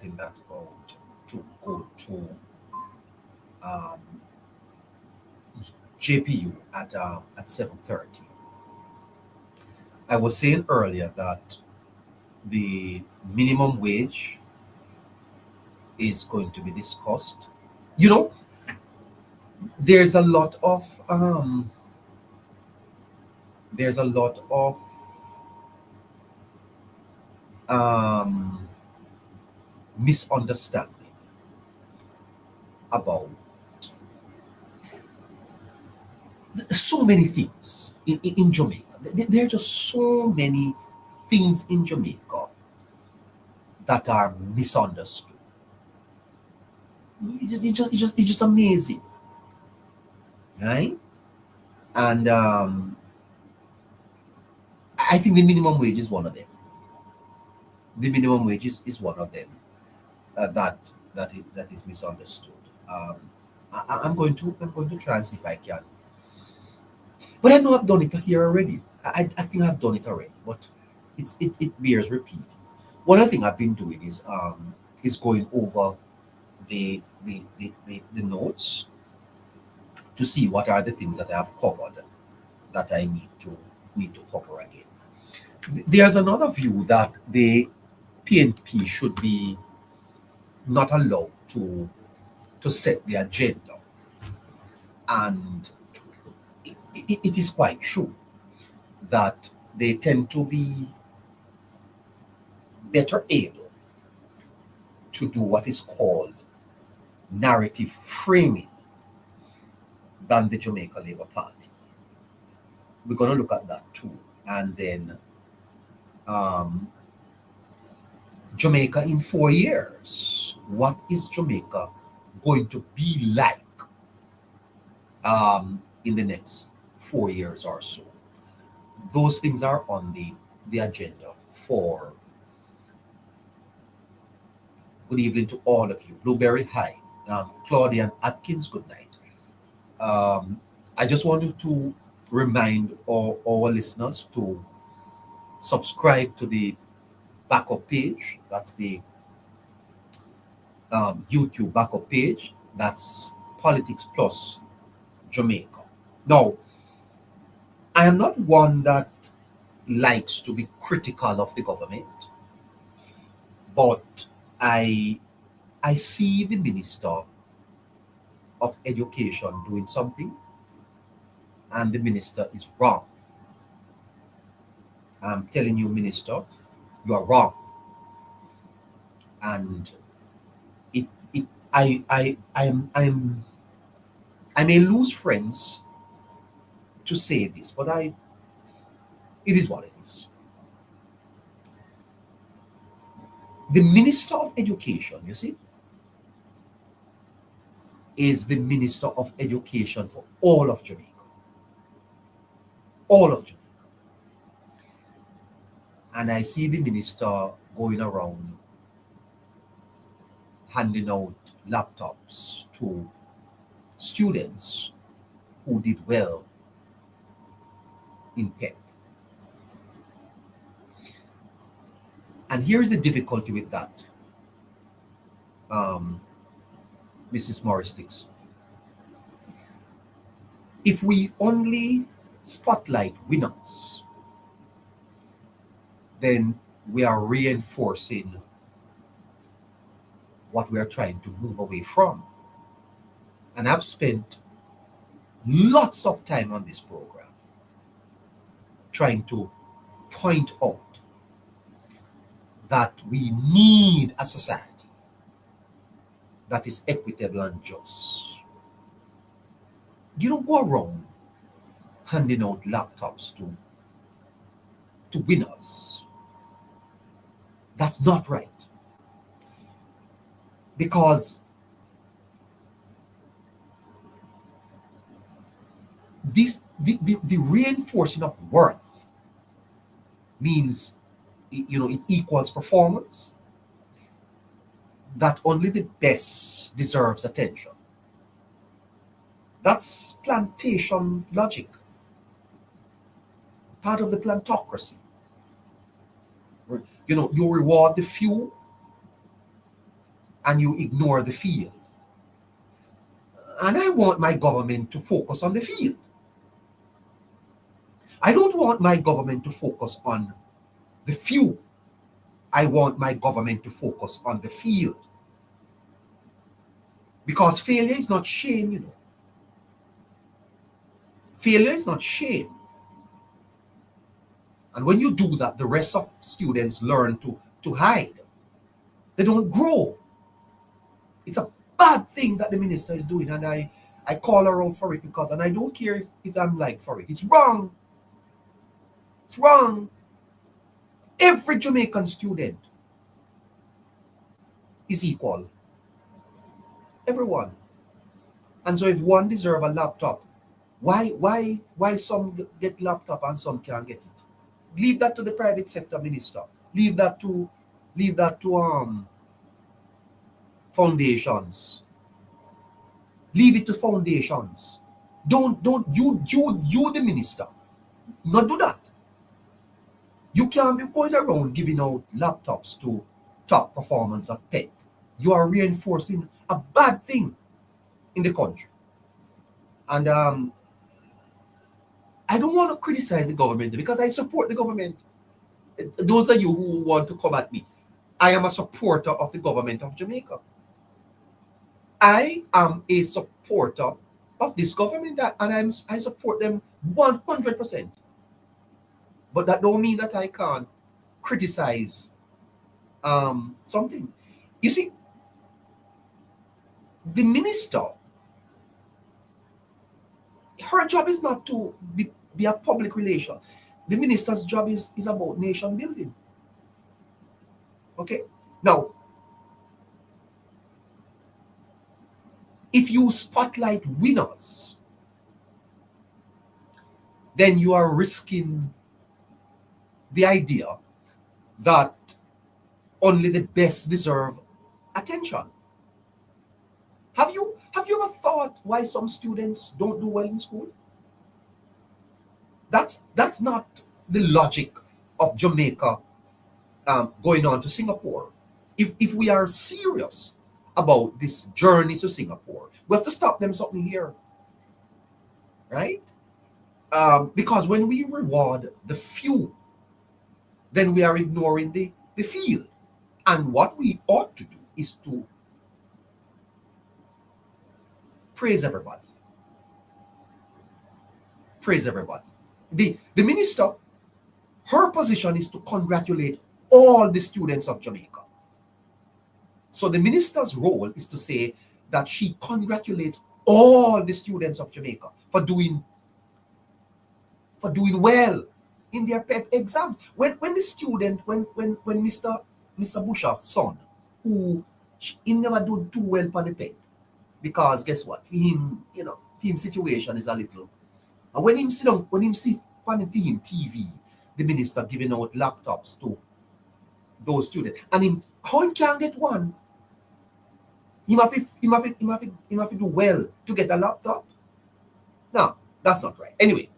sorting that out to go to um, JPU at 7:30. I was saying earlier that the minimum wage is going to be discussed. You know, there's a lot of there's a lot of um, misunderstanding about so many things in Jamaica. There are just so many things in Jamaica that are misunderstood. It's just amazing, right? And I think the minimum wage is one of them. The minimum wage is one of them that is misunderstood. Um, I'm going to try and see if I can. But I know I've done it here already. I think I've done it already, but it bears repeating. One other thing I've been doing is going over the notes to see what are the things that I have covered that I need to cover again. There's another view that the PNP should be not allowed to set the agenda, and it is quite true that they tend to be better able to do what is called narrative framing than the Jamaica Labour Party. We're going to look at that too. And then um, Jamaica in 4 years. What is Jamaica going to be like in the next 4 years or so? Those things are on the agenda for good evening to all of you. Blueberry, hi. Claudia and Atkins, good night. I just wanted to remind all our listeners to subscribe to the backup page. That's the YouTube backup page. That's Politics Plus Jamaica. Now, I am not one that likes to be critical of the government, but I see the Minister of Education doing something, and the minister is wrong. I'm telling you, Minister, you are wrong. And it I may lose friends to say this, but it is what it is. The Minister of Education, you see, is the Minister of Education for all of Jamaica. All of Jamaica. And I see the minister going around handing out laptops to students who did well in PEP. And here's the difficulty with that, Mrs. Morris Dixon. If we only spotlight winners, then we are reinforcing what we are trying to move away from. And I've spent lots of time on this program trying to point out that we need a society that is equitable and just. You don't go around handing out laptops to winners. That's not right. Because the reinforcing of worth means, it equals performance, that only the best deserves attention. That's plantation logic, part of the plantocracy. You reward the few and you ignore the field. And I want my government to focus on the field. I don't want my government to focus on the few. I want my government to focus on the field. Because failure is not shame, you know. Failure is not shame. And when you do that, the rest of students learn to hide. They don't grow. It's a bad thing that the minister is doing, and I call her out for it, because, and I don't care if I'm like for it. It's wrong. It's wrong. Every Jamaican student is equal. Everyone. And so if one deserves a laptop, why some get laptop and some can't get it? Leave that to the private sector minister. Leave that to foundations. Leave it to foundations. Don't you the minister not do that. You can't be going around giving out laptops to top performance at PEP. You are reinforcing a bad thing in the country. And I don't want to criticize the government, because I support the government. Those of you who want to come at me, I am a supporter of the government of Jamaica. I am a supporter of this government, and I support them 100%. But that don't mean that I can't criticize something. You see, the minister, her job is not to be a public relation. The minister's job is about nation building. Okay? Now, if you spotlight winners, then you are risking the idea that only the best deserve attention. Have you ever thought why some students don't do well in school? That's not the logic of Jamaica going on to Singapore. If we are serious about this journey to Singapore, we have to stop them something here, right? Because when we reward the few, then we are ignoring the field. And what we ought to do is to praise everybody. Praise everybody. The minister, her position is to congratulate all the students of Jamaica. So the minister's role is to say that she congratulates all the students of Jamaica for doing well in their PEP exams. When the student, when Mr. Busha's son, who he never do too well for the PEP, because guess what? For him, him situation is a little. And when him see on him TV, the minister giving out laptops to those students, and him how he can't get one? He must do well to get a laptop. No, that's not right. Anyway,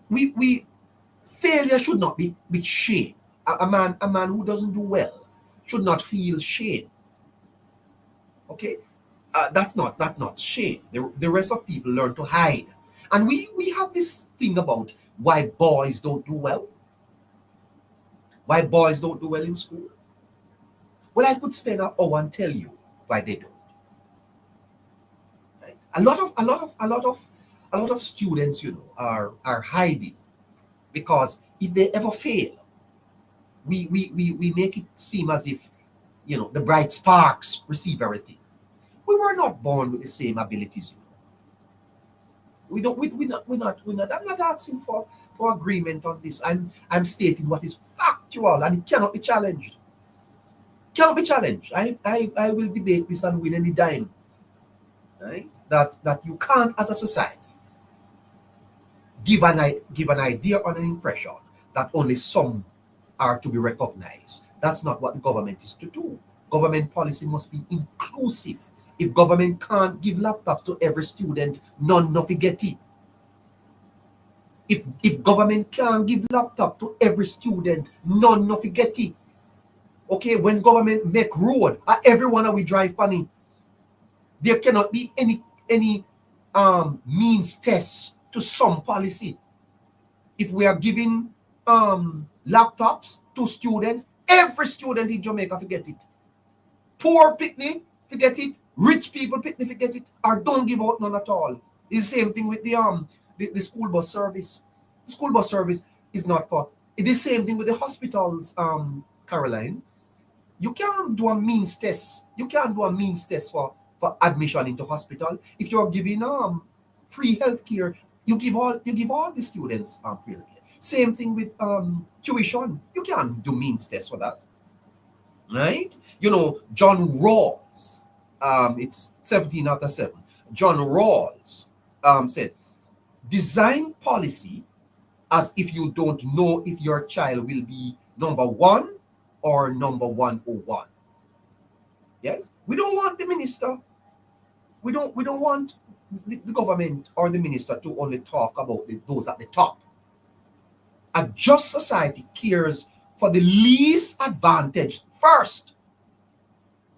we failure should not be shame. A man who doesn't do well should not feel shame. Okay, that's not shame. The rest of people learn to hide, and we have this thing about why boys don't do well. Why boys don't do well in school? Well, I could spend an hour and tell you why they don't. Right? A lot of students, are hiding, because if they ever fail, we make it seem as if the bright sparks receive everything. We were not born with the same abilities. We're not. I'm not asking for agreement on this. I'm stating what is factual, and it cannot be challenged. Cannot be challenged. I will debate this and win any dime. Right? That you can't, as a society, give an idea or an impression that only some are to be recognized. That's not what the government is to do. Government policy must be inclusive. If government can't give laptops to every student, none of it get it. If government can't give laptop to every student, none of it get it. Okay, when government make road, everyone we drive funny. There cannot be any means test to some policy. If we are giving laptops to students, every student in Jamaica forget it. Poor picnic, forget it. Rich people picnic, forget it. Or don't give out none at all. It's the same thing with the school bus service. The school bus service is not for. It's the same thing with the hospitals, Caroline. You can't do a means test. You can't do a means test for admission into hospital. If you're giving free healthcare, you give all the students free healthcare. Same thing with tuition. You can't do means test for that. Right? You know, John Rawls, it's 17 after 7. John Rawls said, design policy as if you don't know if your child will be number 1 or number 101. Yes? We don't want the minister. We don't want the government or the minister to only talk about those at the top. A just society cares for the least advantaged first.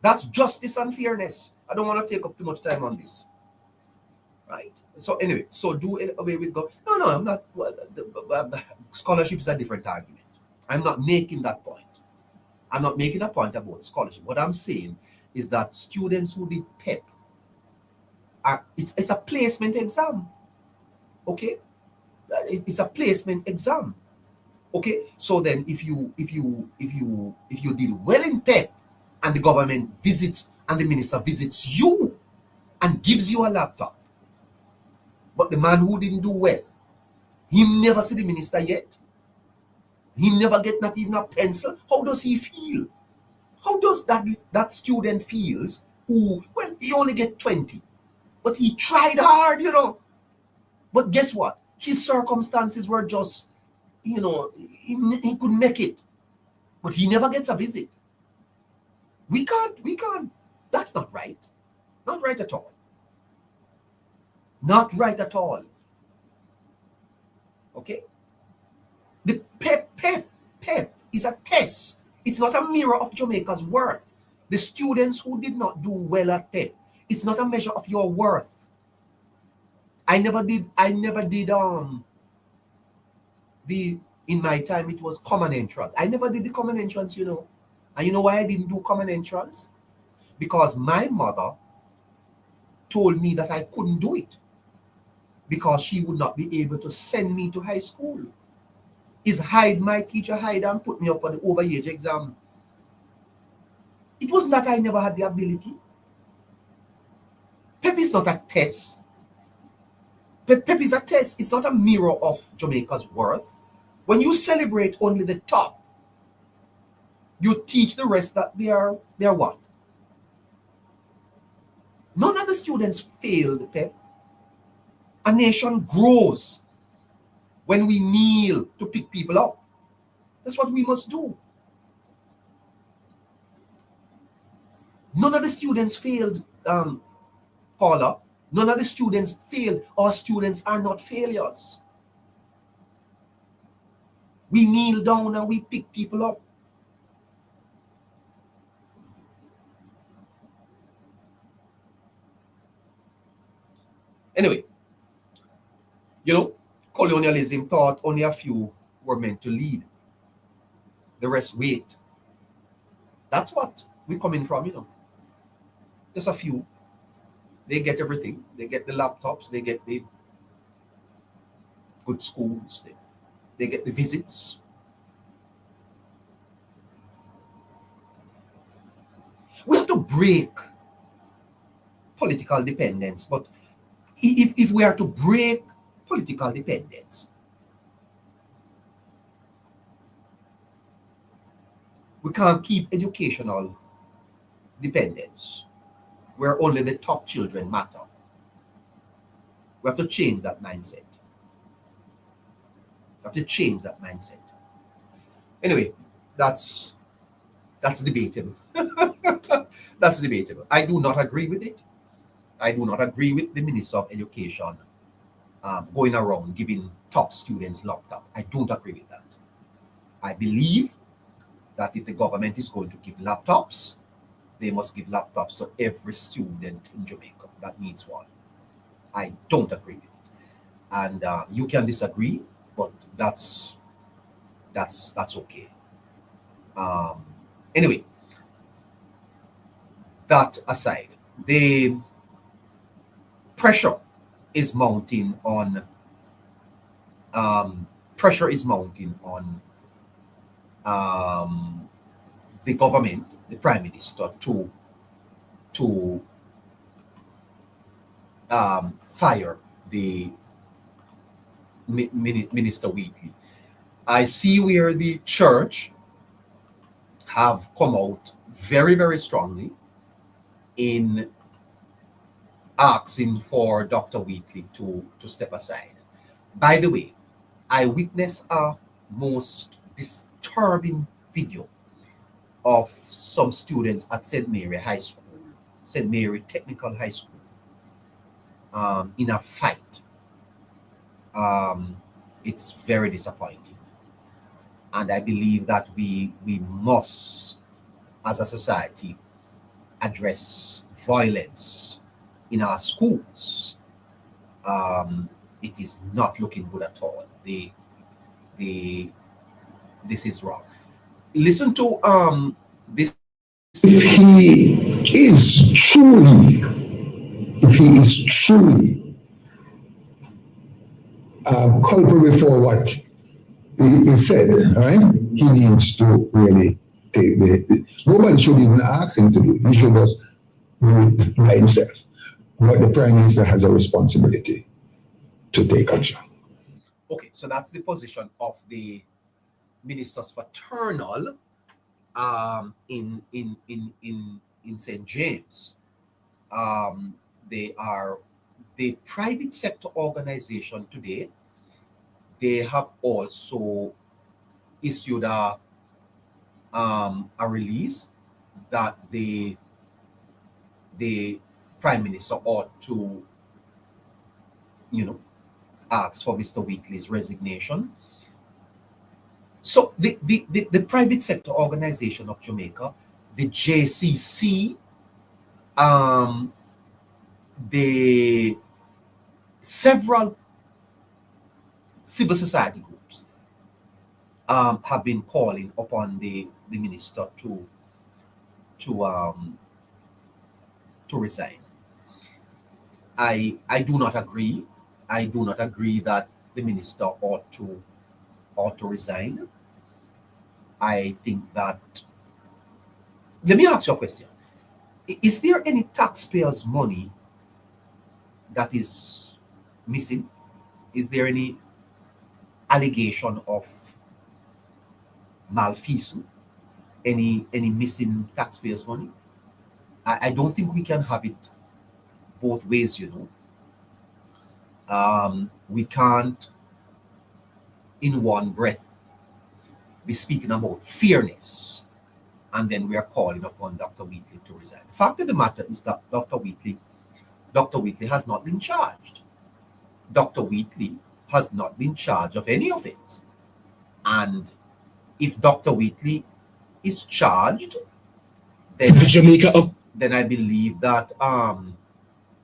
That's justice and fairness. I don't want to take up too much time on this. Right? So anyway, so do away with God. No, I'm not. Scholarship is a different argument. I'm not making that point. I'm not making a point about scholarship. What I'm saying is that students who did PEP it's a placement exam. Okay? It's a placement exam. Okay? So then if you did well in PEP and the government visits and the minister visits you and gives you a laptop, but the man who didn't do well, he never see the minister yet. He never get not even a pencil. How does he feel? How does that student feels who, well, he only get 20, but he tried hard, you know. But guess what? His circumstances were just, you know, he could make it, but he never gets a visit. We can't. That's not right. Not right at all. Not right at all. Okay? The PEP is a test. It's not a mirror of Jamaica's worth. The students who did not do well at PEP, it's not a measure of your worth. I never did in my time it was common entrance. I never did the common entrance, you know. And you know why I didn't do common entrance? Because my mother told me that I couldn't do it because she would not be able to send me to high school. Is my teacher hide and put me up for the overage exam. It wasn't that I never had the ability. PEP is not a test. PEP is a test. It's not a mirror of Jamaica's worth. When you celebrate only the top, you teach the rest that they are what? None of the students failed PEP. A nation grows when we kneel to pick people up. That's what we must do. None of the students failed, Paula. None of the students failed. Our students are not failures. We kneel down and we pick people up. Anyway, you know, colonialism thought only a few were meant to lead. The rest wait. That's what we're coming from, you know. Just a few. They get everything. They get the laptops. They get the good schools. They get the visits. We have to break political dependence. But if we are to break political dependence, we can't keep educational dependence where only the top children matter. We have to change that mindset. We have to change that mindset. Anyway, that's debatable. That's debatable. I do not agree with it. I do not agree with the Minister of Education going around giving top students laptop. I don't agree with that. I believe that if the government is going to give laptops, they must give laptops to every student in Jamaica that needs one. I don't agree with it, and you can disagree, but that's okay. Anyway, that aside, the pressure is mounting on the government, the Prime Minister, to fire the Minister Wheatley. I see where the church have come out very, very strongly in asking for Dr. Wheatley to step aside. By the way, I witnessed a most disturbing video of some students at St. Mary High School, St. Mary Technical High School, in a fight. It's very disappointing. And I believe that we must, as a society, address violence in our schools. It is not looking good at all. This is wrong. Listen to this. If he is truly culpable for what he said, right? He needs to really take nobody should even ask him to do it. He should just do it by himself. But the Prime Minister has a responsibility to take action. Okay, so that's the position of the ministers fraternal in St. James. They are the private sector organization today. They have also issued a release that the Prime Minister ought to, ask for Mr. Wheatley's resignation. So the private sector organization of Jamaica, the JCC, the several civil society groups have been calling upon the minister to resign. I do not agree. I do not agree that the minister ought to resign. I think that, let me ask you a question. Is there any taxpayers' money that is missing? Is there any allegation of malfeasance? Any missing taxpayers' money? I don't think we can have it both ways, We can't in one breath be speaking about fairness and then we are calling upon Dr. Wheatley to resign. The fact of the matter is that Dr. Wheatley has not been charged. Dr. Wheatley has not been charged of any offense. And if Dr. Wheatley is charged, then I believe that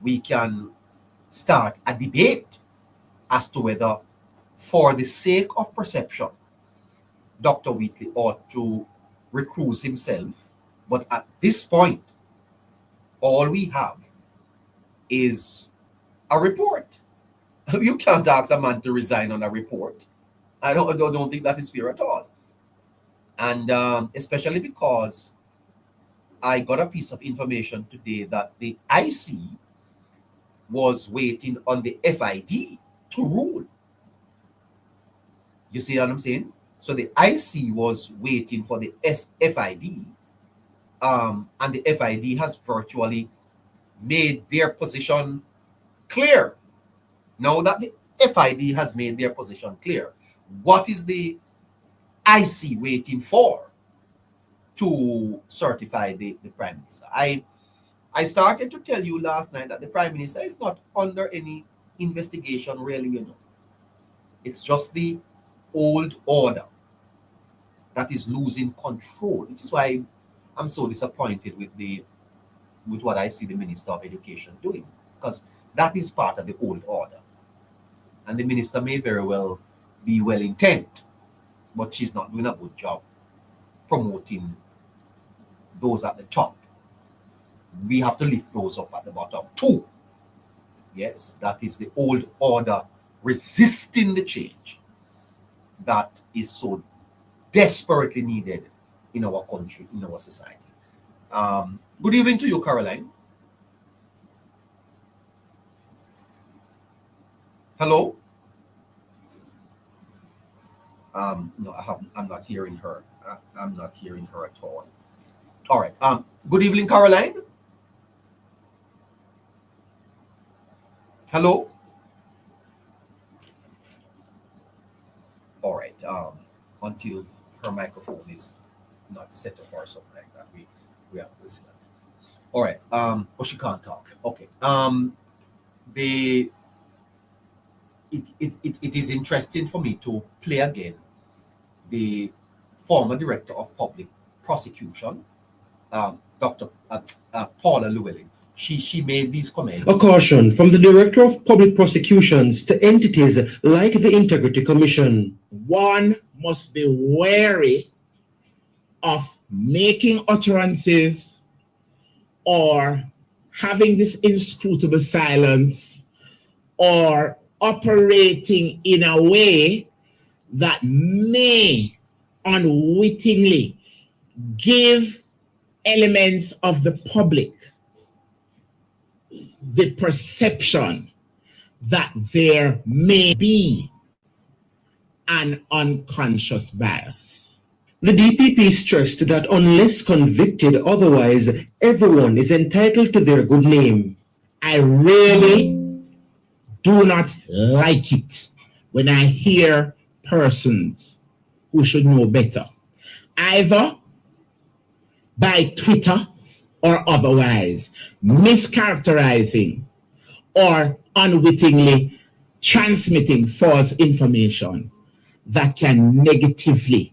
we can start a debate as to whether, for the sake of perception, Dr. Wheatley ought to recuse himself. But at this point, all we have is a report. You can't ask a man to resign on a report. I don't think that is fair at all. And especially because I got a piece of information today that the IC was waiting on the FID to rule. You see what I'm saying? So the IC was waiting for the FID, and the FID has virtually made their position clear. Now that the FID has made their position clear, what is the IC waiting for to certify the Prime Minister? I started to tell you last night that the Prime Minister is not under any investigation, really, It's just the old order. that is losing control. Which is why I'm so disappointed with what I see the Minister of Education doing, because that is part of the old order. And the minister may very well be well intent, but she's not doing a good job promoting those at the top. We have to lift those up at the bottom too. Yes, that is the old order resisting the change that is so desperately needed in our country, in our society. Good evening to you, Caroline. Hello? No, I'm not hearing her. I'm not hearing her at all. All right. Good evening, Caroline. Hello? All right. Until her microphone is not set up or something like that, we have to listen. All right. Oh, she can't talk. Okay. It is interesting for me to play again the former director of public prosecution, Dr. Paula Llewellyn. She made these comments. A caution from the Director of Public Prosecutions to entities like the Integrity Commission. One must be wary of making utterances or having this inscrutable silence or operating in a way that may unwittingly give elements of the public the perception that there may be an unconscious bias. The DPP stressed that unless convicted otherwise, everyone is entitled to their good name. I really do not like it when I hear persons who should know better, either by Twitter or otherwise, mischaracterizing or unwittingly transmitting false information that can negatively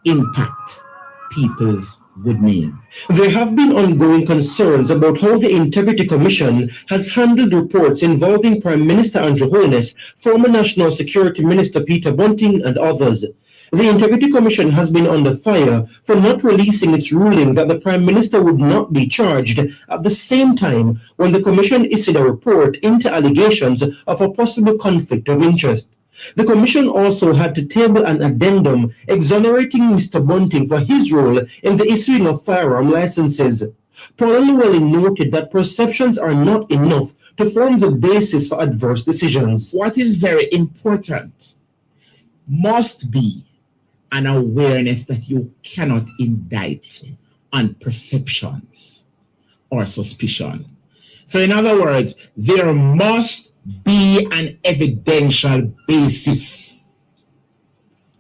impact people's good name. There have been ongoing concerns about how the Integrity Commission has handled reports involving Prime Minister Andrew Holness, former National Security Minister Peter Bunting, and others. The Integrity Commission has been under fire for not releasing its ruling that the Prime Minister would not be charged at the same time when the Commission issued a report into allegations of a possible conflict of interest. The Commission also had to table an addendum exonerating Mr. Bunting for his role in the issuing of firearm licenses. Paula Llewellyn noted that perceptions are not enough to form the basis for adverse decisions. What is very important must be an awareness that you cannot indict on perceptions or suspicion. So in other words, there must be an evidential basis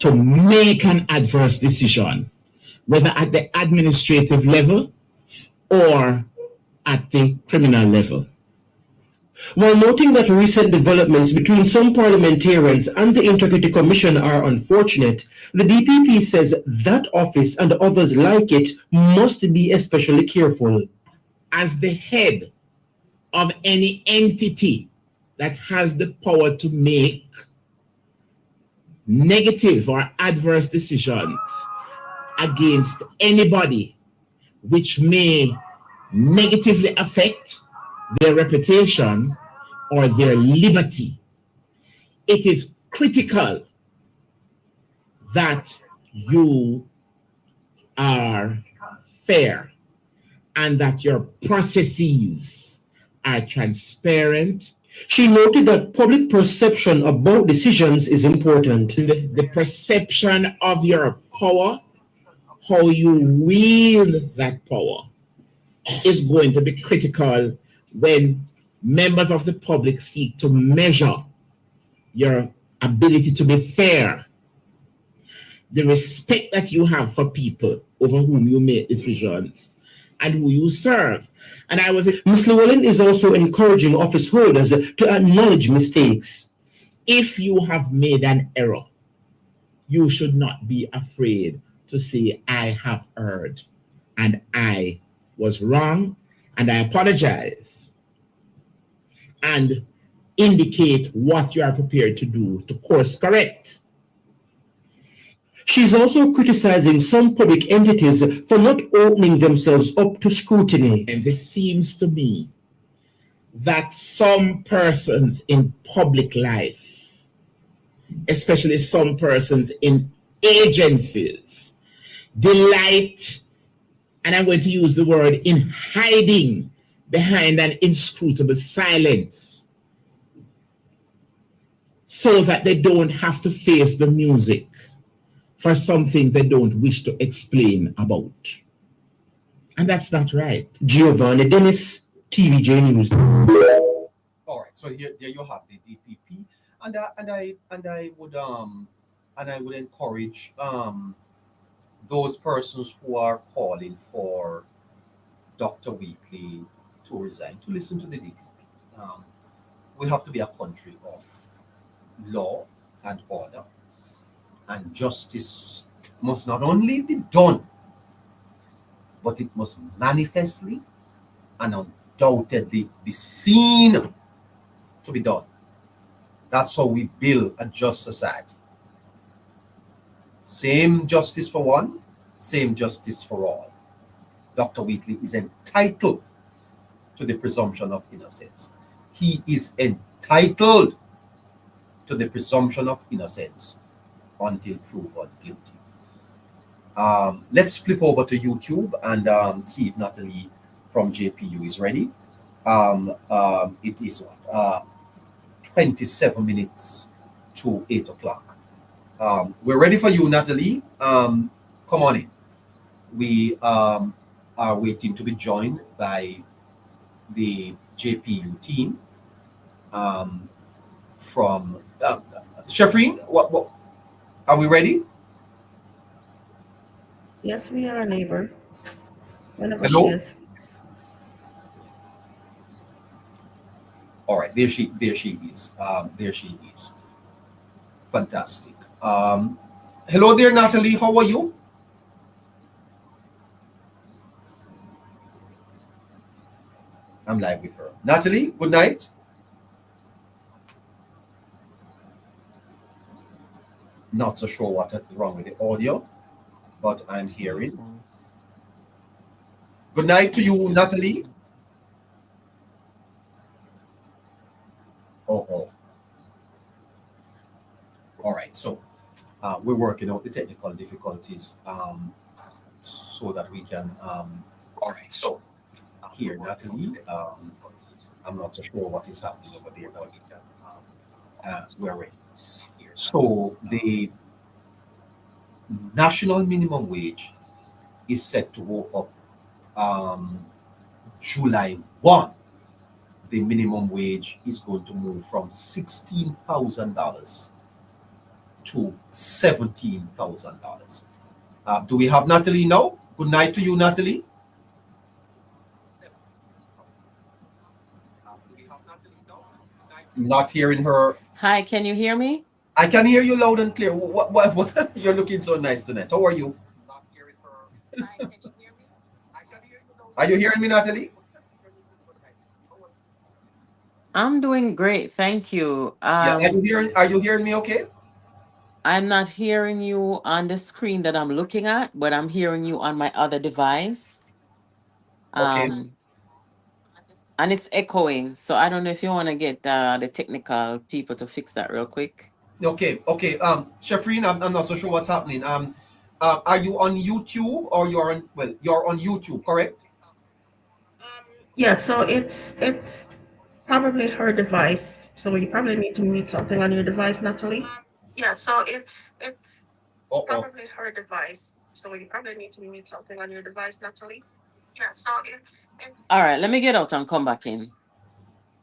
to make an adverse decision, whether at the administrative level or at the criminal level. While noting that recent developments between some parliamentarians and the Integrity Commission are unfortunate, the DPP says that office and others like it must be especially careful. As the head of any entity that has the power to make negative or adverse decisions against anybody which may negatively affect their reputation or their liberty, it is critical that you are fair and that your processes are transparent. She noted that public perception about decisions is important. The perception of your power, how you wield that power, is going to be critical when members of the public seek to measure your ability to be fair. The respect that you have for people over whom you make decisions and who you serve. And Ms. Llewellyn is also encouraging office holders to acknowledge mistakes. If you have made an error, you should not be afraid to say, I have heard and I was wrong and I apologize, and indicate what you are prepared to do to course correct. She's also criticizing some public entities for not opening themselves up to scrutiny. And it seems to me that some persons in public life, especially some persons in agencies, delight, and I'm going to use the word, in hiding behind an inscrutable silence so that they don't have to face the music for something they don't wish to explain about. And that's not right. Giovanni Dennis, TVJ News. All right, so here, there you have the DPP, and I would encourage those persons who are calling for Dr. Wheatley to resign to listen to the DPP. We have to be a country of law and order, and justice must not only be done, but it must manifestly and undoubtedly be seen to be done. That's how we build a just society. Same justice for one, same justice for all. Dr. Wheatley is entitled to the presumption of innocence. He is entitled to the presumption of innocence until proven guilty. Let's flip over to YouTube and see if Natalee from JPU is ready. It is what? 27 minutes to 8 o'clock. We're ready for you, Natalee. Come on in. We are waiting to be joined by the JPU team from Shefreen. What? Are we ready? Yes, we are, neighbor. Whenever Hello? she is. All right, there she is. There she is. Fantastic. Hello there, Natalee. How are you? I'm live with her. Natalee, good night. Not so sure what is wrong with the audio, but I'm hearing. Good night to you, Natalee. Oh. All right, so we're working out the technical difficulties so that we can hear Natalee. I'm not so sure what is happening over there, but we're ready. So the national minimum wage is set to go up July 1. The minimum wage is going to move from $16,000 to $17,000. Do we have Natalee now? Good night to you, Natalee. Not hearing her. Hi, can you hear me? I can hear you loud and clear. What? You're looking so nice tonight. How are you? Hi, can you hear me? Are you hearing me, Natalee? I'm doing great, thank you. Yeah. Are you hearing me okay? I'm not hearing you on the screen that I'm looking at, but I'm hearing you on my other device. Okay. And it's echoing, so I don't know if you want to get the technical people to fix that real quick. Okay. Shefreen, I'm not so sure what's happening. Are you on YouTube or you're on YouTube, correct? Yeah, so it's probably her device. So you probably need to mute something on your device, Natalee. Yeah, so it's probably her device. So you probably need to mute something on your device, Natalee. Yeah, so it's All right, let me get out and come back in.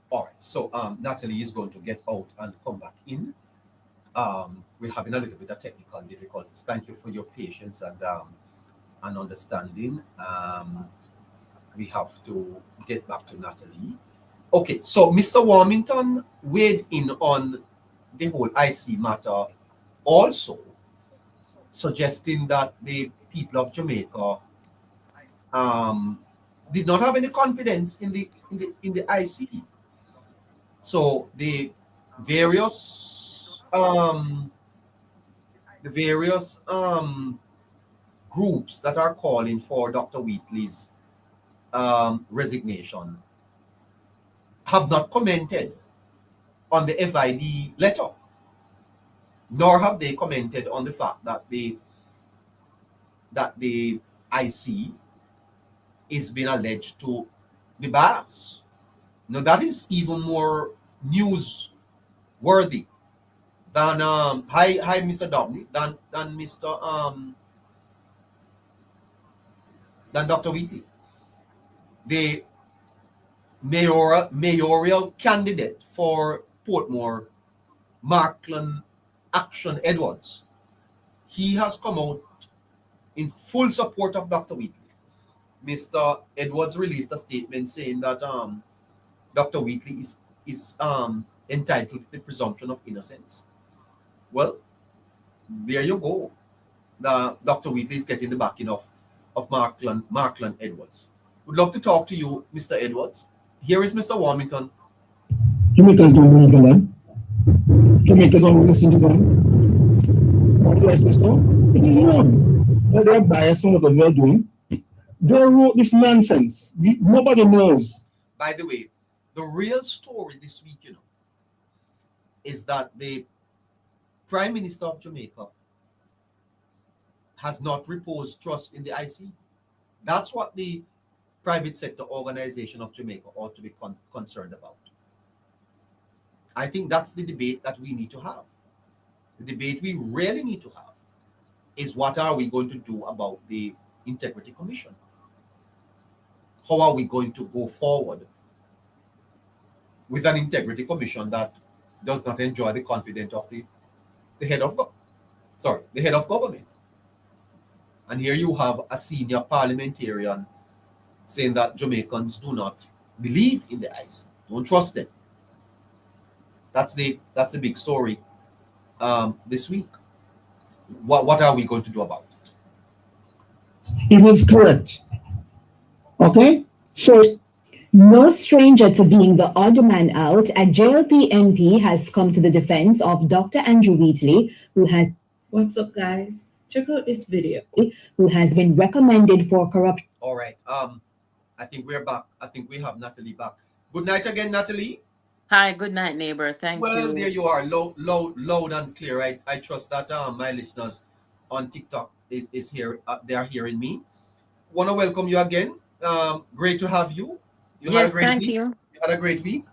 All right. So Natalee is going to get out and come back in. We're having a little bit of technical difficulties. Thank you for your patience and understanding. We have to get back to Natalee. Okay, so Mr. Warmington weighed in on the whole IC matter also. suggesting that the people of Jamaica um, did not have any confidence in the IC. So various um, the various groups that are calling for Dr. Wheatley's resignation have not commented on the FID letter, nor have they commented on the fact that the IC is being alleged to be biased. Now that is even more newsworthy than hi Mr. Dobney than Mr. Than Dr. Wheatley. The mayoral candidate for Portmore, Markland Action Edwards, he has come out in full support of Dr. Wheatley. Mr. Edwards released a statement saying that Dr. Wheatley is entitled to the presumption of innocence. Well, there you go. Dr. Wheatley is getting the backing of Markland Edwards. Would love to talk to you, Mr. Edwards. Here is Mr. Warmington. Jamaicans don't want to learn. Jamaica don't listen to them. What do I say so? It is wrong. Well, they're biased on what they're doing. They wrote this nonsense. Nobody knows. By the way, the real story this week, is that the Prime Minister of Jamaica has not reposed trust in the IC. That's what the private sector organization of Jamaica ought to be concerned about. I think that's the debate that we need to have. The debate we really need to have is what are we going to do about the Integrity Commission? How are we going to go forward with an Integrity Commission that does not enjoy the confidence of the head of government? And here you have a senior parliamentarian saying that Jamaicans do not believe in the IC, don't trust them. That's the big story this week. What are we going to do about it? It was correct. Okay? So, no stranger to being the odd man out, a JLP MP has come to the defense of Dr. Andrew Wheatley, who has... What's up, guys? Check out this video. Who has been recommended for corruption. All right. I think we're back. I think we have Natalee back. Good night again, Natalee. Hi, good night, neighbor. Thank you. Well, there you are, loud and clear. I trust that my listeners on TikTok is here. They are hearing me. Want to welcome you again. Great to have you. Yes, thank you. You had a great week.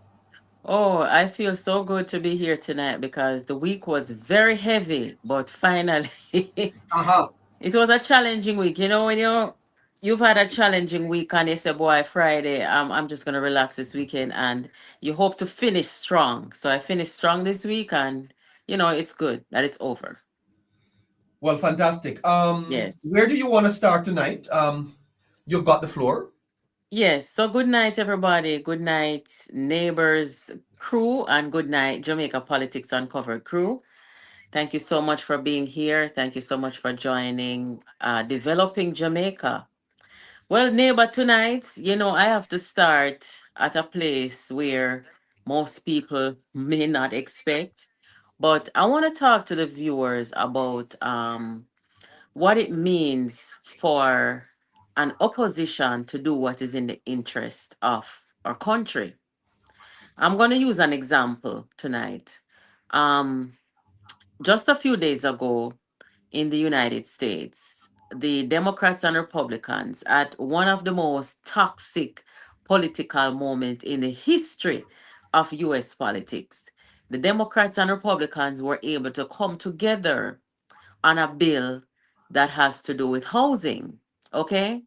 Oh, I feel so good to be here tonight because the week was very heavy, but finally, it was a challenging week. When you've had a challenging week and you say, boy, Friday, I'm just going to relax this weekend, and you hope to finish strong. So I finished strong this week, and it's good that it's over. Well, fantastic. Yes. Where do you want to start tonight? You've got the floor. Yes. So good night, everybody. Good night, neighbors crew, and good night, Jamaica Politics Uncovered crew. Thank you so much for being here. Thank you so much for joining Developing Jamaica. Well, neighbor, tonight, I have to start at a place where most people may not expect, but I want to talk to the viewers about what it means for an opposition to do what is in the interest of our country. I'm going to use an example tonight. Just a few days ago in the United States, the Democrats and Republicans, at one of the most toxic political moments in the history of US politics, the Democrats and Republicans were able to come together on a bill that has to do with housing. Okay?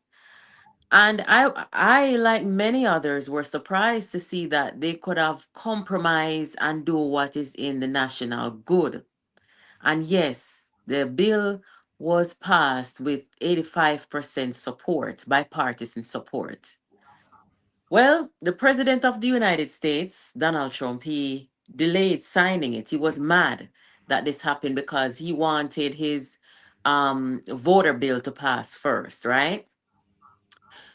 And I, like many others, were surprised to see that they could have compromised and do what is in the national good. And yes, the bill was passed with 85% support, bipartisan support. Well, the President of the United States, Donald Trump, he delayed signing it. He was mad that this happened because he wanted his voter bill to pass first, right?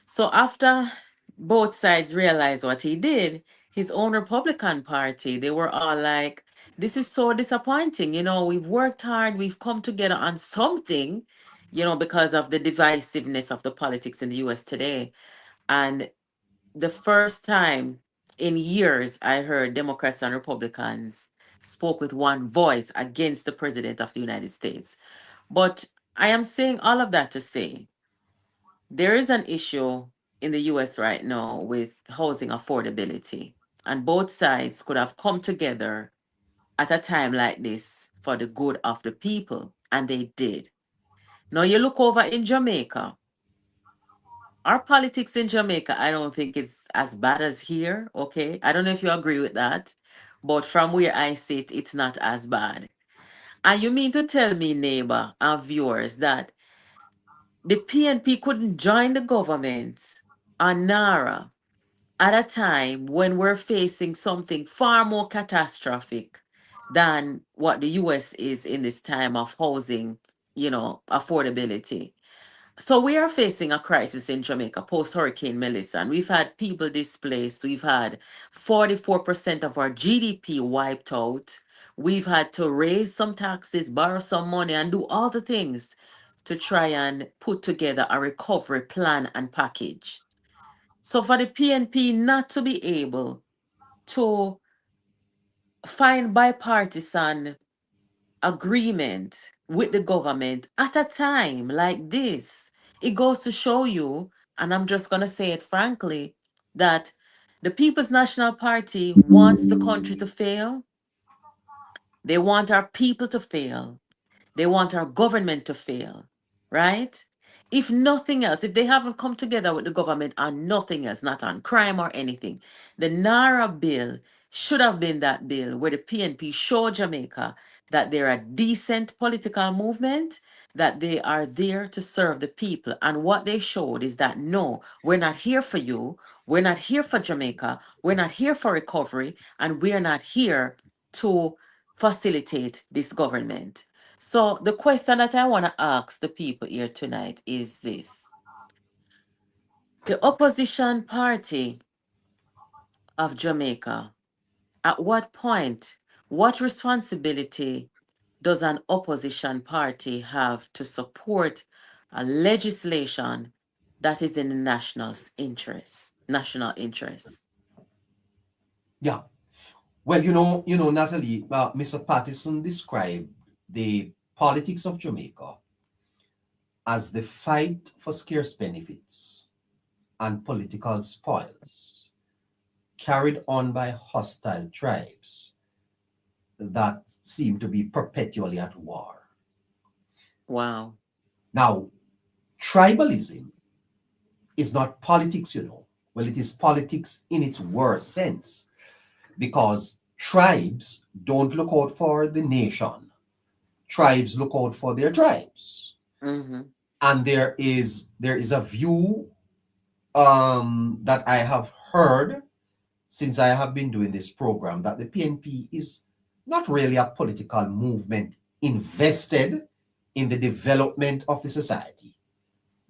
So after both sides realized what he did, his own Republican Party, they were all like, this is so disappointing. We've worked hard, we've come together on something, because of the divisiveness of the politics in the US today. And the first time in years I heard Democrats and Republicans spoke with one voice against the President of the United States. But I am saying all of that to say there is an issue in the US right now with housing affordability, and both sides could have come together at a time like this for the good of the people, and they did. Now, you look over in Jamaica, our politics in Jamaica, I don't think it's as bad as here, okay? I don't know if you agree with that, but from where I sit, it's not as bad. And you mean to tell me, neighbor and viewers, that the PNP couldn't join the government on NARA at a time when we're facing something far more catastrophic than what the US is in this time of housing, affordability? So we are facing a crisis in Jamaica post Hurricane Melissa, and we've had people displaced. We've had 44% of our GDP wiped out. We've had to raise some taxes, borrow some money, and do all the things to try and put together a recovery plan and package. So for the PNP not to be able to find bipartisan agreement with the government at a time like this, it goes to show you, and I'm just going to say it frankly, that the People's National Party wants the country to fail. They want our people to fail. They want our government to fail, right? If nothing else, if they haven't come together with the government on nothing else, not on crime or anything, the NARA bill should have been that bill where the PNP show Jamaica that they're a decent political movement, that they are there to serve the people. And what they showed is that no, we're not here for you. We're not here for Jamaica. We're not here for recovery. And we're not here to facilitate this government. So the question that I want to ask the people here tonight is this. The opposition party of Jamaica, at what point, what responsibility does an opposition party have to support a legislation that is in the national interest? Yeah. Well, Natalie, Mr. Patterson described the politics of Jamaica as the fight for scarce benefits and political spoils carried on by hostile tribes that seem to be perpetually at war. Wow. Now, tribalism is not politics, Well, it is politics in its worst sense, because tribes don't look out for the nation. Tribes look out for their tribes. Mm-hmm. And there is a view that I have heard since I have been doing this program, that the PNP is not really a political movement invested in the development of the society,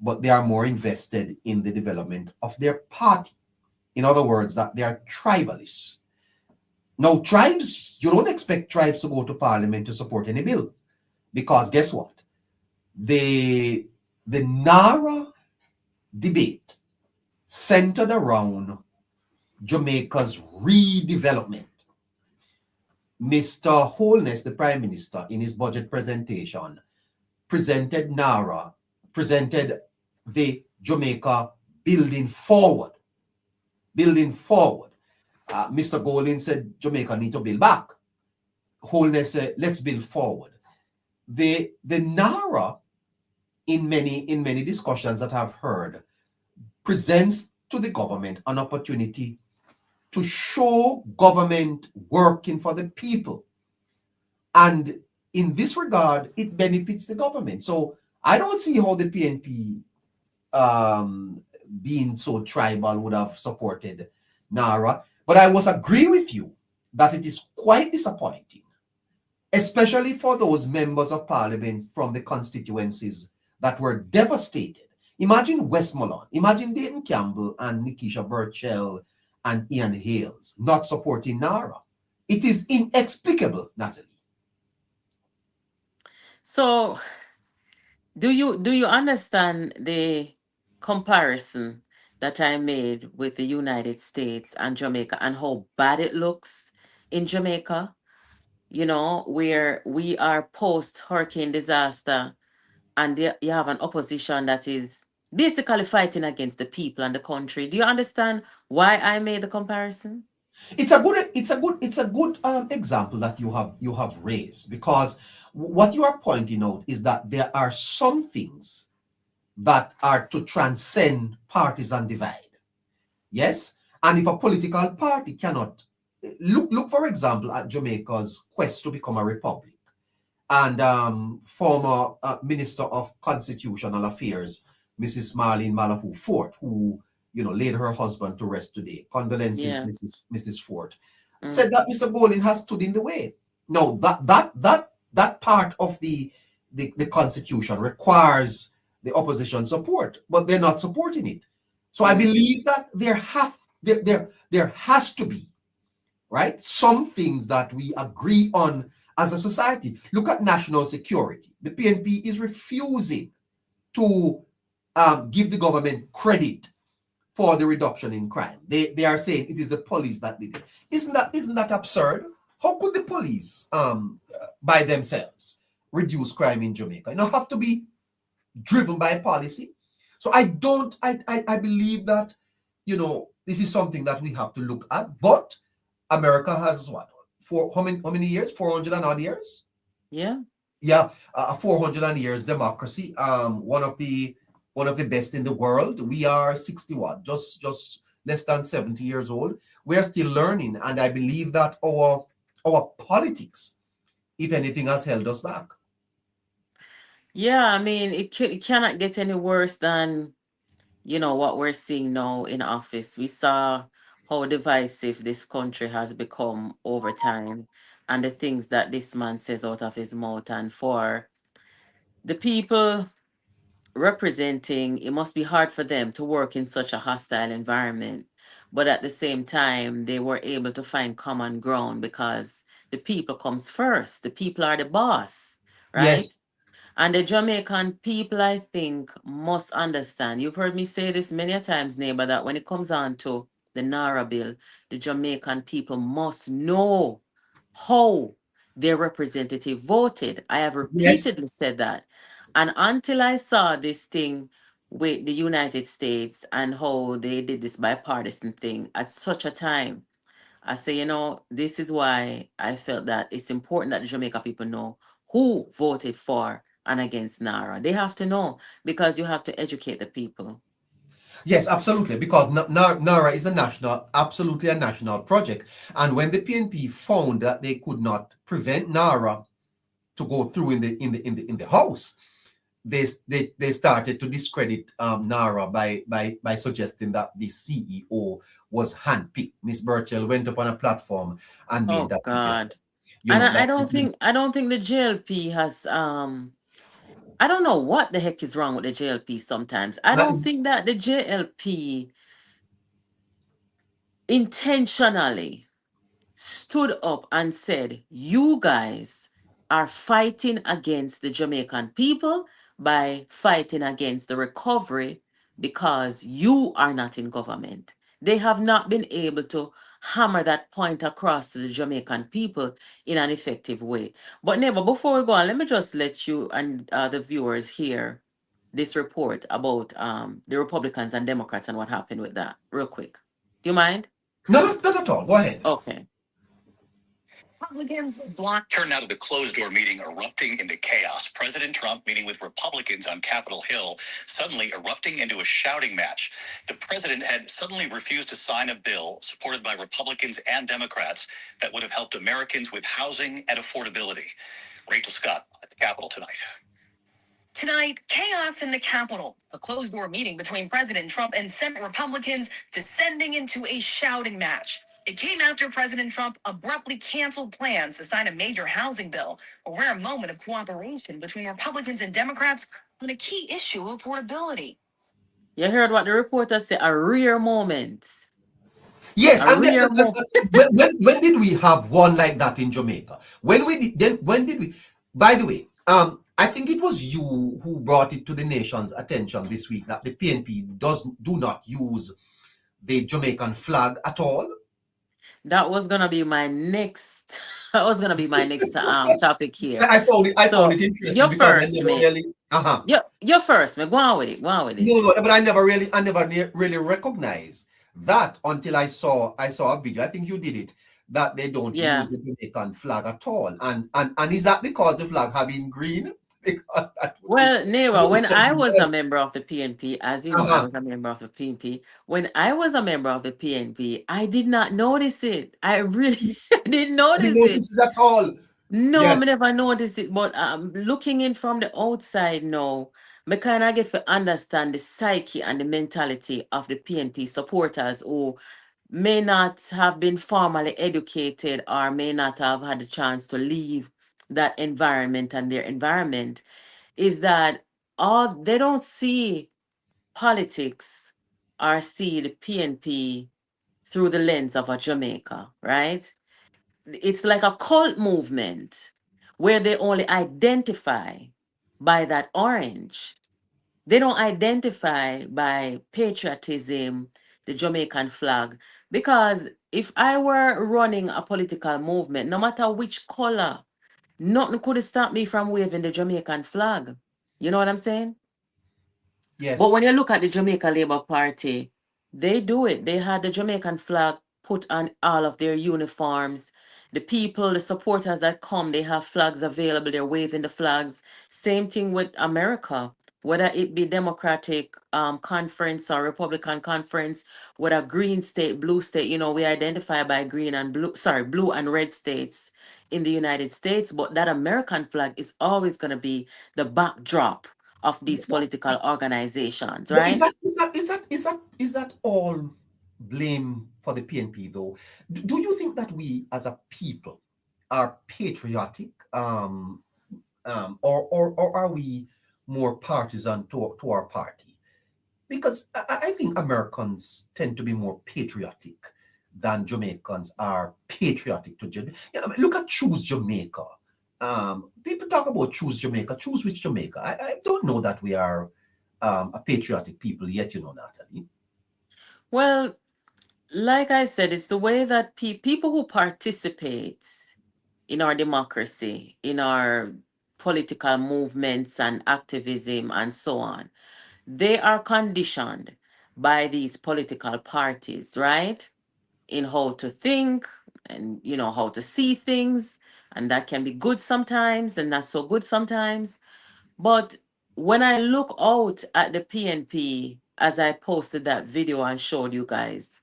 but they are more invested in the development of their party. In other words, that they are tribalists. Now, tribes, you don't expect tribes to go to parliament to support any bill, because guess what? The NARA debate centered around Jamaica's redevelopment. Mr. Holness, the Prime Minister, in his budget presentation, presented the Jamaica building forward. Mr. Golding said Jamaica need to build back. Holness said, let's build forward. The NARA, in many discussions that I've heard, presents to the government an opportunity to show government working for the people. And in this regard, it benefits the government. So I don't see how the PNP, being so tribal, would have supported NARA. But I must agree with you that it is quite disappointing especially for those members of parliament from the constituencies that were devastated. Imagine Westmoreland, imagine Dayton Campbell and Nikisha Burchell and Ian Hales not supporting Nara. It is inexplicable, Natalie. So, do you understand the comparison that I made with the United States and Jamaica and how bad it looks in Jamaica? You know, where we are post hurricane disaster, and you have an opposition that is basically fighting against the people and the country. Do you understand why I made the comparison? It's a good example that you have raised, because what you are pointing out is that there are some things that are to transcend partisan divide. Yes, and if a political party cannot look for example at Jamaica's quest to become a republic, and former Minister of Constitutional Affairs, Mrs. Marlene Malafou Fort, who laid her husband to rest today. Condolences, Yeah. Mrs. Fort, said that Mr. Bolin has stood in the way. Now that part of the Constitution requires the opposition support, but they're not supporting it. So I believe that there has to be, right, some things that we agree on as a society. Look at national security. The PNP is refusing to give the government credit for the reduction in crime. They are saying it is the police that did it. Isn't that absurd? How could the police by themselves reduce crime in Jamaica? You have to be driven by policy. So I believe that this is something that we have to look at. But America has what? How many years? 400 and odd years? Yeah. Yeah, 400 years democracy. One of the best in the world. We are 61, just less than 70 years old. We are still learning, and I believe that our politics, if anything, has held us back. Yeah, I mean, it cannot get any worse than what we're seeing now in office. We saw how divisive this country has become over time, and the things that this man says out of his mouth. And for the people representing, it must be hard for them to work in such a hostile environment. But at the same time, they were able to find common ground because the people comes first. The people are the boss, right? Yes. And the Jamaican people, I think, must understand. You've heard me say this many a times, neighbor, that when it comes on to the Nara bill, the Jamaican people must know how their representative voted. I have Yes. repeatedly said that. And until I saw this thing with the United States and how they did this bipartisan thing at such a time, I say, this is why I felt that it's important that the Jamaica people know who voted for and against Nara. They have to know, because you have to educate the people. Yes, absolutely, because Nara is absolutely a national project. And when the PNP found that they could not prevent Nara to go through in the House, they started to discredit Nara by suggesting that the CEO was handpicked. Miss Burchell went up on a platform and made that God. suggestion. And I don't think the JLP has I don't know what the heck is wrong with the JLP sometimes. I don't think that the JLP intentionally stood up and said, you guys are fighting against the Jamaican people by fighting against the recovery because you are not in government. They have not been able to hammer that point across to the Jamaican people in an effective way. But neighbor, before we go on, let me just let you and the viewers hear this report about the Republicans and Democrats and what happened with that real quick. Do you mind? No, not at all. Go ahead. Okay. Republicans blocked. Turned out of the closed-door meeting erupting into chaos. President Trump meeting with Republicans on Capitol Hill, suddenly erupting into a shouting match. The president had suddenly refused to sign a bill supported by Republicans and Democrats that would have helped Americans with housing and affordability. Rachel Scott at the Capitol tonight. Tonight, chaos in the Capitol. A closed-door meeting between President Trump and Senate Republicans descending into a shouting match. It came after President Trump abruptly canceled plans to sign a major housing bill, a rare moment of cooperation between Republicans and Democrats on a key issue of affordability. You heard what the reporter said, a rare moment. Yes, A and, then, rare and- moment. and when did we have one like that in Jamaica? When did we? By the way, I think it was you who brought it to the nation's attention this week that the PNP do not use the Jamaican flag at all. That was gonna be my next. That was gonna be my next topic here. I found So it interesting you're because I first, never mate. really You're first, mate. Go on with it. Go on with it. no, but I never really recognized that until I saw a video. I think you did it, that they don't Yeah. use the Jamaican flag at all. And is that because the flag having green? Because that would Well, be Neva, when I something was a else. member of the PNP, as you know, I was a member of the PNP. When I was a member of the PNP, I did not notice it. I really didn't You notice it. notice it at all. No, I Yes. never noticed it. But looking in from the outside now, I kind of get to understand the psyche and the mentality of the PNP supporters who may not have been formally educated or may not have had the chance to leave that environment and their environment, is that all they don't see politics or see the PNP through the lens of a Jamaica, right? It's like a cult movement where they only identify by that orange. They don't identify by patriotism, the Jamaican flag. Because if I were running a political movement, no matter which color, nothing could stop me from waving the Jamaican flag. You know what I'm saying? Yes. But when you look at the Jamaica Labour Party, they do it. They had the Jamaican flag put on all of their uniforms. The people, the supporters that come, they have flags available. They're waving the flags. Same thing with America, whether it be Democratic conference or Republican conference, whether green state, blue state, we identify by blue and red states in the United States. But that American flag is always going to be the backdrop of these political organizations, But right? is that all blame for the PNP though? Do you think that we as a people are patriotic, or are we more partisan to our party? Because I think Americans tend to be more patriotic than Jamaicans are patriotic to Jamaica. Look at Choose Jamaica. People talk about Choose Jamaica. Choose which Jamaica? I don't know that we are a patriotic people yet, Natalee. Well, like I said, it's the way that people who participate in our democracy, in our political movements and activism and so on, they are conditioned by these political parties, right? In how to think and how to see things, and that can be good sometimes and not so good sometimes. But when I look out at the PNP, as I posted that video and showed you guys,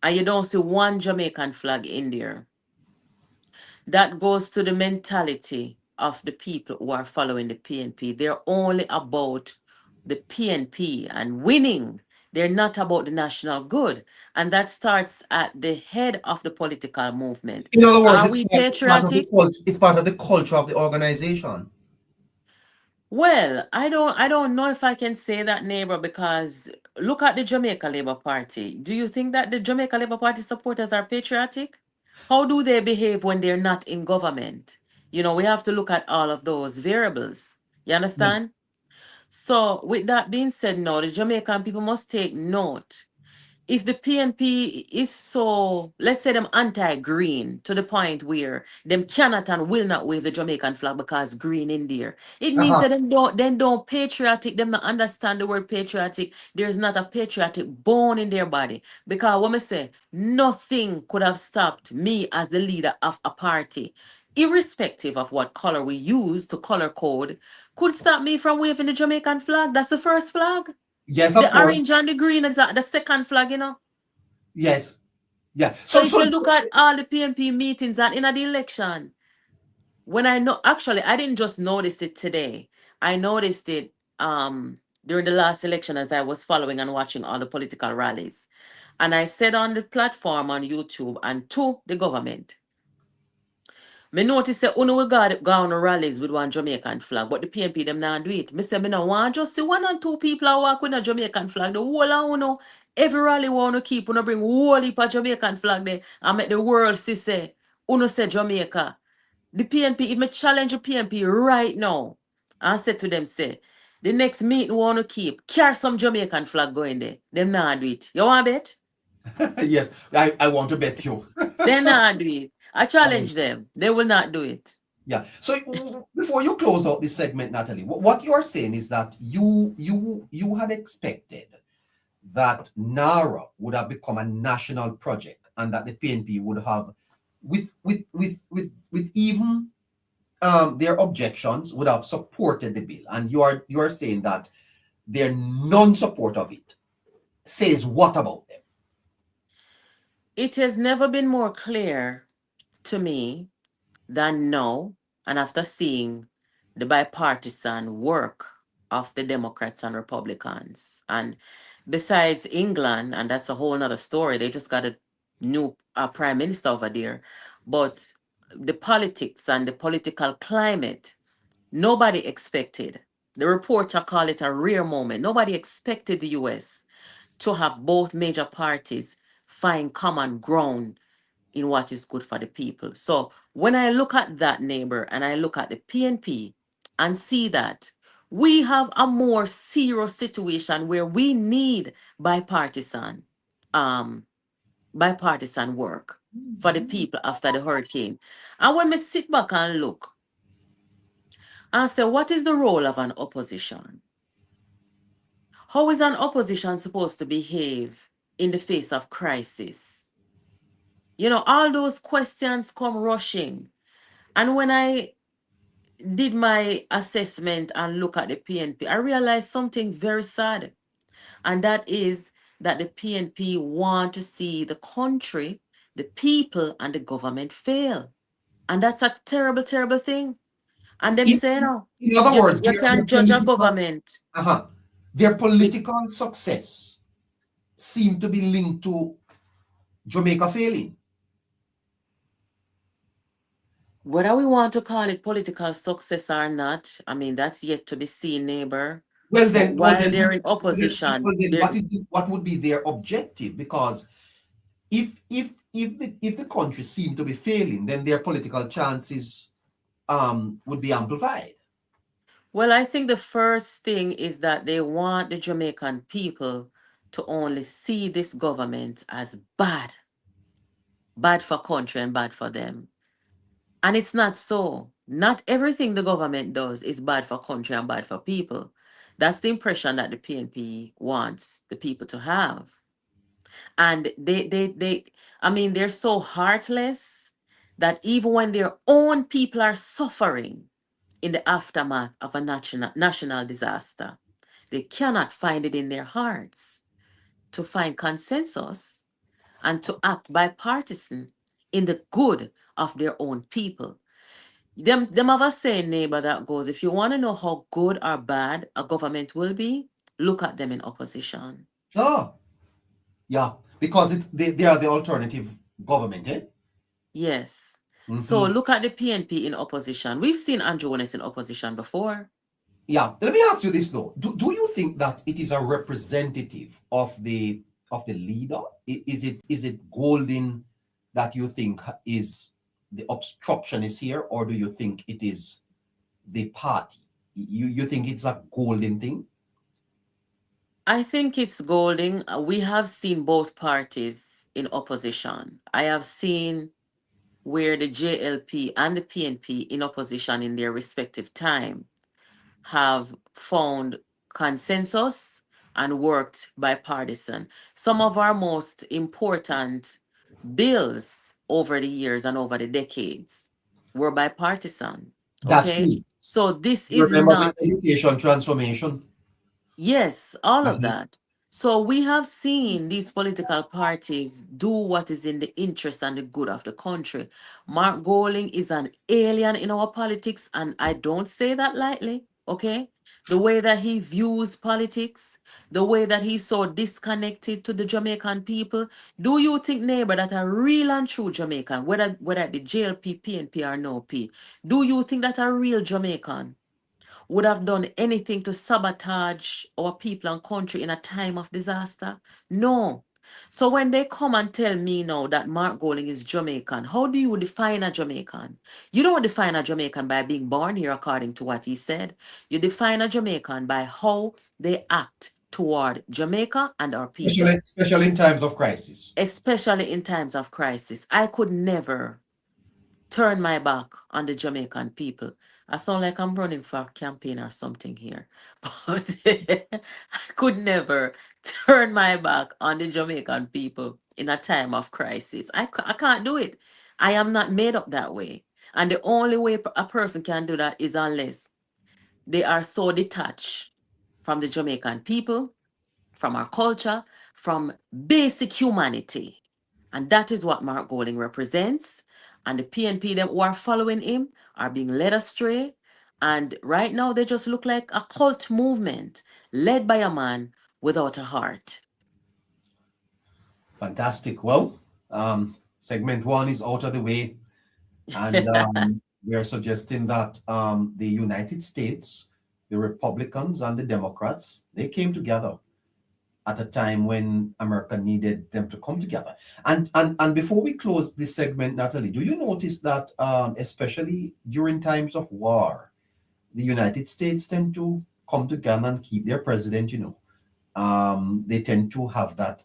and you don't see one Jamaican flag in there, that goes to the mentality of the people who are following the PNP. They're only about the PNP and winning. They're not about the national good. And that starts at the head of the political movement. In other words, Are we patriotic? It's part of the culture of the organization. Well, I don't know if I can say that, neighbor, because look at the Jamaica Labour Party. Do you think that the Jamaica Labour Party supporters are patriotic? How do they behave when they're not in government? We have to look at all of those variables. You understand? So, with that being said, now the Jamaican people must take note. If the PNP is so, let's say them anti-green to the point where them cannot and will not wave the Jamaican flag because green in there, it means that them don't patriotic, them not understand the word patriotic. There's not a patriotic bone in their body. Because what I say, nothing could have stopped me as the leader of a party, irrespective of what color we use to color code, could stop me from waving the Jamaican flag. That's the first flag. Yes, of The course. orange and the green is the second flag, Yes. Yeah. So if you look at all the PNP meetings and in the election, when actually I didn't just notice it today. I noticed it during the last election as I was following and watching all the political rallies. And I said on the platform on YouTube and to the government, me notice that uno will go on rallies with one Jamaican flag, but the PNP them not do it. Me say me no want just see 1 or 2 people a walk with a Jamaican flag. The whole of uno, every rally want to keep uno bring whole heap of Jamaican flag there and make the world see say uno say Jamaica. The PNP, if me challenge the PNP right now, and say to them say, the next meeting want to keep, carry some Jamaican flag going there. Them not do it. You want bet? Yes, I want to bet you. They not do it. I challenge them. They will not do it. Yeah. So before you close out this segment, Natalie, what you are saying is that you had expected that NARA would have become a national project and that the PNP would have, with even their objections, would have supported the bill. And you are saying that their non-support of it says what about them? It has never been more clear to me than now, and after seeing the bipartisan work of the Democrats and Republicans. And besides England, and that's a whole nother story, they just got a new prime minister over there. But the politics and the political climate, nobody expected. The reporter call it a rare moment. Nobody expected the US to have both major parties find common ground in what is good for the people. So when I look at that, neighbor, and I look at the PNP and see that we have a more serious situation where we need bipartisan work for the people after the hurricane. And when we sit back and look and say, what is the role of an opposition? How is an opposition supposed to behave in the face of crisis? You know, all those questions come rushing. And when I did my assessment and look at the PNP, I realized something very sad. And that is that the PNP want to see the country, the people, and the government fail. And that's a terrible, terrible thing. And them say, no, In other words, you can judge a government. Their political success seemed to be linked to Jamaica failing. Whether we want to call it political success or not, I mean, that's yet to be seen, neighbor. Well, then, while they're in opposition, what would be their objective? Because if the country seemed to be failing, then their political chances would be amplified. Well, I think the first thing is that they want the Jamaican people to only see this government as bad for country and bad for them. And it's not so. Not everything the government does is bad for country and bad for people. That's the impression that the PNP wants the people to have. And they're so heartless that even when their own people are suffering in the aftermath of a national disaster, they cannot find it in their hearts to find consensus and to act bipartisan in the good of their own people. Them have a saying, neighbor, that goes, if you want to know how good or bad a government will be, look at them in opposition. Oh, yeah, because they are the alternative government, eh? Yes. So look at the PNP in opposition. We've seen Andrew Holness in opposition before. Yeah, let me ask you this though. Do you think that it is a representative of the leader? Is it Golden that you think is the obstructionist here, or do you think it is the party? You think it's a Golden thing? I think it's Golden. We have seen both parties in opposition. I have seen where the JLP and the PNP in opposition in their respective time have found consensus and worked bipartisan. Some of our most important bills over the years and over the decades were bipartisan. That's true. So this You is remember not the education transformation? Yes, all of that. So we have seen these political parties do what is in the interest and the good of the country. Mark Golding is an alien in our politics, and I don't say that lightly. Okay? The way that he views politics, the way that he's so disconnected to the Jamaican people. Do you think, neighbor, that a real and true Jamaican, whether it be JLP, PNP, or no P, do you think that a real Jamaican would have done anything to sabotage our people and country in a time of disaster? No. So when they come and tell me now that Mark Golding is Jamaican, how do you define a Jamaican? You don't define a Jamaican by being born here according to what he said. You define a Jamaican by how they act toward Jamaica and our people. Especially in times of crisis. Especially in times of crisis. I could never turn my back on the Jamaican people. I sound like I'm running for a campaign or something here. But I could never turn my back on the Jamaican people in a time of crisis. I can't do it. I am not made up that way. And the only way a person can do that is unless they are so detached from the Jamaican people, from our culture, from basic humanity. And that is what Mark Golding represents. And the PNP them who are following him are being led astray. And right now they just look like a cult movement led by a man without a heart. Fantastic. Well, segment one is out of the way. And we are suggesting that the United States, the Republicans and the Democrats, they came together at a time when America needed them to come together. And before we close this segment, Natalee, do you notice that especially during times of war, the United States tend to come together and keep their president, they tend to have that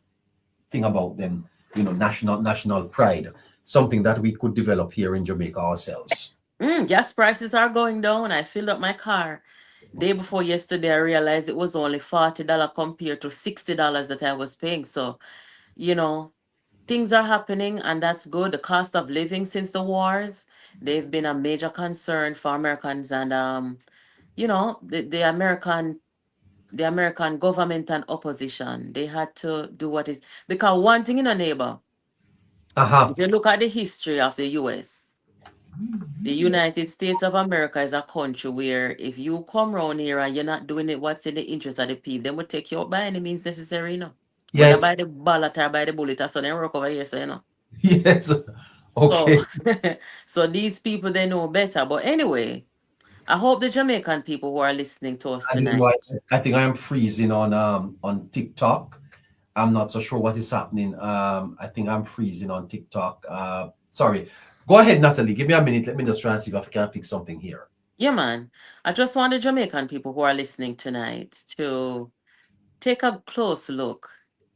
thing about them, national pride, something that we could develop here in Jamaica ourselves. Gas prices are going down. I filled up my car day before yesterday. I realized it was only $40 compared to $60 that I was paying. So, things are happening, and that's good. The cost of living since the wars, they've been a major concern for Americans, and the American government and opposition, they had to do what is, because one thing in a neighbor, if you look at the history of the US, the United States of America is a country where if you come around here and you're not doing it what's in the interest of the people, they will take you out by any means necessary, Whether Yes. by the ballot or by the bullet, or so they work over here, so Yes. Okay. So these people, they know better. But anyway, I hope the Jamaican people who are listening to us tonight. I think I am freezing on TikTok. I'm not so sure what is happening. I think I'm freezing on TikTok. Sorry. Go ahead, Natalee. Give me a minute. Let me just try and see if I can pick something here. Yeah, man. I just want the Jamaican people who are listening tonight to take a close look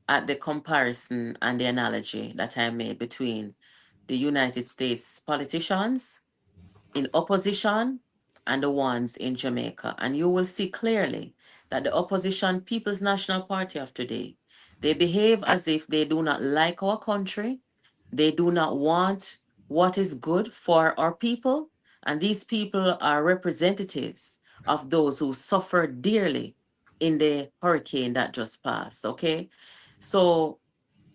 at the comparison and the analogy that I made between the United States politicians in opposition and the ones in Jamaica. And you will see clearly that the opposition People's National Party of today, they behave as if they do not like our country. They do not want what is good for our people. And these people are representatives of those who suffered dearly in the hurricane that just passed. Okay. So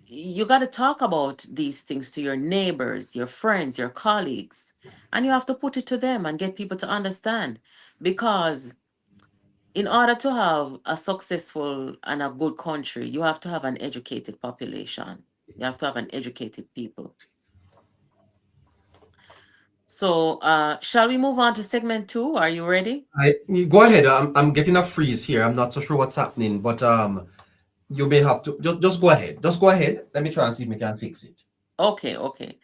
you got to talk about these things to your neighbors, your friends, your colleagues, and you have to put it to them and get people to understand. Because in order to have a successful and a good country, you have to have an educated population. You have to have an educated people. So, shall we move on to segment 2? Are you ready? You go ahead. I'm getting a freeze here. I'm not so sure what's happening, but you may have to just go ahead. Just go ahead. Let me try and see if we can fix it. Okay.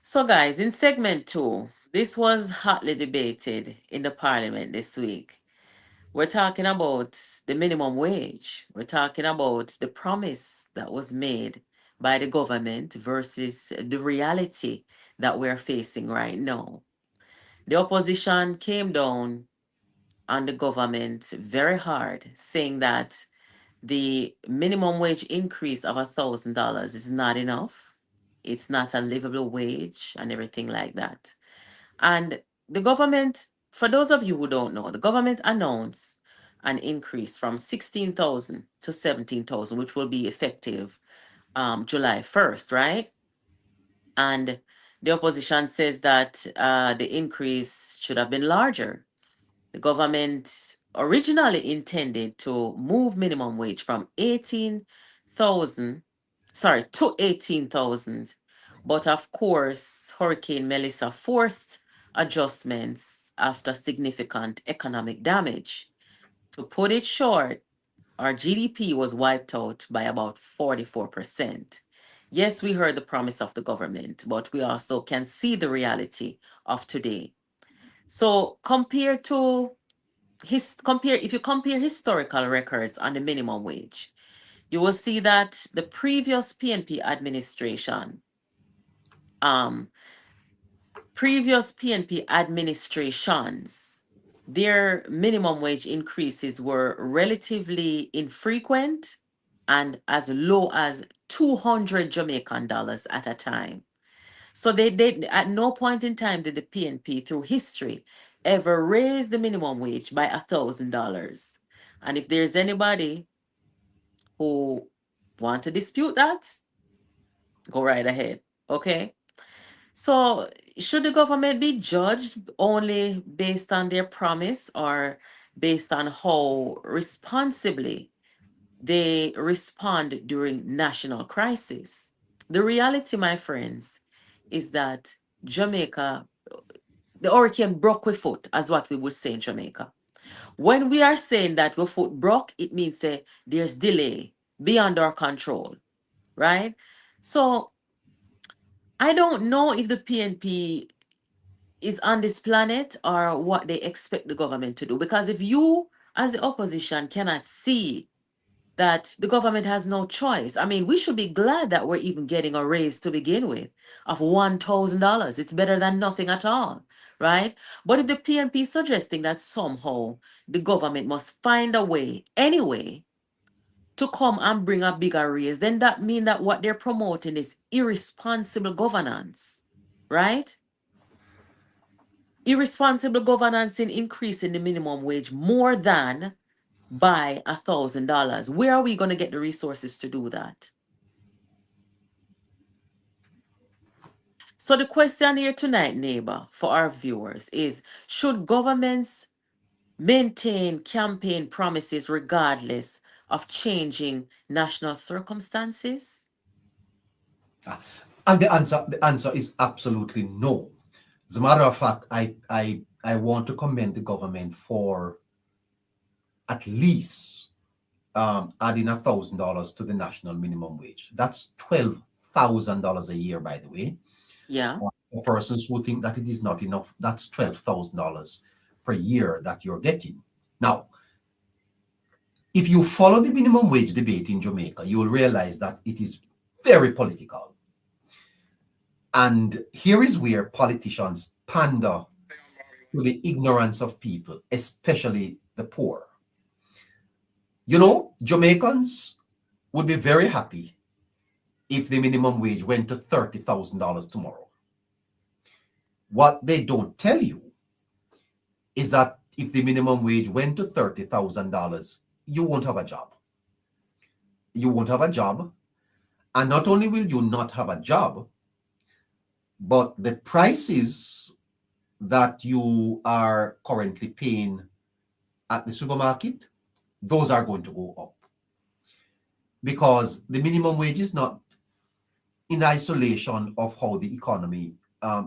So, guys, in segment 2, this was hotly debated in the parliament this week. We're talking about the minimum wage. We're talking about the promise that was made by the government versus the reality that we're facing right now. The opposition came down on the government very hard, saying that the minimum wage increase of $1,000 is not enough. It's not a livable wage and everything like that. And the government, for those of you who don't know, the government announced an increase from 16,000 to 17,000, which will be effective July 1st, right? And the opposition says that the increase should have been larger. The government originally intended to move minimum wage from 18,000, sorry, to 18,000. But of course, Hurricane Melissa forced adjustments after significant economic damage. To put it short, our GDP was wiped out by about 44%. Yes, we heard the promise of the government, but we also can see the reality of today. So if you compare historical records on the minimum wage, you will see that the previous PNP administration, um, previous PNP administrations, their minimum wage increases were relatively infrequent and as low as 200 Jamaican dollars at a time. So they at no point in time did the PNP through history ever raise the minimum wage by $1,000. And if there's anybody who want to dispute that, go right ahead. Okay. So should the government be judged only based on their promise or based on how responsibly they respond during national crisis? The reality, my friends, is that Jamaica, the hurricane broke with foot, as what we would say in Jamaica. When we are saying that we foot broke, it means there's delay beyond our control, right? So I don't know if the PNP is on this planet or what they expect the government to do. Because if you, as the opposition, cannot see that the government has no choice, I mean, we should be glad that we're even getting a raise to begin with of $1,000. It's better than nothing at all, right? But if the PNP is suggesting that somehow the government must find a way, anyway, to come and bring a bigger raise, then that means that what they're promoting is irresponsible governance, right? Irresponsible governance in increasing the minimum wage more than by $1,000. Where are we going to get the resources to do that? So the question here tonight, neighbor, for our viewers is, should governments maintain campaign promises regardless of changing national circumstances? And the answer is absolutely no. As a matter of fact, I want to commend the government for at least adding $1,000 to the national minimum wage. That's $12,000 a year, by the way. Yeah. For persons who think that it is not enough, that's $12,000 per year that you're getting. Now, if you follow the minimum wage debate in Jamaica, you will realize that it is very political. And here is where politicians pander to the ignorance of people, especially the poor. You know, Jamaicans would be very happy if the minimum wage went to $30,000 tomorrow. What they don't tell you is that if the minimum wage went to $30,000, you won't have a job. You won't have a job. And not only will you not have a job, but the prices that you are currently paying at the supermarket, those are going to go up. Because the minimum wage is not in isolation of how the economy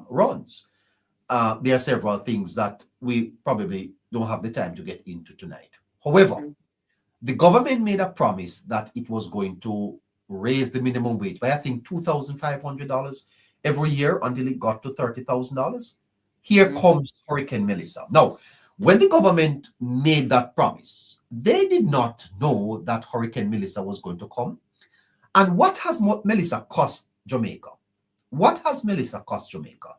runs. There are several things that we probably don't have the time to get into tonight. However, the government made a promise that it was going to raise the minimum wage by, I think, $2,500 every year until it got to $30,000. Here comes Hurricane Melissa. Now, when the government made that promise, they did not know that Hurricane Melissa was going to come. And what has Melissa cost Jamaica? What has Melissa cost Jamaica?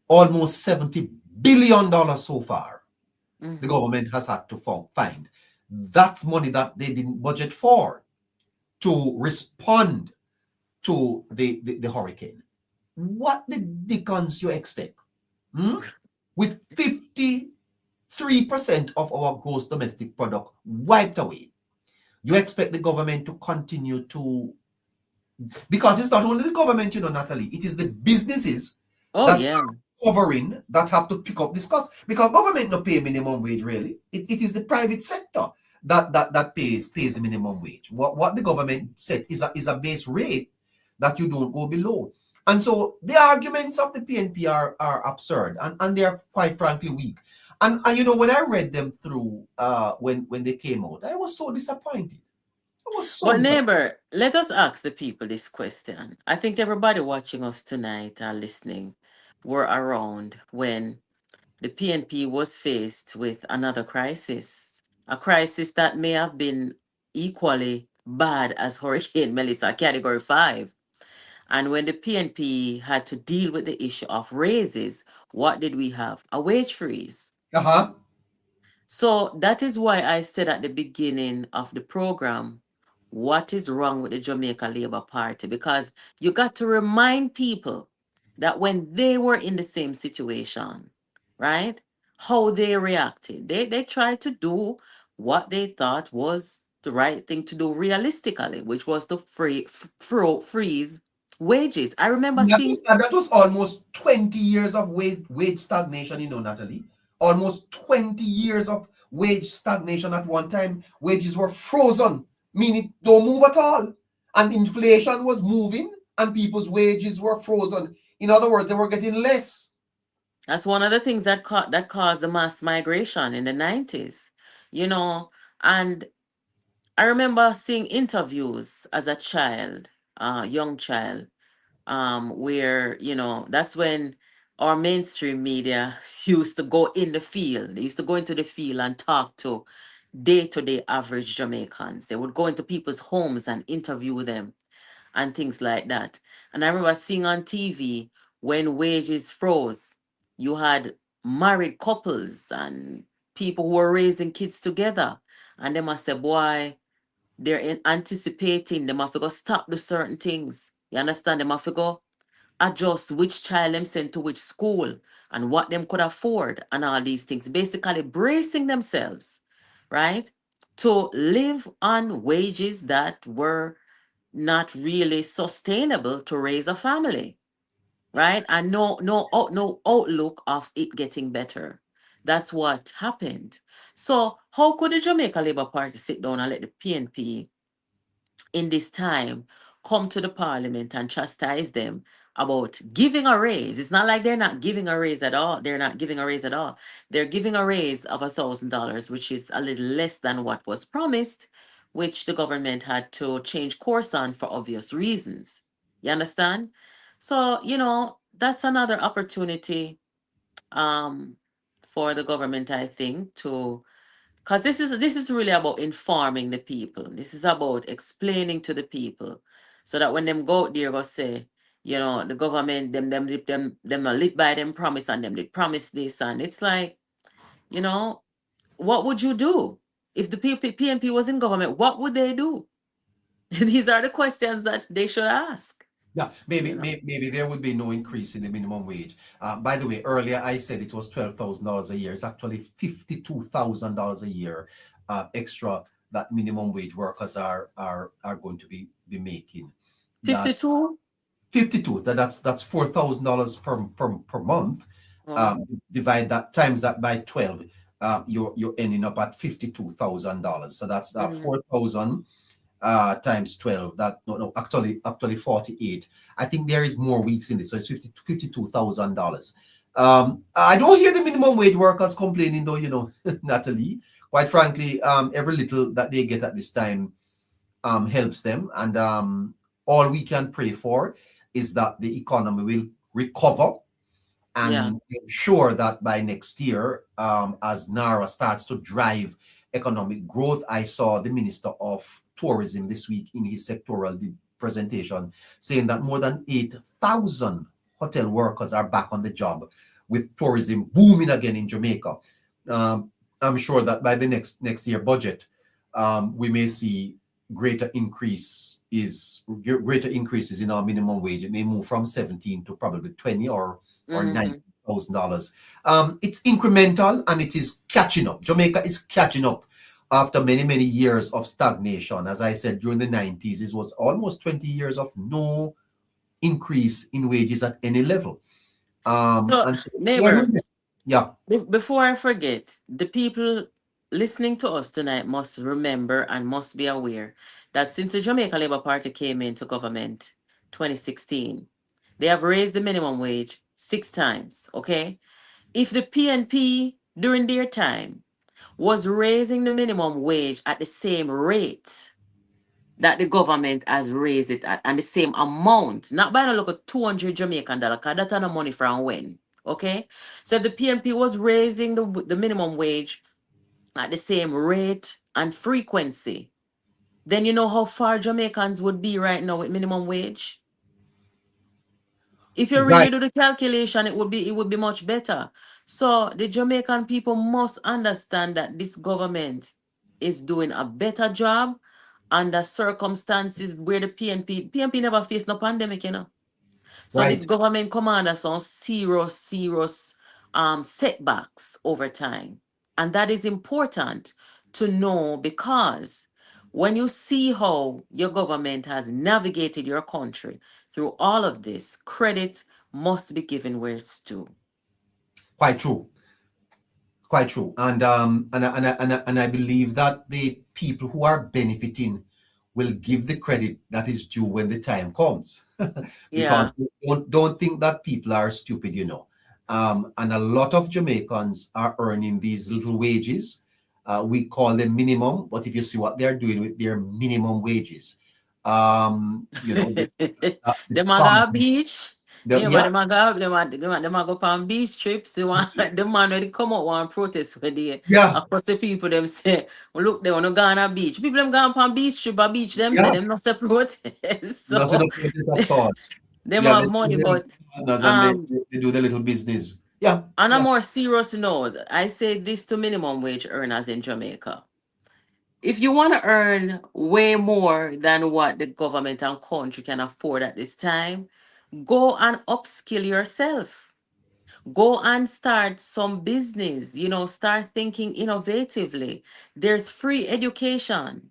Almost $70 billion so far. The government has had to find. That's money that they didn't budget for to respond to the hurricane. What the dickens you expect? With 53% of our gross domestic product wiped away, you expect the government to continue to, because it's not only the government, you know, Natalie, it is the businesses that are covering that have to pick up this cost, because government no pay minimum wage really. It is the private sector that pays the minimum wage. What the government set is a base rate that you don't go below. And so the arguments of the PNP are absurd, and they are quite frankly weak. And you know, when I read them through when they came out, I was so disappointed. But neighbor, let us ask the people this question. I think everybody watching us tonight or listening were around when the PNP was faced with another crisis, a crisis that may have been equally bad as Hurricane Melissa, Category 5. And when the PNP had to deal with the issue of raises, what did we have? A wage freeze. So that is why I said at the beginning of the program, what is wrong with the Jamaica Labour Party? Because you got to remind people that when they were in the same situation, right, how they reacted. They tried to do what they thought was the right thing to do realistically, which was to freeze wages. I remember seeing that was almost 20 years of wage stagnation, you know, Natalie. Almost 20 years of wage stagnation. At one time, wages were frozen, meaning don't move at all. And inflation was moving and people's wages were frozen. In other words, they were getting less. That's one of the things that caused the mass migration in the 90s, you know. And I remember seeing interviews as a child, young child, where, you know, that's when our mainstream media used to go in the field. They used to go into the field and talk to day-to-day average Jamaicans. They would go into people's homes and interview them and things like that. And I remember seeing on TV when wages froze, you had married couples and people who were raising kids together. And they must say, boy, they're anticipating, they must go stop the certain things. You understand? They must go adjust which child them sent to which school and what them could afford and all these things. Basically bracing themselves, right, to live on wages that were not really sustainable to raise a family, right? And no outlook of it getting better. That's what happened. So how could the Jamaica Labour Party sit down and let the PNP in this time come to the parliament and chastise them about giving a raise? It's not like they're not giving a raise at all. They're not giving a raise at all. They're giving a raise of $1,000, which is a little less than what was promised, which the government had to change course on for obvious reasons. You understand? So, you know, that's another opportunity for the government, I think, to, because this is really about informing the people. This is about explaining to the people so that when them go out there go say, you know, the government, them not live by them promise, and them they promise this. And it's like, you know, what would you do if the PNP was in government? What would they do? These are the questions that they should ask. Yeah, maybe there would be no increase in the minimum wage. By the way, earlier I said it was $12,000 a year. It's actually $52,000 a year extra that minimum wage workers are going to be making. 52? 52. That's $4,000 per month. Divide that times that by 12. You're ending up at $52,000. So that's 4,000. Times 12, that no actually 48. I think there is more weeks in this, so it's $52,000. I don't hear the minimum wage workers complaining though, you know, Natalie. Quite frankly, every little that they get at this time helps them, and all we can pray for is that the economy will recover and ensure that by next year, as NARA starts to drive economic growth. I saw the Minister of Tourism this week in his sectoral presentation saying that more than 8,000 hotel workers are back on the job, with tourism booming again in Jamaica. I'm sure that by the next year budget, we may see greater increases in our minimum wage. It may move from 17 to probably 20 or $9,000. It's incremental and it is catching up. Jamaica is catching up after many years of stagnation. As I said, during the 90s, it was almost 20 years of no increase in wages at any level. So, And so they are neighbor, doing this. Yeah, before I forget, the people listening to us tonight must remember and must be aware that since the Jamaica Labour Party came into government 2016, they have raised the minimum wage 6 times. Okay. If the PNP during their time was raising the minimum wage at the same rate that the government has raised it at, and the same amount, not by no look at 200 Jamaican dollar, because that's not money from when. Okay. So if the PNP was raising the minimum wage at the same rate and frequency, then you know how far Jamaicans would be right now with minimum wage. If you really Right. do the calculation, it would be much better. So the Jamaican people must understand that this government is doing a better job under circumstances where the PNP never faced no pandemic, you know. So this right. government come under some serious setbacks over time. And that is important to know, because when you see how your government has navigated your country through all of this, credit must be given where it's due. Quite true. Quite true. And I believe that the people who are benefiting will give the credit that is due when the time comes. Yeah. Because don't think that people are stupid, you know. And a lot of Jamaicans are earning these little wages. We call them minimum, but if you see what they're doing with their minimum wages, you know, the Them a farm, go beach. Neighbor, yeah, them a go on beach trips. You want the man when they come out one protest where they yeah, across the people them say, well, look, they wanna go on a beach. People them gone on beach trip, a beach them say yeah. them not say protest. Nothing So of protest at all. them Yeah, have they do money, the little but partners and they, um they do the little business. Yeah, on a yeah. more serious note, I say this to minimum wage earners in Jamaica. If you want to earn way more than what the government and country can afford at this time, go and upskill yourself. Go and start some business, start thinking innovatively. There's free education.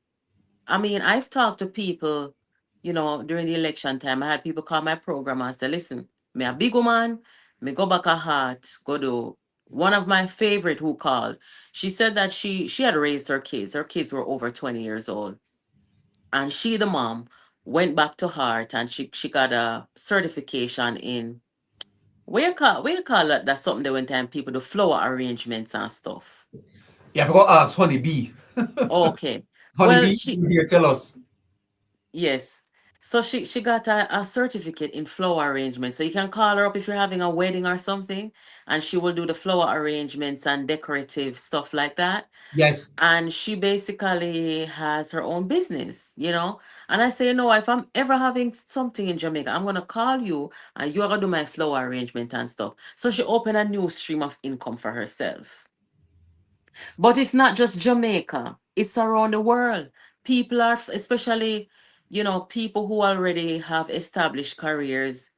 I mean, I've talked to people, during the election time. I had people call my program and say, listen, me a big woman, me go back a heart, go do. One of my favorite who called, she said that she had raised her kids. Her kids were over 20 years old. And she, the mom, went back to heart, and she got a certification in, where you call that? That's something they went time people do flower arrangements and stuff. Yeah, I forgot to ask Honeybee. Okay. Well, Honeybee, you here tell us. yes. So she got a certificate in flower arrangement. So you can call her up if you're having a wedding or something, and she will do the flower arrangements and decorative stuff like that. Yes. And she basically has her own business. And I say, if I'm ever having something in Jamaica, I'm gonna call you and you're gonna do my flower arrangement and stuff. So she opened a new stream of income for herself. But it's not just Jamaica, it's around the world. People are, especially, people who already have established careers,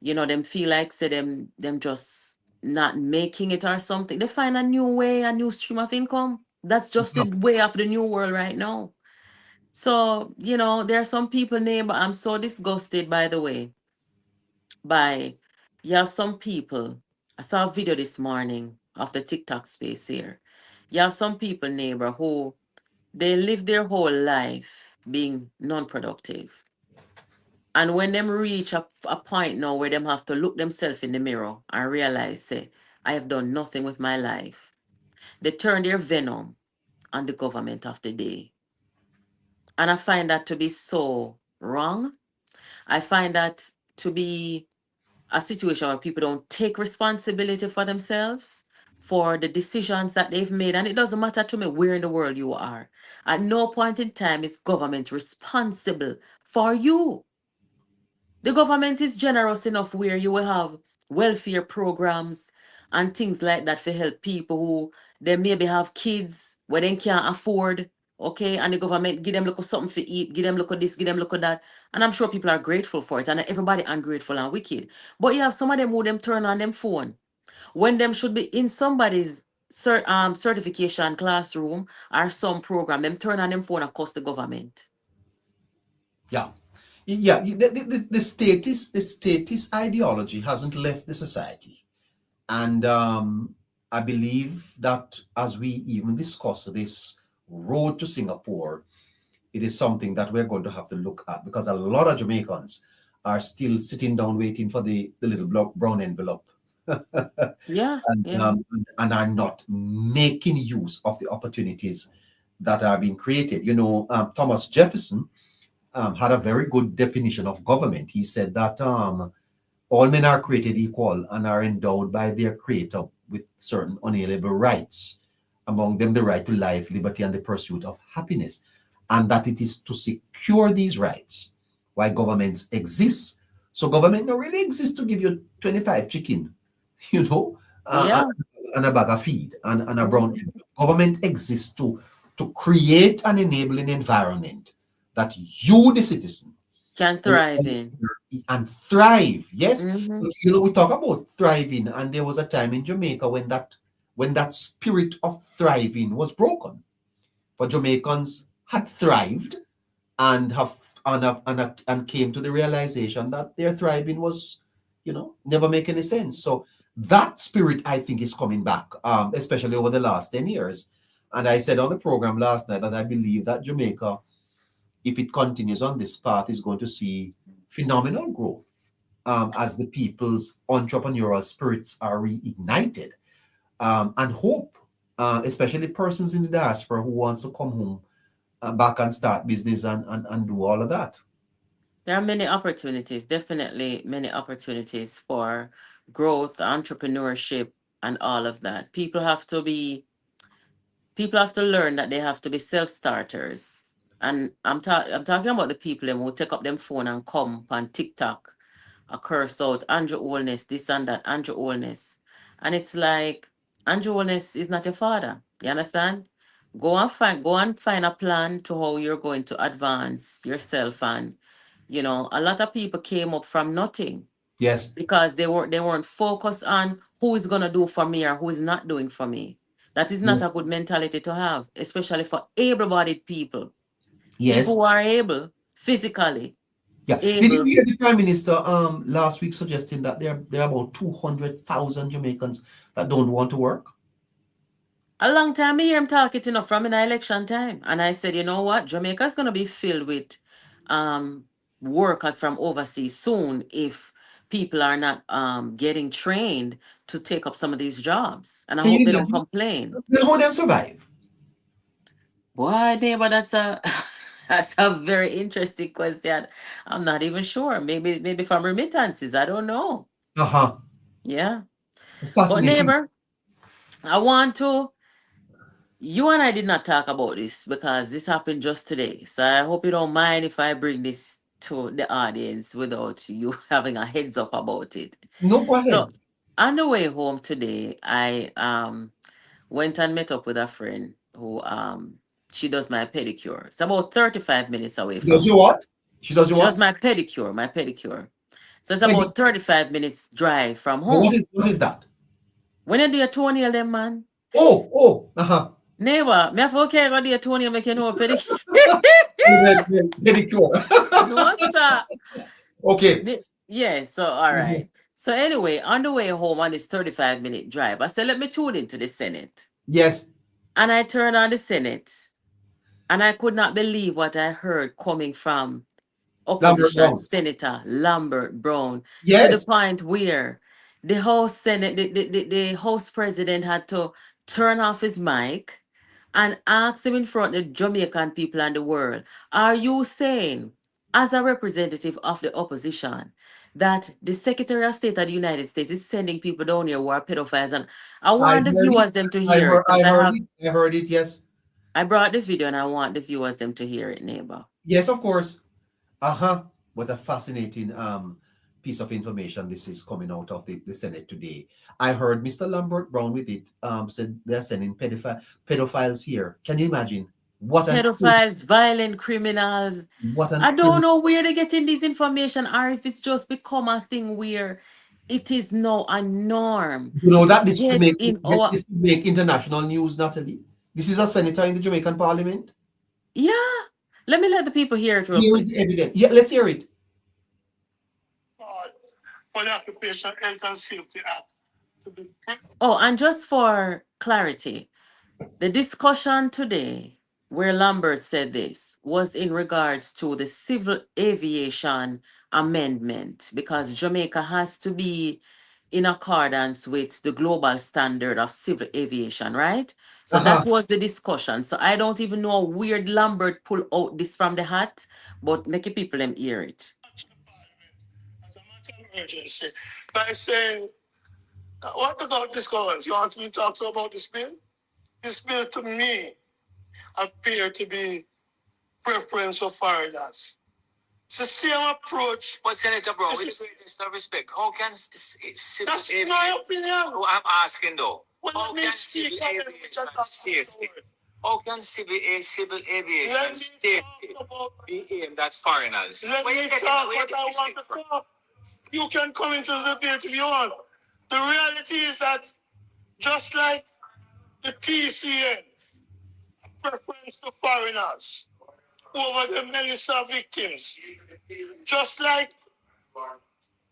them feel like say them just not making it or something. They find a new way, a new stream of income. That's just the way of the new world right now. So, there are some people, neighbor, I'm so disgusted, by the way, by, you have some people. I saw a video this morning of the TikTok space here. You have some people, neighbor, who they live their whole life being non-productive. And when them reach a point now where them have to look themselves in the mirror and realize, say, I have done nothing with my life, they turn their venom on the government of the day. And I find that to be so wrong. I find that to be a situation where people don't take responsibility for themselves, for the decisions that they've made. And it doesn't matter to me where in the world you are. At no point in time is government responsible for you. The government is generous enough where you will have welfare programs and things like that for help people who they maybe have kids where they can't afford. Okay, and the government give them look something to eat, give them look at this, give them look at that. And I'm sure people are grateful for it. And everybody ungrateful and wicked. But you have some of them who them turn on them phone when them should be in somebody's certification classroom or some program, them turn on them phone and cost the government. Yeah. Yeah, the statist ideology hasn't left the society. And I believe that as we even discuss this road to Singapore, it is something that we're going to have to look at, because a lot of Jamaicans are still sitting down waiting for the little brown envelope. Yeah, yeah. And are not making use of the opportunities that are being created. You know, Thomas Jefferson had a very good definition of government. He said that all men are created equal and are endowed by their creator with certain unalienable rights, among them the right to life, liberty, and the pursuit of happiness, and that it is to secure these rights why governments exist. So government don't really exist to give you 25 chicken, you know, Yeah. and a bag of feed and a brown envelope. Government exists to create an enabling environment that you, the citizen, Can thrive in. and thrive. Yes, Mhm. you know, we talk about thriving, and there was a time in Jamaica when that spirit of thriving was broken. But Jamaicans had thrived and and came to the realization that their thriving was, you know, never make any sense. So that spirit, I think, is coming back, especially over the last 10 years. And I said on the program last night that I believe that Jamaica, if it continues on this path, is going to see phenomenal growth as the people's entrepreneurial spirits are reignited, and hope, especially persons in the diaspora who want to come home back and start business and do all of that. There are many opportunities, definitely many opportunities for growth, entrepreneurship, and all of that. People have to learn that they have to be self-starters. And I'm talking about the people them who take up them phone and come on TikTok, a curse out Andrew Holness, this and that, Andrew Holness. And it's like, Andrew Holness is not your father. You understand? Go and find a plan to how you're going to advance yourself. And you know, a lot of people came up from nothing Yes. because they weren't focused on who is gonna do for me or who is not doing for me. That is not a good mentality to have, especially for able-bodied people. Yes. People who are able physically. Yeah. Did you hear the Prime Minister last week suggesting that there are about 200,000 Jamaicans that don't want to work? A long time I hear him talk it enough from in election time. And I said, you know what? Jamaica is gonna be filled with workers from overseas soon if people are not getting trained to take up some of these jobs. And I Can hope you they don't imagine? complain. Then how them survive? Boy, neighbor, that's a that's a very interesting question. I'm not even sure. Maybe from remittances. I don't know. Uh-huh. Yeah. But Fascinating. neighbor, you and I did not talk about this because this happened just today. So I hope you don't mind if I bring this to the audience without you having a heads up about it. No, go ahead. So on the way home today, I went and met up with a friend who she does my pedicure. It's about 35 minutes away from Does you me. what? She does you She what? does my pedicure. So it's about 35 minutes drive from home. What is that? When you do a toenail, them man. Oh, uh-huh. Neighbor, me have okay go do a toenail make you know pedicure. Pedicure. No, sir. Okay. Yeah, so all right. So anyway, on the way home on this 35-minute drive, I said, let me tune into the Senate. Yes. And I turned on the Senate, and I could not believe what I heard coming from opposition Senator Lambert Brown. Yes. To the point where the House Senate, the House President had to turn off his mic and ask him in front of the Jamaican people and the world, are you saying, as a representative of the opposition, that the Secretary of State of the United States is sending people down here who are pedophiles? And I want the viewers them to hear it. I heard it, yes. I brought the video and I want the viewers them to hear it, neighbor. Yes, of course. Uh-huh. What a fascinating piece of information this is coming out of the Senate today. I heard Mr. Lambert Brown with it said they're sending pedophiles here. Can you imagine? Pedophiles, violent criminals. I don't know where they're getting this information or if it's just become a thing where it is now a norm. You know that this will make international news, Natalee. This is a senator in the Jamaican Parliament. Yeah. Let me let the people hear it real Here quick. is the evidence. Yeah, let's hear it. for the Occupational Health and Safety Act to be. Oh, and just for clarity, the discussion today where Lambert said this was in regards to the civil aviation amendment, because Jamaica has to be in accordance with the global standard of civil aviation, right? So that was the discussion. So I don't even know where Lambert pull out this from the hat, but make it people them hear it. As a matter of urgency, by saying, what about this going? You want me to talk about this bill? This bill to me appear to be preference for foreigners. It's the same approach. But Senator Brown, with the greatest of respect, how can civil That's aviation... my opinion. No, I'm asking though. Well, How can civil aviation safety... How can civil aviation safety be aimed at foreigners? Let me talk what I want to talk. You can come into the debate if you want. The reality is that just like the TCN, preference to foreigners over the Melissa victims, just like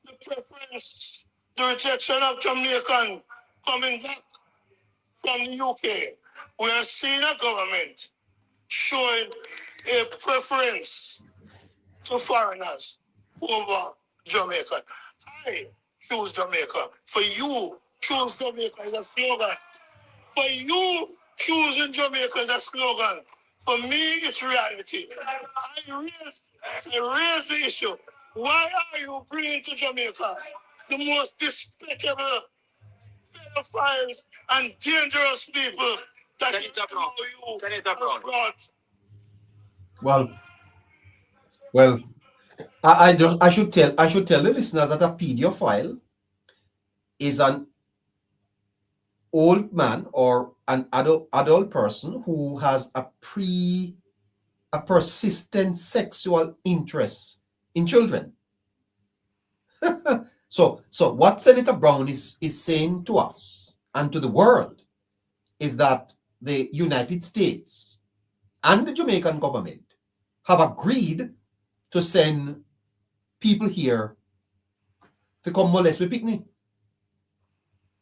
the preference, the rejection of Jamaican coming back from the UK, we are seeing a government showing a preference to foreigners over Jamaica. I choose Jamaica. For you, choose Jamaica as a slogan. For you, choosing Jamaica as a slogan. For me, it's reality. I raise the issue. Why are you bringing to Jamaica the most despicable, pedophiles, and dangerous people that Senator Brown. Well, I should tell the listeners that a pedophile is an old man or an adult person who has a persistent sexual interest in children. So what Senator Brown is saying to us and to the world is that the United States and the Jamaican government have agreed to send people here to come molest with picnic.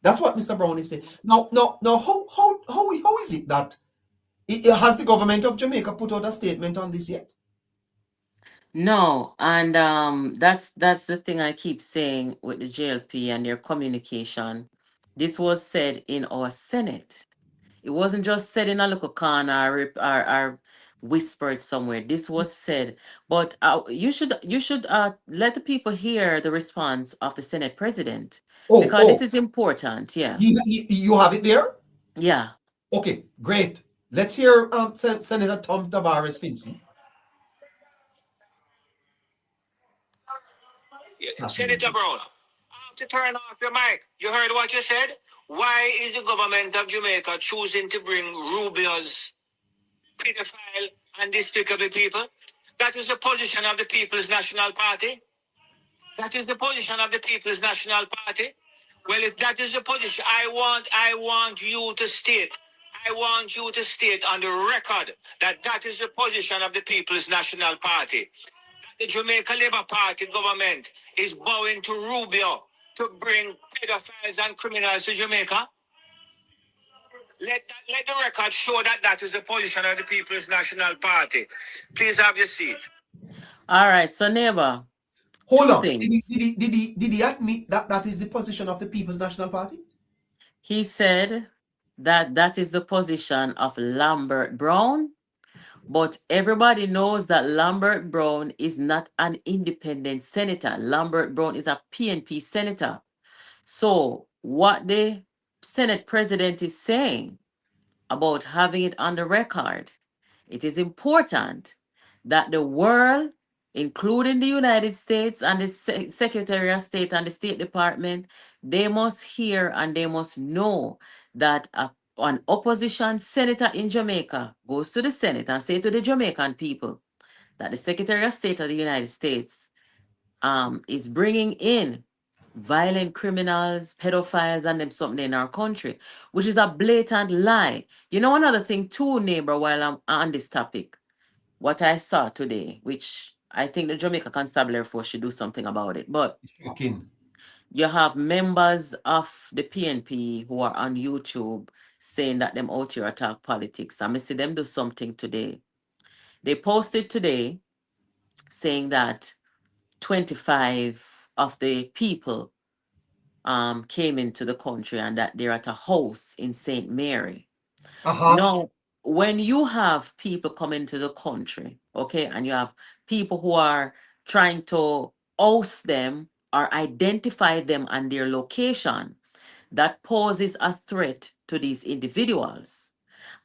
That's what Mr. Brown is saying. Now, how is it that has the government of Jamaica put out a statement on this yet? No, and that's the thing I keep saying with the JLP and their communication. This was said in our Senate. It wasn't just said in a little corner or whispered somewhere. This was said, but you should let the people hear the response of the Senate President, because this is important. Yeah, you have it there. Yeah. Okay, great. Let's hear Senator Tom Tavares Finson. Senator Brown, I have to turn off your mic. You heard what you said? Why is the government of Jamaica choosing to bring Rubio's pedophile and despicable people? That is the position of the People's National Party. That is the position of the People's National Party. Well, if that is the position, I want you to state. I want you to state on the record that that is the position of the People's National Party. The Jamaica Labour Party government is bowing to Rubio to bring pedophiles and criminals to Jamaica. Let the record show that that is the position of the People's National Party. Please have your seat. All right, so neighbor. Hold on. Did he admit that that is the position of the People's National Party? He said that that is the position of Lambert Brown, but everybody knows that Lambert Brown is not an independent senator. Lambert Brown is a PNP senator. So what the Senate President is saying about having it on the record, it is important that the world, including the United States and the Secretary of State and the State Department, they must hear and they must know that an opposition senator in Jamaica goes to the Senate and say to the Jamaican people that the Secretary of State of the United States is bringing in violent criminals, pedophiles, and them something in our country, which is a blatant lie. You know, another thing too, neighbor, while I'm on this topic, what I saw today, which I think the Jamaica Constabulary Force should do something about it. But shocking. you have members of the PNP who are on YouTube saying that them out here attack politics. I see them do something today. They posted today saying that 25 of the people came into the country and that they're at a house in St. Mary. Now, when you have people come into the country, okay, and you have people who are trying to oust them or identify them and their location, that poses a threat to these individuals.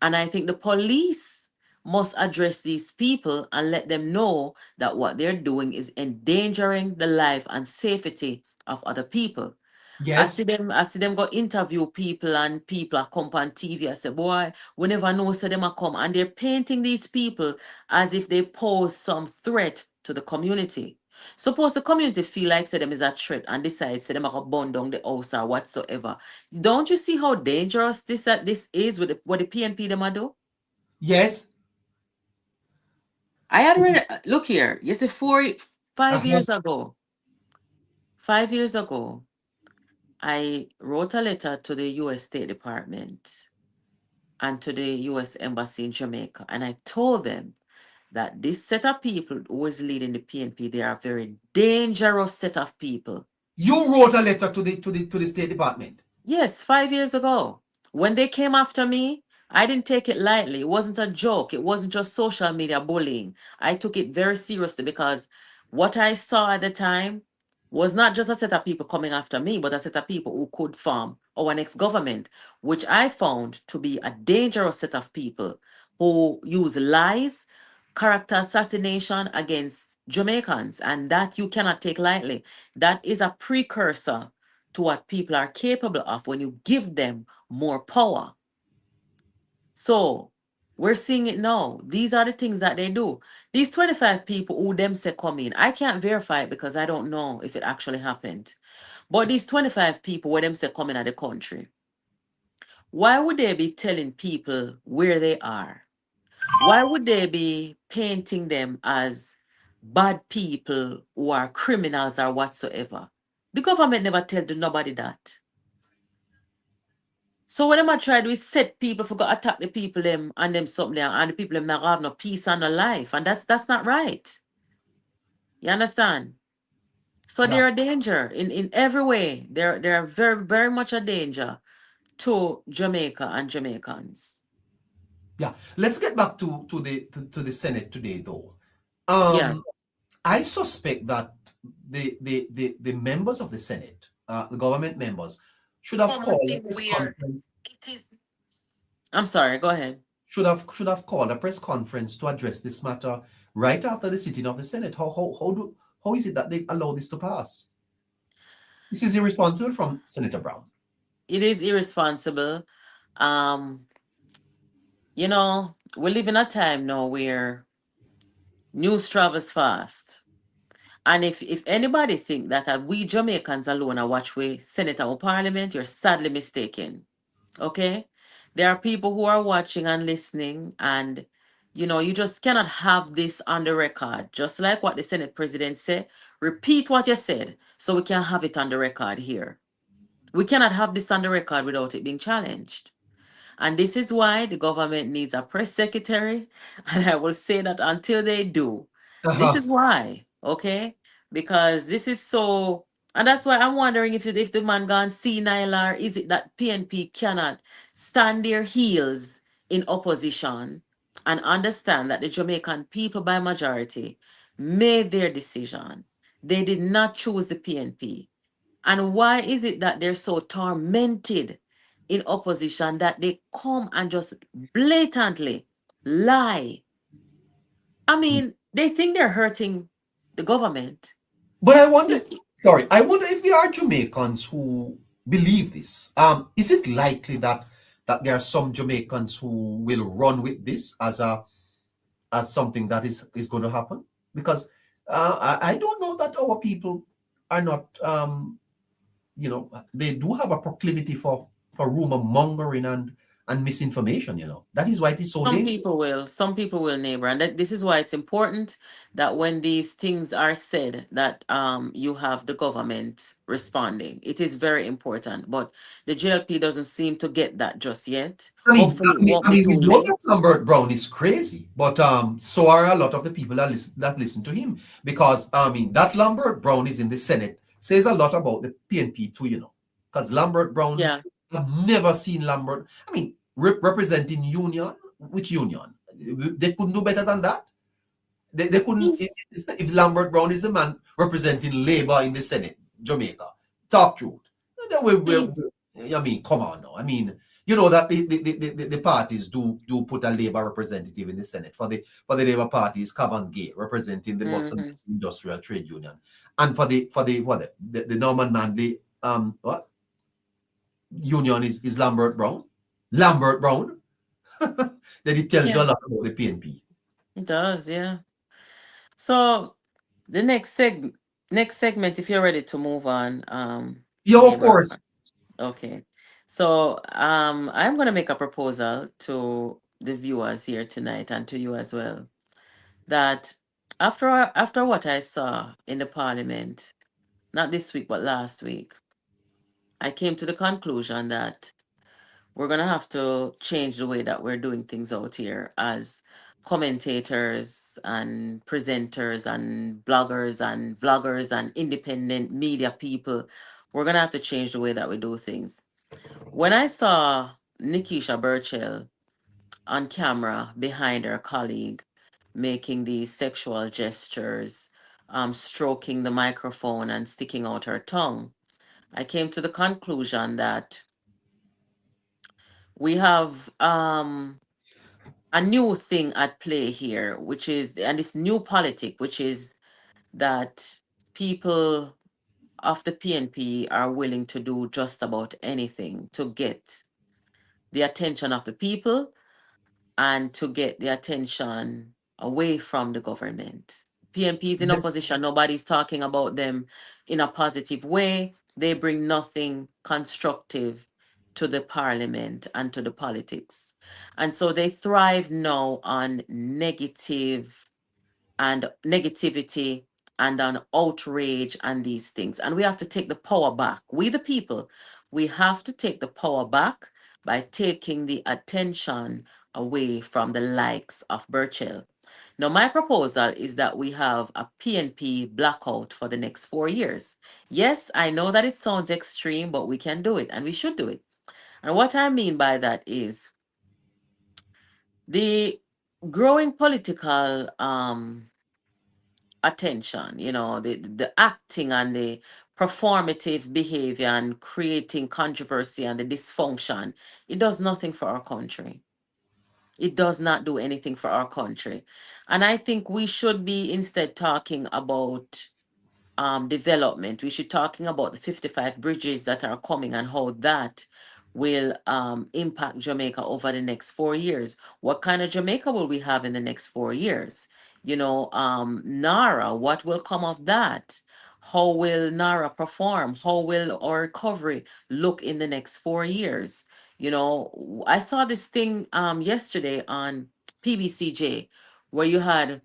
And I think the police must address these people and let them know that what they're doing is endangering the life and safety of other people. I Yes. see them go interview people and people are come on TV. I say, boy, we never know so them a come. And they're painting these people as if they pose some threat to the community. Suppose the community feel like say them is a threat and decide say them are gonna burn down the house or whatsoever. Don't you see how dangerous this is with what the PNP them a do? Yes. I had read look here. You see, 5 Uh-huh. years ago. 5 years ago, I wrote a letter to the US State Department and to the US Embassy in Jamaica. And I told them that this set of people who is leading the PNP, they are a very dangerous set of people. You wrote a letter to the State Department. Yes, 5 years ago. When they came after me, I didn't take it lightly. It wasn't a joke. It wasn't just social media bullying. I took it very seriously because what I saw at the time was not just a set of people coming after me, but a set of people who could form our next government, which I found to be a dangerous set of people who use lies, character assassination against Jamaicans, and that you cannot take lightly. That is a precursor to what people are capable of when you give them more power. So we're seeing it now. These are the things that they do. These 25 people who them say come in, I can't verify it because I don't know if it actually happened. But these 25 people where them say come in at the country, why would they be telling people where they are? Why would they be painting them as bad people who are criminals or whatsoever? The government never tell nobody that. So what them I try to do is set people for go attack the people them and them something there and the people them not have no peace and no life. And that's not right. You understand? So they're a danger in every way. They're very, very much a danger to Jamaica and Jamaicans. Yeah. Let's get back to the Senate today though. Yeah. I suspect that the members of the Senate, the government members, should have called a press conference. I'm sorry, go ahead. Should have called a press conference to address this matter right after the sitting of the Senate. How is it that they allow this to pass? This is irresponsible from Senator Brown. It is irresponsible. You know, we live in a time now where news travels fast. And if anybody think that we Jamaicans alone are watch we Senate or Parliament, you're sadly mistaken. Okay? There are people who are watching and listening, and you just cannot have this on the record. Just like what the Senate President said, repeat what you said so we can have it on the record here. We cannot have this on the record without it being challenged. And this is why the government needs a press secretary. And I will say that until they do, this is why, okay? Because this is so, and that's why I'm wondering if the man gone senile, or is it that PNP cannot stand their heels in opposition and understand that the Jamaican people by majority made their decision. They did not choose the PNP. And why is it that they're so tormented in opposition that they come and just blatantly lie? I mean, they think they're hurting the government. But I wonder if there are Jamaicans who believe this. Is it likely that there are some Jamaicans who will run with this as something that is going to happen? Because I don't know that our people are not, they do have a proclivity for rumor mongering and and misinformation, That is why it is so Some dangerous. people will, neighbor, and this is why it's important that when these things are said, that you have the government responding. It is very important, but the JLP doesn't seem to get that just yet. Hopefully, it won't be too The joke late. of Lambert Brown is crazy, but so are a lot of the people that listen to him, because that Lambert Brown is in the Senate says a lot about the PNP too, because Lambert Brown, Yeah. I've never seen Lambert. Representing union, which union? They couldn't do better than that. They couldn't. If Lambert Brown is the man representing Labour in the Senate, Jamaica, talk truth. Then come on now. You know that the parties do put a Labour representative in the Senate for the Labour Party is Cavan Gay representing the Boston Industrial Trade Union, and for the Norman Manley union is Lambert Brown. Lambert Brown. Then it tells you a lot about the PNP. It does, yeah. So the next segment, if you're ready to move on, Yeah, of neighbor. course. Okay. So I'm gonna make a proposal to the viewers here tonight and to you as well, that after what I saw in the parliament, not this week but last week, I came to the conclusion that we're gonna have to change the way that we're doing things out here as commentators and presenters and bloggers and vloggers and independent media people. We're gonna have to change the way that we do things. When I saw Nikisha Burchell on camera behind her colleague making these sexual gestures, stroking the microphone and sticking out her tongue, I came to the conclusion that we have a new thing at play here, which is, and this new politic, which is that people of the PNP are willing to do just about anything to get the attention of the people and to get the attention away from the government. PNP is in opposition. Nobody's talking about them in a positive way. They bring nothing constructive to the parliament and to the politics. And so they thrive now on negativity and on outrage and these things. And we have to take the power back. We, the people, we have to take the power back by taking the attention away from the likes of Burchell. Now, my proposal is that we have a PNP blackout for the next 4 years. Yes, I know that it sounds extreme, but we can do it and we should do it. And what I mean by that is the growing political attention, the acting and the performative behavior and creating controversy and the dysfunction, it does nothing for our country. It does not do anything for our country. And I think we should be instead talking about development. We should talking about the 55 bridges that are coming and how that will impact Jamaica over the next 4 years. What kind of Jamaica will we have in the next 4 years? NARA, what will come of that? How will NARA perform? How will our recovery look in the next 4 years? I saw this thing yesterday on PBCJ where you had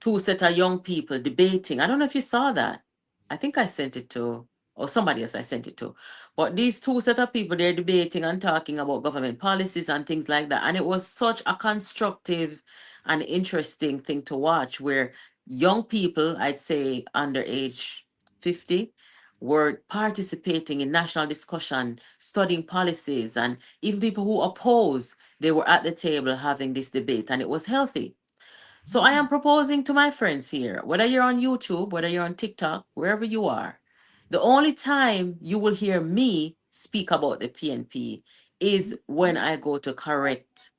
two set of young people debating. I don't know if you saw that. I think I sent it to, or somebody else I sent it to. But these two set of people, they're debating and talking about government policies and things like that. And it was such a constructive and interesting thing to watch where young people, I'd say under age 50, were participating in national discussion, studying policies, and even people who oppose, they were at the table having this debate, and it was healthy. So I am proposing to my friends here, whether you're on YouTube, whether you're on TikTok, wherever you are, the only time you will hear me speak about the PNP is when I go to correct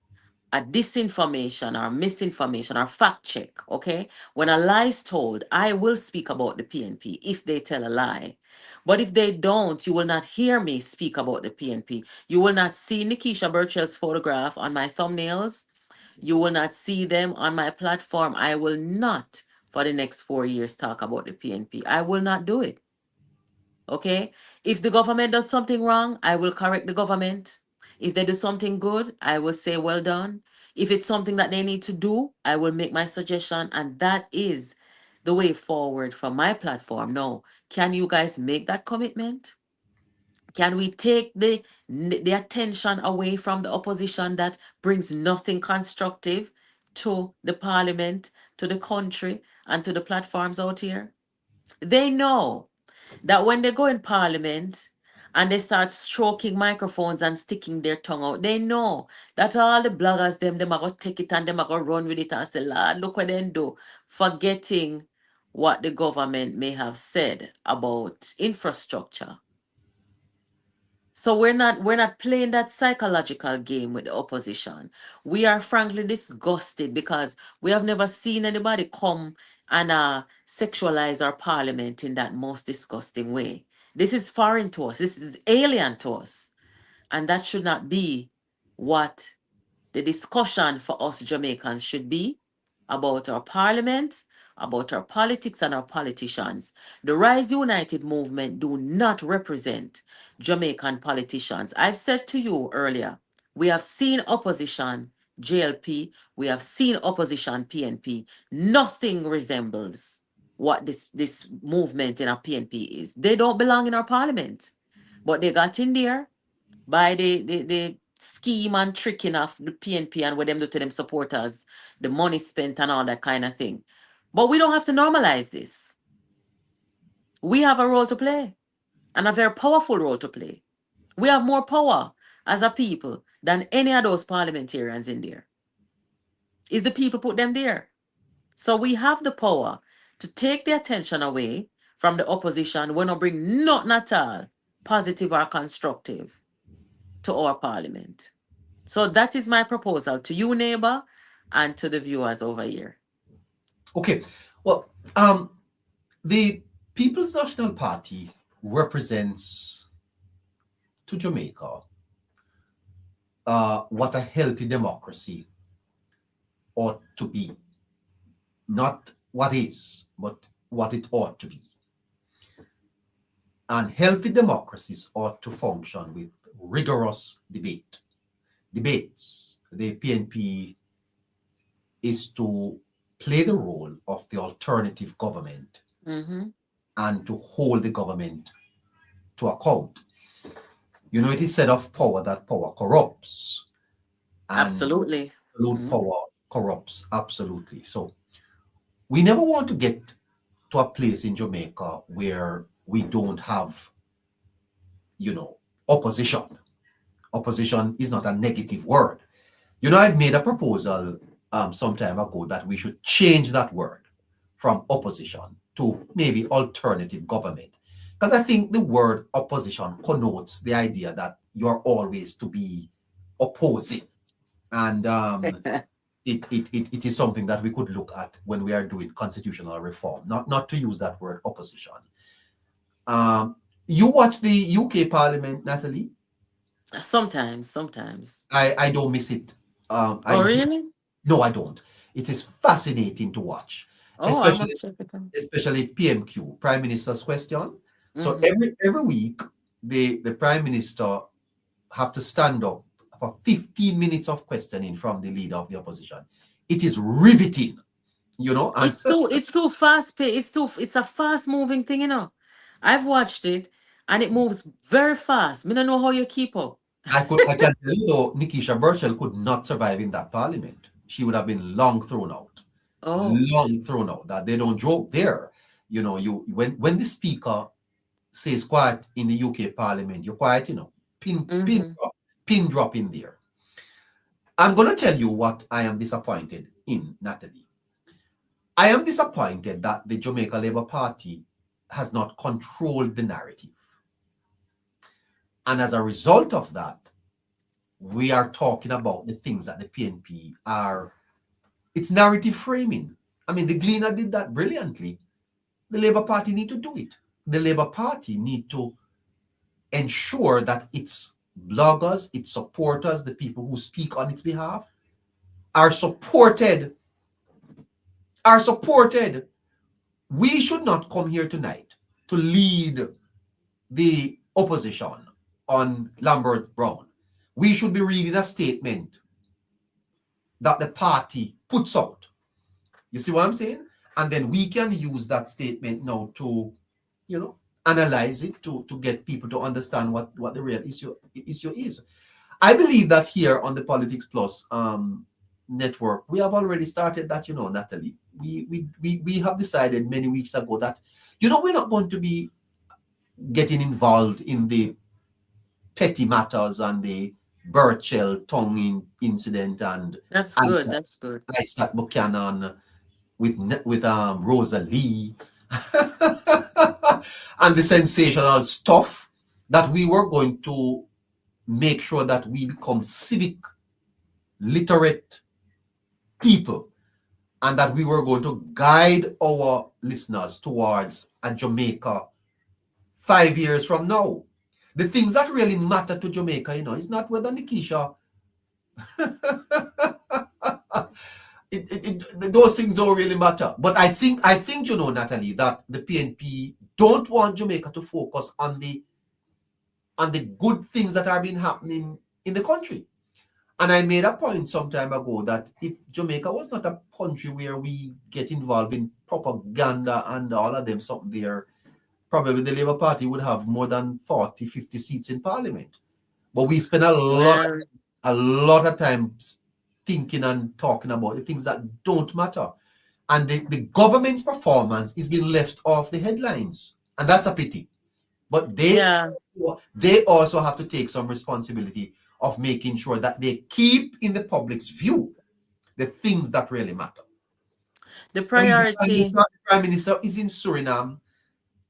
a disinformation or misinformation or fact check, okay? When a lie is told, I will speak about the PNP if they tell a lie. But if they don't, you will not hear me speak about the PNP. You will not see Nikisha Burchell's photograph on my thumbnails. You will not see them on my platform. I will not, for the next 4 years, talk about the PNP. I will not do it. Okay? If the government does something wrong, I will correct the government. If they do something good, I will say well done. If it's something that they need to do, I will make my suggestion, and that is the way forward for my platform. Now, can you guys make that commitment? Can we take the attention away from the opposition that brings nothing constructive to the parliament, to the country, and to the platforms out here? They know that when they go in parliament and they start stroking microphones and sticking their tongue out, they know that all the bloggers, them are going to take it and them are going to run with it and say, Lord, look what they do, forgetting what the government may have said about infrastructure. So we're not playing that psychological game with the opposition. We are frankly disgusted because we have never seen anybody come and sexualize our parliament in that most disgusting way. This is foreign to us. This is alien to us. And that should not be what the discussion for us Jamaicans should be about our parliament, about our politics and our politicians. The Rise United movement do not represent Jamaican politicians. I've said to you earlier, we have seen opposition JLP, we have seen opposition PNP. Nothing resembles what this movement in our PNP is. They don't belong in our parliament, but they got in there by the scheme and tricking of the PNP and what them do to them supporters, the money spent and all that kind of thing. But we don't have to normalize this. We have a role to play, and a very powerful role to play. We have more power as a people than any of those parliamentarians in there. Is the people put them there. So we have the power to take the attention away from the opposition when we bring nothing at all positive or constructive to our parliament. So that is my proposal to you, neighbor, and to the viewers over here. Okay. Well, the People's National Party represents to Jamaica what a healthy democracy ought to be. Not what is, but what it ought to be. And healthy democracies ought to function with rigorous debates. The PNP is to play the role of the alternative government and to hold the government to account. You know, it is said of power that power corrupts. And Absolutely. Absolute power corrupts, absolutely. So we never want to get to a place in Jamaica where we don't have, you know, opposition. Opposition is not a negative word. You know, I've made a proposal some time ago that we should change that word from opposition to maybe alternative government. Because I think the word opposition connotes the idea that you're always to be opposing. And it is something that we could look at when we are doing constitutional reform, not to use that word opposition. You watch the UK Parliament, Natalie? Sometimes. I don't miss it. Really? No, I don't. It is fascinating to watch. Oh, I must check it out. Especially PMQ, Prime Minister's Question. So every week, the Prime Minister have to stand up for 15 minutes of questioning from the leader of the opposition. It is riveting, you know. And it's too fast paced. It's a fast moving thing, you know. I've watched it and it moves very fast. I don't know how you keep up. I can tell you though, Nikisha Burchell could not survive in that parliament. She would have been long thrown out. Long thrown out. That they don't joke there. You know, when the speaker says quiet in the UK Parliament, you're quiet, you know, pin drop in there. I'm going to tell you what I am disappointed in, Natalie. I am disappointed that the Jamaica Labour Party has not controlled the narrative. And as a result of that, we are talking about the things that the PNP are, it's narrative framing. I mean, the Gleaner did that brilliantly. The Labour Party need to do it. The Labour Party need to ensure that its bloggers, its supporters, the people who speak on its behalf, are supported. We should not come here tonight to lead the opposition on Lambert Brown. we should be reading a statement that the party puts out. You see what I'm saying? And then we can use that statement now to, analyze it to get people to understand what the real issue is. I believe that here on the Politics Plus network, we have already started that, Natalie. We have decided many weeks ago that, we're not going to be getting involved in the petty matters and the Burchell tongue incident and That's good. That's good. Isaac Buchanan with Rosalie and the sensational stuff, that we were going to make sure that we become civic literate people, and that we were going to guide our listeners towards a Jamaica 5 years from now. The things that really matter to Jamaica, is not whether Nikisha those things don't really matter. But I think Natalie, that the PNP don't want Jamaica to focus on the good things that are being happening in the country. And I made a point some time ago that if Jamaica was not a country where we get involved in propaganda and all of them something there, probably the Labour Party would have more than 40, 50 seats in Parliament. But we spend a lot of time thinking and talking about the things that don't matter. And the government's performance is being left off the headlines. And that's a pity. But they also have to take some responsibility of making sure that they keep in the public's view the things that really matter. The priority. The Prime Minister is in Suriname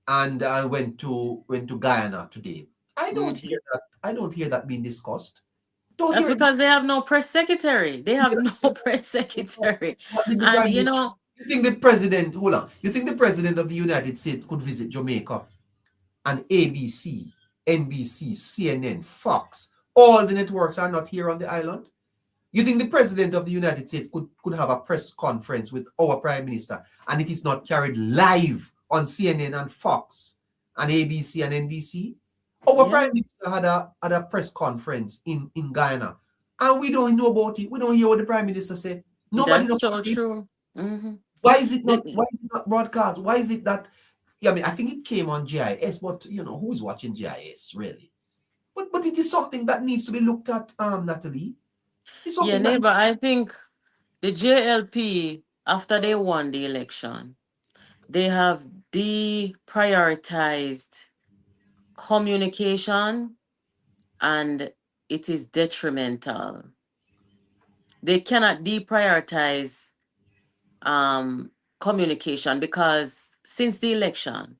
and went to Guyana today. I don't hear that. I don't hear that being discussed. That's because they have no press secretary. They have no press secretary. And you think the president, you think the president of the United States could visit Jamaica? And ABC, NBC, CNN, Fox, all the networks are not here on the island? You think the president of the United States could have a press conference with our prime minister and it is not carried live on CNN and Fox and ABC and NBC? Our prime minister had a press conference in Guyana and we don't know about it. We don't hear what the prime minister said. Nobody knows. That's so true. Why is it not broadcast? Why is it that I think it came on GIS, but who's watching GIS really? But it is something that needs to be looked at, Natalie. Neighbor, I think the JLP, after they won the election, they have deprioritized communication, and it is detrimental. They cannot deprioritize communication because since the election,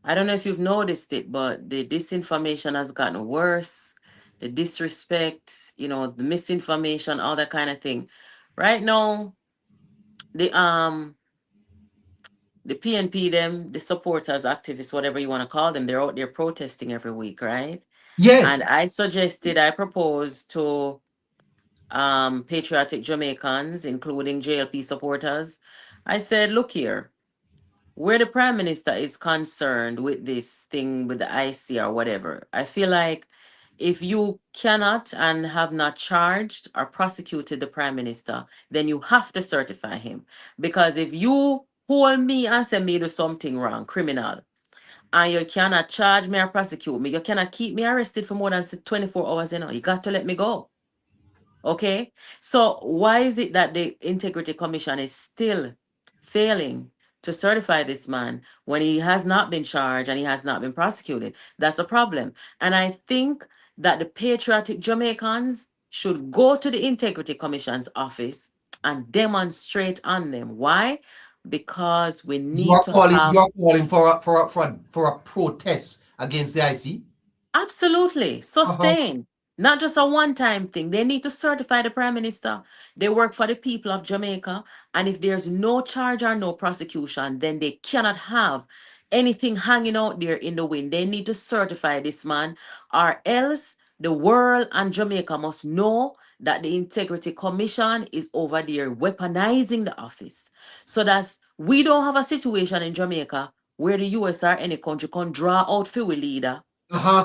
I don't know if you've noticed it, but the disinformation has gotten worse. The disrespect, the misinformation, all that kind of thing. Right now, the PNP, the supporters, activists, whatever you want to call them, they're out there protesting every week, right? Yes. And I proposed to patriotic Jamaicans, including JLP supporters. I said, look here, where the prime minister is concerned with this thing with the IC or whatever, I feel like if you cannot and have not charged or prosecuted the prime minister, then you have to certify him. Because if you hold me and say me do something wrong, criminal, and you cannot charge me or prosecute me, you cannot keep me arrested for more than 24 hours, you got to let me go. Okay? So why is it that the Integrity Commission is still failing to certify this man when he has not been charged and he has not been prosecuted? That's a problem. And I think that the patriotic Jamaicans should go to the Integrity Commission's office and demonstrate on them. Why? Because we need you are calling for a protest against the IC? Absolutely. Sustained. Not just a one-time thing. They need to certify the prime minister. They work for the people of Jamaica. And if there's no charge or no prosecution, then they cannot have anything hanging out there in the wind. They need to certify this man, or else the world and Jamaica must know that the Integrity Commission is over there weaponizing the office. So that we don't have a situation in Jamaica where the US or any country can draw out for a leader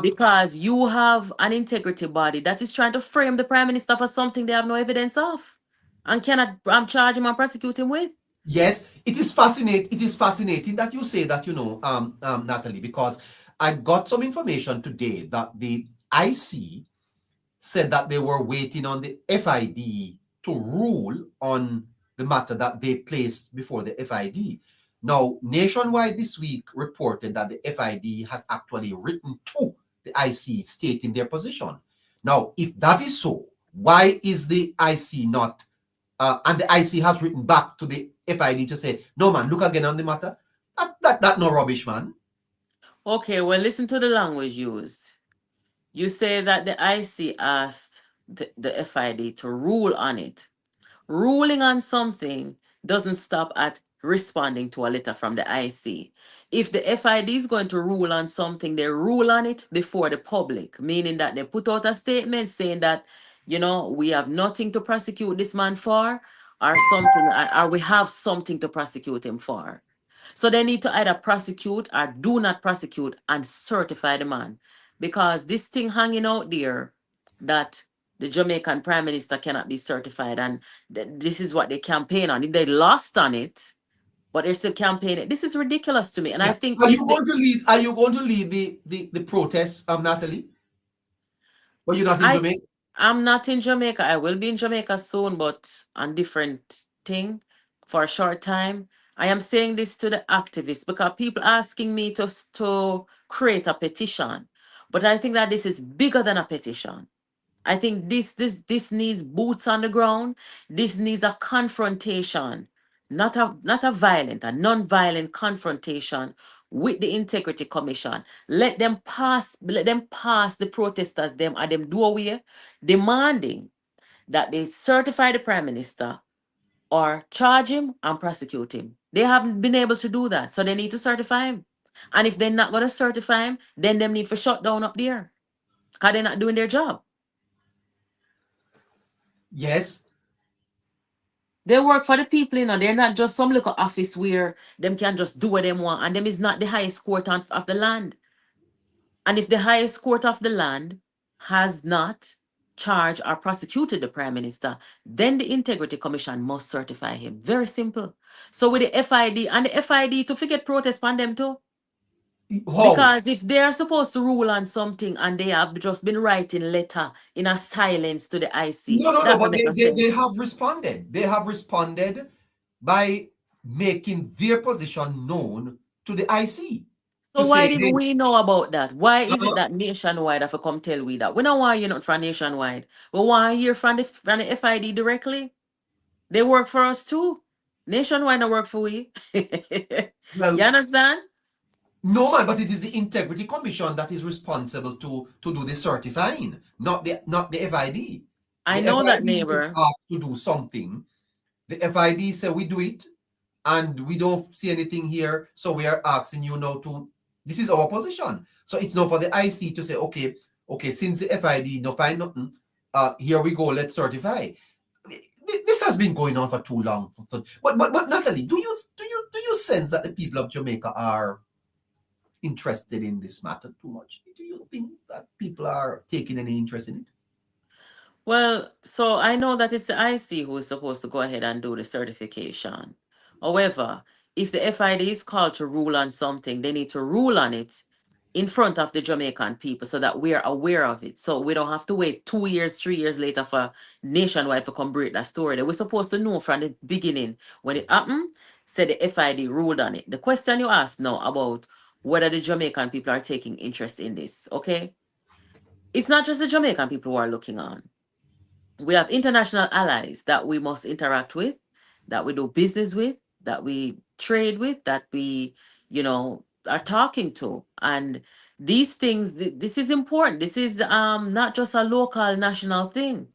Because you have an integrity body that is trying to frame the prime minister for something they have no evidence of and cannot charge him and prosecute him with. Yes, it is fascinating. It is fascinating that you say that, Natalie, because I got some information today that the IC said that they were waiting on the FID to rule on the matter that they placed before the FID. Now, Nationwide this week reported that the FID has actually written to the IC stating their position. Now, if that is so, why is the IC not, and the IC has written back to the FID to say, no man, look again on the matter? That no rubbish, man. Okay, well, listen to the language used. You say that the IC asked the FID to rule on it. Ruling on something doesn't stop at responding to a letter from the IC. If the FID is going to rule on something, they rule on it before the public, meaning that they put out a statement saying that, we have nothing to prosecute this man for, or something, or we have something to prosecute him for. So they need to either prosecute or do not prosecute and certify the man. Because this thing hanging out there that the Jamaican Prime Minister cannot be certified, and this is what they campaign on. If they lost on it, but they're still campaigning, this is ridiculous to me. And I think Are you going to lead the protests, Natalie? Or you're not in Jamaica? I'm not in Jamaica. I will be in Jamaica soon, but on different thing for a short time. I am saying this to the activists because people asking me to create a petition. But I think that this is bigger than a petition. I think this needs boots on the ground. This needs a confrontation, not a violent, a non-violent confrontation with the Integrity Commission. Let them pass the protesters them and them do away, demanding that they certify the Prime Minister or charge him and prosecute him. They haven't been able to do that, so they need to certify him. And if they're not going to certify him, then them need to shut down up there because they're not doing their job. Yes. They work for the people, they're not just some little office where them can just do what they want, and them is not the highest court of the land. And if the highest court of the land has not charged or prosecuted the Prime Minister, then the Integrity Commission must certify him. Very simple. So with the FID, and the FID to forget protest on them too. How? Because if they are supposed to rule on something and they have just been writing letter in a silence to the IC, No, but make no they have responded. They have responded by making their position known to the IC. So why didn't we know about that? Why is it that Nationwide have to come tell we that? We don't want you not from Nationwide. We want to hear from the FID directly. They work for us too. Nationwide don't work for we. Well, you understand? No, man, but it is the Integrity Commission that is responsible to do the certifying, not the FID. I know that, neighbor. Is asked to do something. The FID say we do it, and we don't see anything here, so we are asking you now to. This is our position. So it's not for the IC to say, okay, since the FID no find nothing, here we go, let's certify. This has been going on for too long. But Natalie, do you sense that the people of Jamaica are interested in this matter too much? Do you think that people are taking any interest in it? Well, so I know that it's the IC who is supposed to go ahead and do the certification. However, if the FID is called to rule on something, they need to rule on it in front of the Jamaican people so that we're aware of it. So we don't have to wait 2 years, 3 years later for Nationwide to come break that story. They were supposed to know from the beginning when it happened, said the FID ruled on it. The question you asked now about whether the Jamaican people are taking interest in this, okay? It's not just the Jamaican people who are looking on. We have international allies that we must interact with, that we do business with, that we trade with, that we, are talking to. And these things, this is important. This is not just a local, national thing.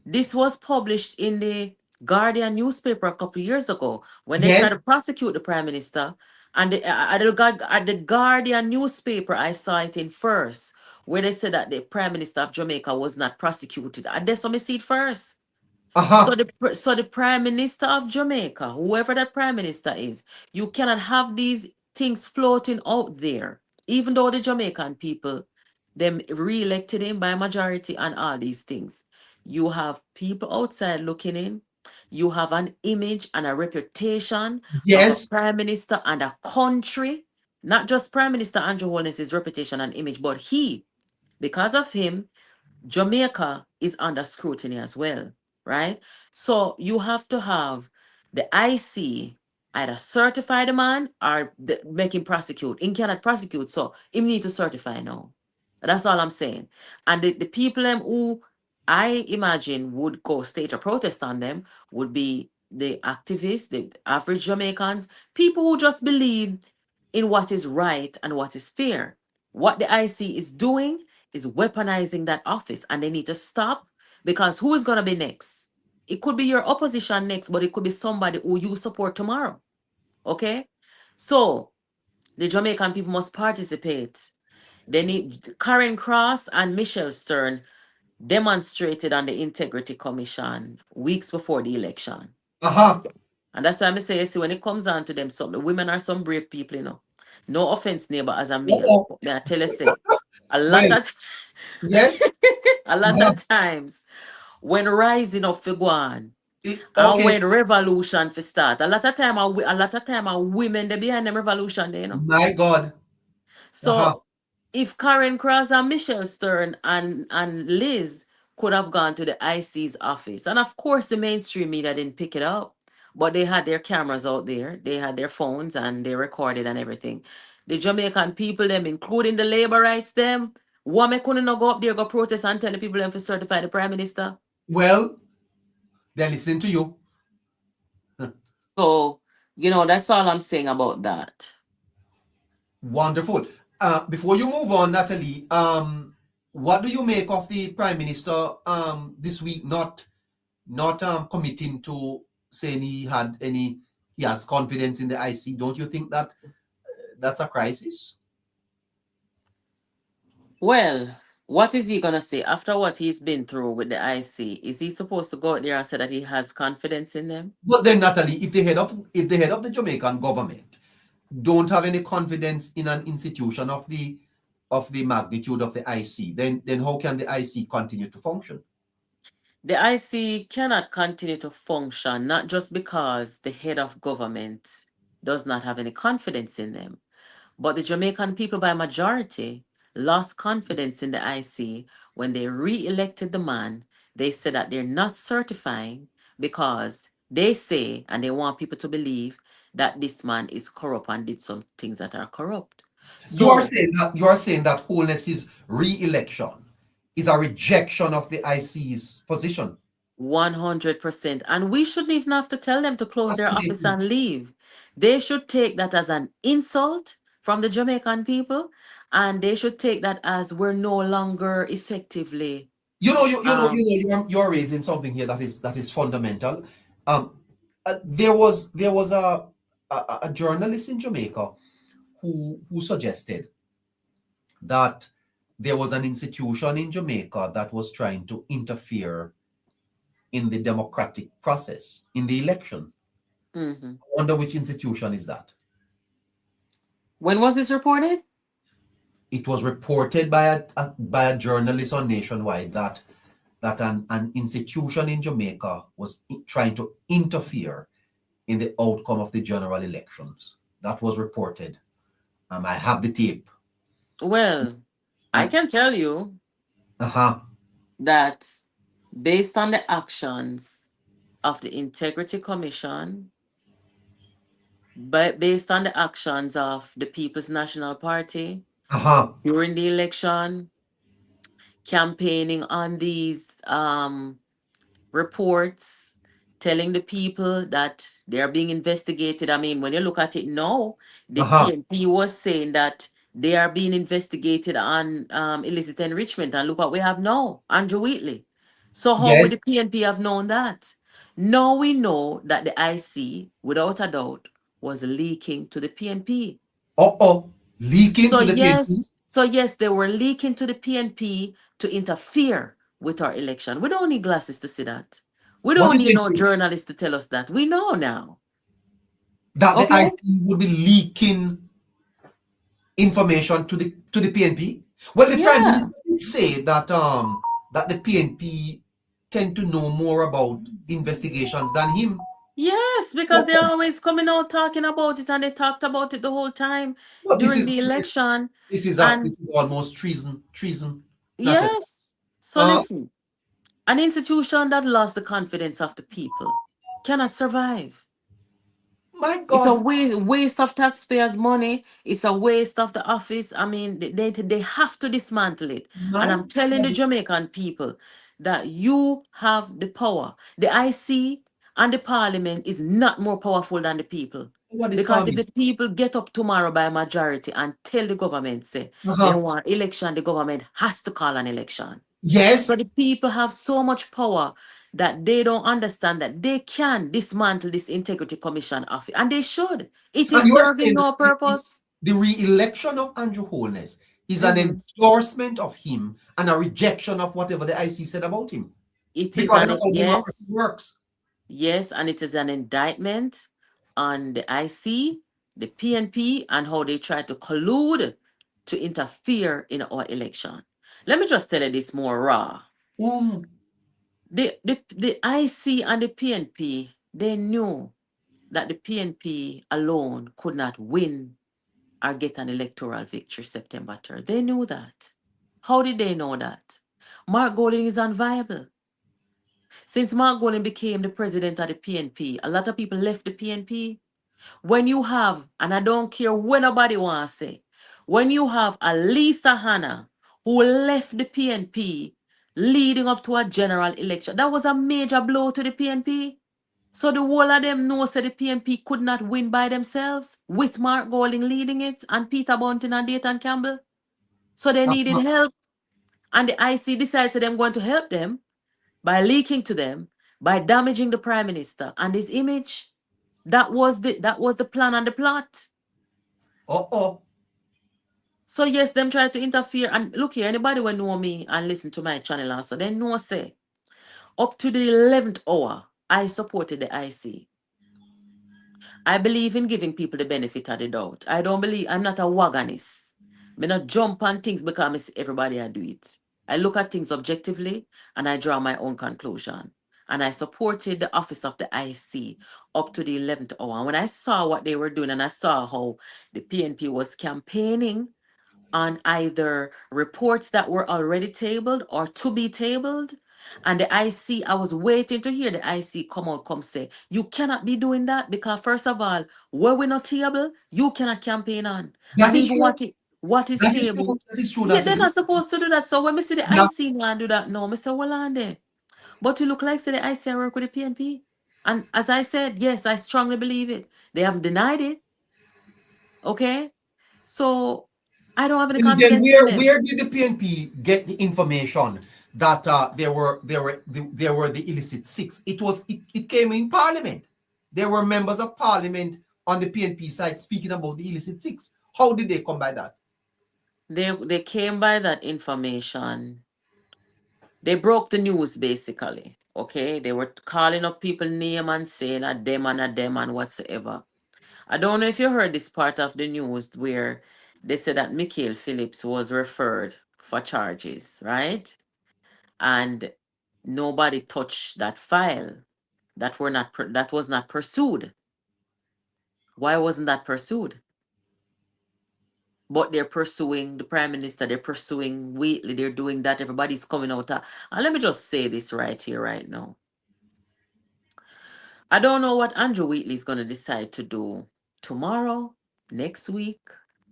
This was published in the Guardian newspaper a couple of years ago when they tried to prosecute the Prime Minister. And at the Guardian newspaper, I saw it in first, where they said that the Prime Minister of Jamaica was not prosecuted. And that's what I see it first. So the Prime Minister of Jamaica, whoever that Prime Minister is, you cannot have these things floating out there, even though the Jamaican people them re-elected him by majority and all these things. You have people outside looking in. You have an image and a reputation of a Yes. prime minister and a country. Not just Prime Minister Andrew Holness's reputation and image, but because of him, Jamaica is under scrutiny as well, right? So you have to have the IC either certify the man or make him prosecute. He cannot prosecute, so he need to certify now. That's all I'm saying. And the people who I imagine would go stage a protest on them would be the activists, the average Jamaicans, people who just believe in what is right and what is fair. What the IC is doing is weaponizing that office, and they need to stop, because who is going to be next? It could be your opposition next, but it could be somebody who you support tomorrow. Okay? So the Jamaican people must participate. They need Karen Cross and Michelle Stern demonstrated on the Integrity Commission weeks before the election. And that's why I say, see, when it comes down to them, some the women are some brave people, you know. No offense, neighbor, as a male. But I tell you, say, a lot Well, of yes. a lot of times when rising up for go on, and Okay. when revolution for start, a lot of time are women they behind them revolution there, you know. My God. So if Karen Cross and Michelle Stern and Liz could have gone to the IC's office, and of course the mainstream media didn't pick it up, but they had their cameras out there, they had their phones, and they recorded and everything. The Jamaican people, them, including the labor rights, them, woman couldn't go up there, go protest and tell the people them to certify the prime minister. Well, they're listening to you. So, you know, that's all I'm saying about that. Wonderful. Before you move on, Natalee, what do you make of the Prime Minister this week not committing to saying he has confidence in the IC? Don't you think that that's a crisis? Well, what is he gonna say after what he's been through with the IC? Is he supposed to go out there and say that he has confidence in them? But then, Natalee, if the head of the Jamaican government don't have any confidence in an institution of the magnitude of the IC, then how can the IC continue to function? The IC cannot continue to function, not just because the head of government does not have any confidence in them, but the Jamaican people by majority lost confidence in the IC when they re-elected the man. They said that they're not certifying because they say, and they want people to believe, that this man is corrupt and did some things that are corrupt. You are saying that Holness's re-election is a rejection of the IC's position. 100%. And we shouldn't even have to tell them to close their office and leave. They should take that as an insult from the Jamaican people, and they should take that as we're no longer effectively. You're raising something here that is fundamental. There was a journalist in Jamaica who suggested that there was an institution in Jamaica that was trying to interfere in the democratic process, in the election. Mm-hmm. I wonder which institution is that. When was this reported? It was reported by a journalist on Nationwide that an institution in Jamaica was trying to interfere in the outcome of the general elections. That was reported. I have the tape. Well, I can tell you that based on the actions of the Integrity Commission, but based on the actions of the People's National Party during the election, campaigning on these reports, telling the people that they are being investigated. I mean, when you look at it now, the PNP was saying that they are being investigated on illicit enrichment. And look what we have now, Andrew Wheatley. So how would the PNP have known that? Now we know that the IC, without a doubt, was leaking to the PNP. Leaking to the PNP? So yes, they were leaking to the PNP to interfere with our election. We don't need glasses to see that. We don't need no journalists to tell us that. We know now. That the IC would be leaking information to the PNP? Well, the Prime Yeah. Minister did say that that the PNP tend to know more about investigations than him. Yes, because they're always coming out talking about it, and they talked about it the whole time But during the election. this is And almost treason. Natalie. yes, so listen, an institution that lost the confidence of the people cannot survive. My It's a God. waste of taxpayers' money. It's a waste of the office. I mean, they have to dismantle it. And My I'm telling the God. Jamaican people that you have the power. The IC and the parliament is not more powerful than the people. What is Because if coming? the people get up tomorrow by majority and tell the government, say, they Uh-huh. want election, the government has to call an election. So Yes. the people have so much power that they don't understand that they can dismantle this integrity commission office, and they should. It And is you are serving saying that no purpose. the re-election of Andrew Holness is an Mhm. endorsement of him and a rejection of whatever the IC said about him. It is Because an that's how democracy yes, works. yes, and it is an indictment on the IC, the PNP, and how they try to collude to interfere in our election. Let me just tell you this more raw. The IC and the PNP, they knew that the PNP alone could not win or get an electoral victory September 3rd. They knew that. How did they know that? Mark Golding is unviable. Since Mark Golding became the president of the PNP, a lot of people left the PNP. When you have, and I don't care what nobody wants to say, when you have a Lisa Hanna who left the PNP leading up to a general election, that was a major blow to the PNP. So the whole of them know that the PNP could not win by themselves with Mark Golding leading it and Peter Bunting and Dayton Campbell. So they needed help. And the IC decides that they're going to help them by leaking to them, by damaging the Prime Minister and his image. That was the plan and the plot. So yes, them try to interfere. And look here, anybody will know me and listen to my channel also, they know say, up to the 11th hour, I supported the IC. I believe in giving people the benefit of the doubt. I'm not a wagonist. I not jump on things because I see everybody I do it. I look at things objectively and I draw my own conclusion. And I supported the office of the IC up to the 11th hour. And when I saw what they were doing and I saw how the PNP was campaigning on either reports that were already tabled or to be tabled. And the IC, I was waiting to hear the IC come say, you cannot be doing that because first of all, where we're not table, you cannot campaign on. That And is even true. what is That is tabled. true. That is true, Yeah, they're Natalie. not supposed to do that. So when we see the Yeah. IC man do that, no, I say, well on there. But you look like say the IC work with the PNP. And as I said, yes, I strongly believe it. They haven't denied it. Okay. So I don't have any And then confidence in them. where did the PNP get the information that there were the illicit six? It came in Parliament. There were members of Parliament on the PNP side speaking about the illicit six. How did they come by that? They came by that information. They broke the news basically. Okay, they were calling up people name and saying a them and whatsoever. I don't know if you heard this part of the news where they said that Mikhail Phillips was referred for charges, right? And nobody touched that file that was not pursued. Why wasn't that pursued? But they're pursuing the Prime Minister, they're pursuing Wheatley, they're doing that. Everybody's coming out. And let me just say this right here, right now. I don't know what Andrew Wheatley is going to decide to do tomorrow, next week,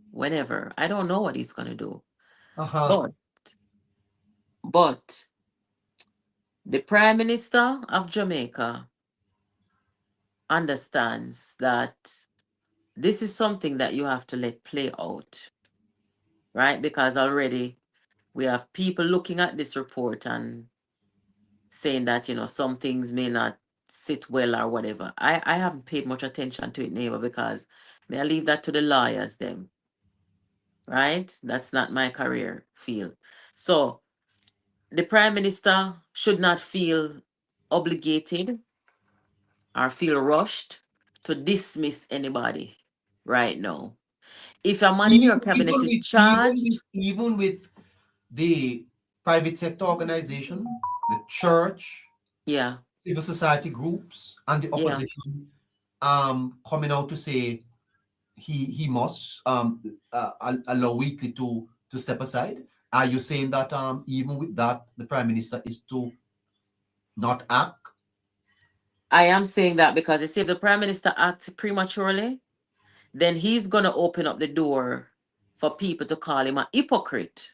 whenever. I don't know what he's going to do. But the Prime Minister of Jamaica understands that this is something that you have to let play out, right? Because already we have people looking at this report and saying that, some things may not sit well or whatever. I haven't paid much attention to it, neighbor, because may I leave that to the lawyers, them. Right? That's not my career field. So the Prime Minister should not feel obligated or feel rushed to dismiss anybody right now. If a man in your cabinet is charged, even with the private sector organization, the church, Yeah. civil society groups, and the Yeah. opposition coming out to say he must allow Wheatley to step aside? Are you saying that even with that, the Prime Minister is to not act? I am saying that because if the Prime Minister acts prematurely, then he's going to open up the door for people to call him a hypocrite.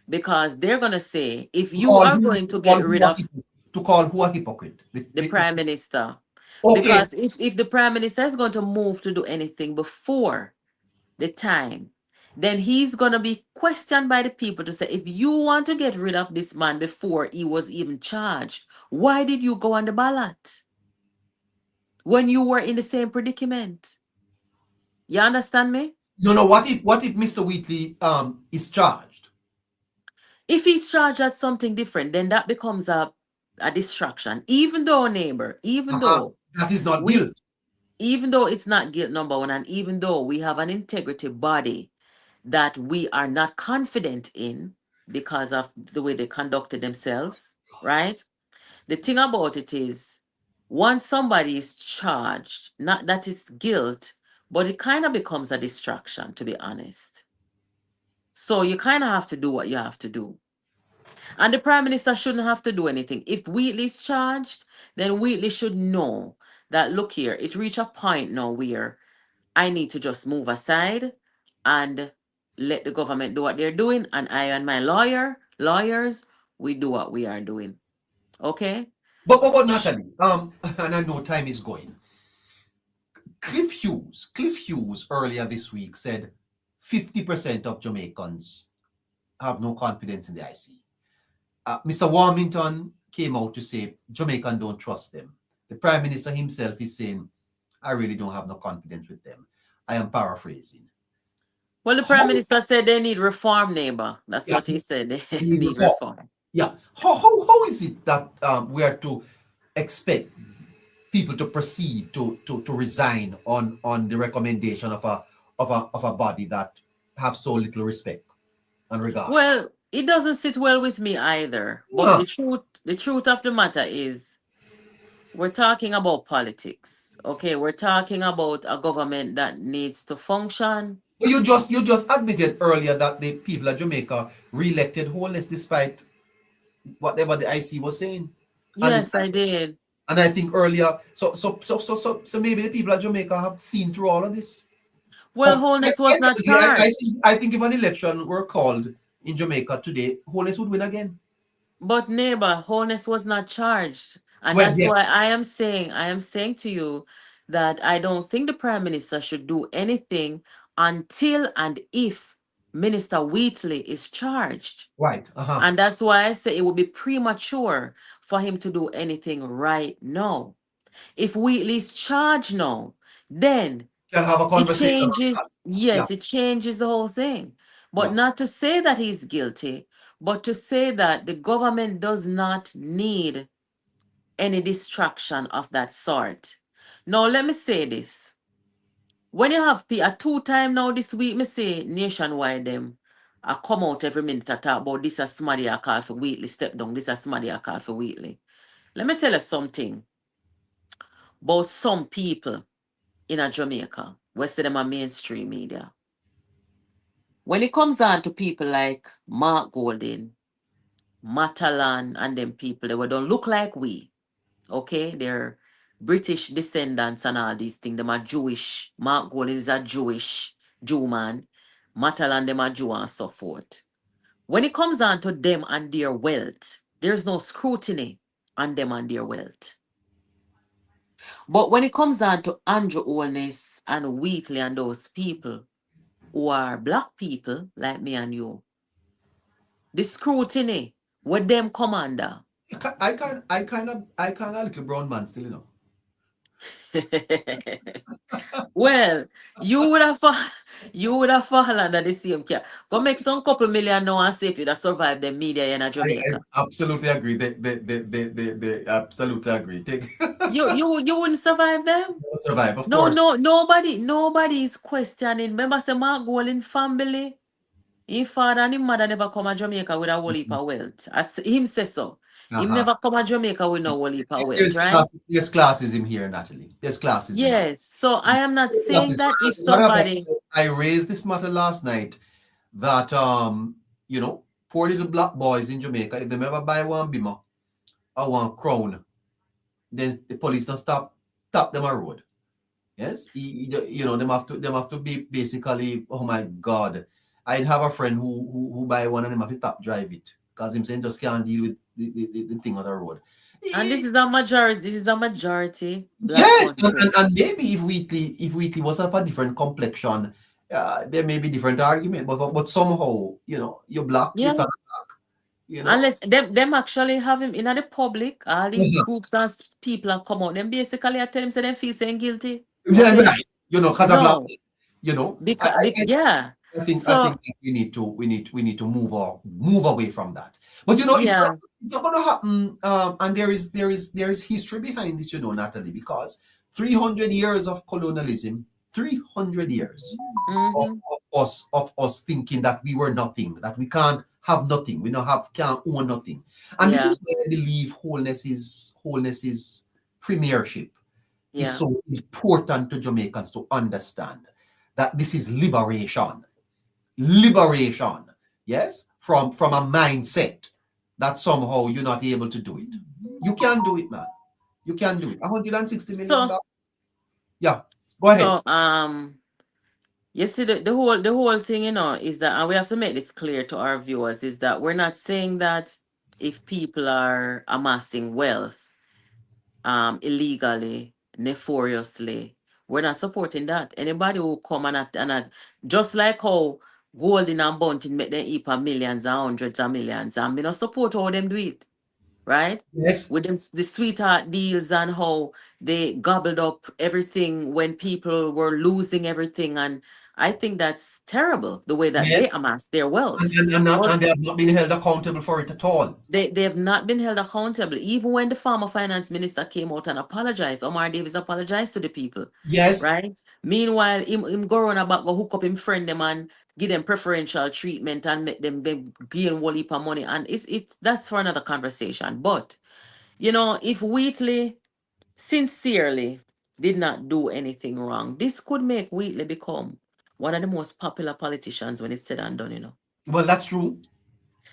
Because they're going to say, if you are going to get rid of to call who a hypocrite? the Prime Minister. Okay. Because if the Prime Minister is going to move to do anything before the time, then he's going to be questioned by the people to say, if you want to get rid of this man before he was even charged, why did you go on the ballot when you were in the same predicament? You understand me? No. What if Mr. Wheatley is charged? If he's charged as something different, then that becomes a distraction. Even though, neighbor, even though that is not guilt. Even though it's not guilt, number one, and even though we have an integrity body that we are not confident in because of the way they conducted themselves, right? The thing about it is, once somebody is charged, not that it's guilt, but it kind of becomes a distraction, to be honest. So you kind of have to do what you have to do. And the Prime Minister shouldn't have to do anything. If Wheatley is charged, then Wheatley should know that, look here, it reached a point now where I need to just move aside and let the government do what they're doing. And I and my lawyers, we do what we are doing. Okay? But Natalee, and I know time is going. Cliff Hughes earlier this week said 50% of Jamaicans have no confidence in the IC. Mr. Warmington came out to say Jamaicans don't trust them. The Prime Minister himself is saying, I really don't have no confidence with them. I am paraphrasing. Well, the Prime Minister said they need reform, neighbor. That's what he said. They need reform. Yeah. How is it that we are to expect people to proceed to resign on the recommendation of a body that have so little respect and regard? Well, it doesn't sit well with me either. But the truth of the matter is, we're talking about politics. Okay, we're talking about a government that needs to function. You just admitted earlier that the people of Jamaica re-elected Holness despite whatever the IC was saying. Yes, I did. And I think earlier, so maybe the people of Jamaica have seen through all of this. Well, Holness was not charged. I think if an election were called in Jamaica today, Holness would win again. But neighbor, Holness was not charged. And that's why I am saying to you that I don't think the Prime Minister should do anything until and if Minister Wheatley is charged. Right. And that's why I say it would be premature for him to do anything right now. If Wheatley is charged now, then can have a conversation. It changes, it changes the whole thing. But not to say that he's guilty, but to say that the government does not need any distraction of that sort. Now, let me say this. When you have a 2-time now this week, me say nationwide them, I come out every minute to talk about this as somebody I call for Wheatley, step down, this as somebody I call for Wheatley. Let me tell you something about some people in a Jamaica, west of them are mainstream media. When it comes down to people like Mark Golding, Matalan, and them people, they don't look like we. Okay, they're British descendants and all these things. Them are Jewish. Mark Golding is a Jew man. Matalan, them are Jew and so forth. When it comes down to them and their wealth, there's no scrutiny on them and their wealth. But when it comes down to Andrew Holness and Wheatley and those people who are black people like me and you, the scrutiny with them commander. I kind of a little brown man still, you know. Well, you would have fallen under the same care. Go make some couple million now and see if you'd survive the media in Jamaica. I absolutely agree. They absolutely agree. You wouldn't survive them? Survive, of course. No, nobody is questioning. Remember, say Mark Golding family. His father and his mother never come to Jamaica with a whole heap of wealth. Him say so. Him never come to Jamaica with no whole heap of wealth, right? There's classism here, Natalie. There's classism. Yes. So I am not saying Classism. that if What about- somebody I raised this matter last night that you know, poor little black boys in Jamaica, if they ever buy one Beamer or one Crown, then the police don't stop them on road. Yes, you know, them have to be basically. Oh my God, I'd have a friend who buy one and them have to stop drive it because him saying just can't deal with the thing on the road. and this is a majority black Yes, country. and maybe if Wheatley was of a different complexion, there may be different argument. But somehow, you know, you're black, Yeah. you're black, you know. Unless them actually have him in the public, all these groups and people are come out. Them basically I tell him say them feel saying guilty. Yeah, Okay. right. You know, because of black, No, you know. because yeah. I think So that we need to move away from that. But you know, yeah. it's not going to happen. And there is history behind this, you know, Natalie, because 300 years of colonialism, 300 years Mhm. of us thinking that we were nothing, that we can't have nothing, we can't own nothing. And this Yeah. is why I believe Holness is premiership is Yeah. so important to Jamaicans to understand that this is liberation, yes, from a mindset that somehow you're not able to do it. You can do it, man. You can do it. $160 million. So Yeah, go ahead. so you see the whole thing, you know, is that, and we have to make this clear to our viewers, is that we're not saying that if people are amassing wealth illegally, nefariously, we're not supporting that. Anybody who come and just like how Golden and Bunting make them heap of millions and hundreds of millions, and we not support how them do it, right? Yes. With them the sweetheart deals and how they gobbled up everything when people were losing everything, and I think that's terrible the way that they Yes. amass their wealth. And they have not been held accountable for it at all. They have not been held accountable. Even when the former finance minister came out and apologized, Omar Davis apologized to the people. Yes. Right? Meanwhile, him go run about, go hook up him friend them and give them preferential treatment and make them gain whole heap of money. And it's that's for another conversation. But you know, if Wheatley sincerely did not do anything wrong, this could make Wheatley become one of the most popular politicians when it's said and done, you know. Well, that's true.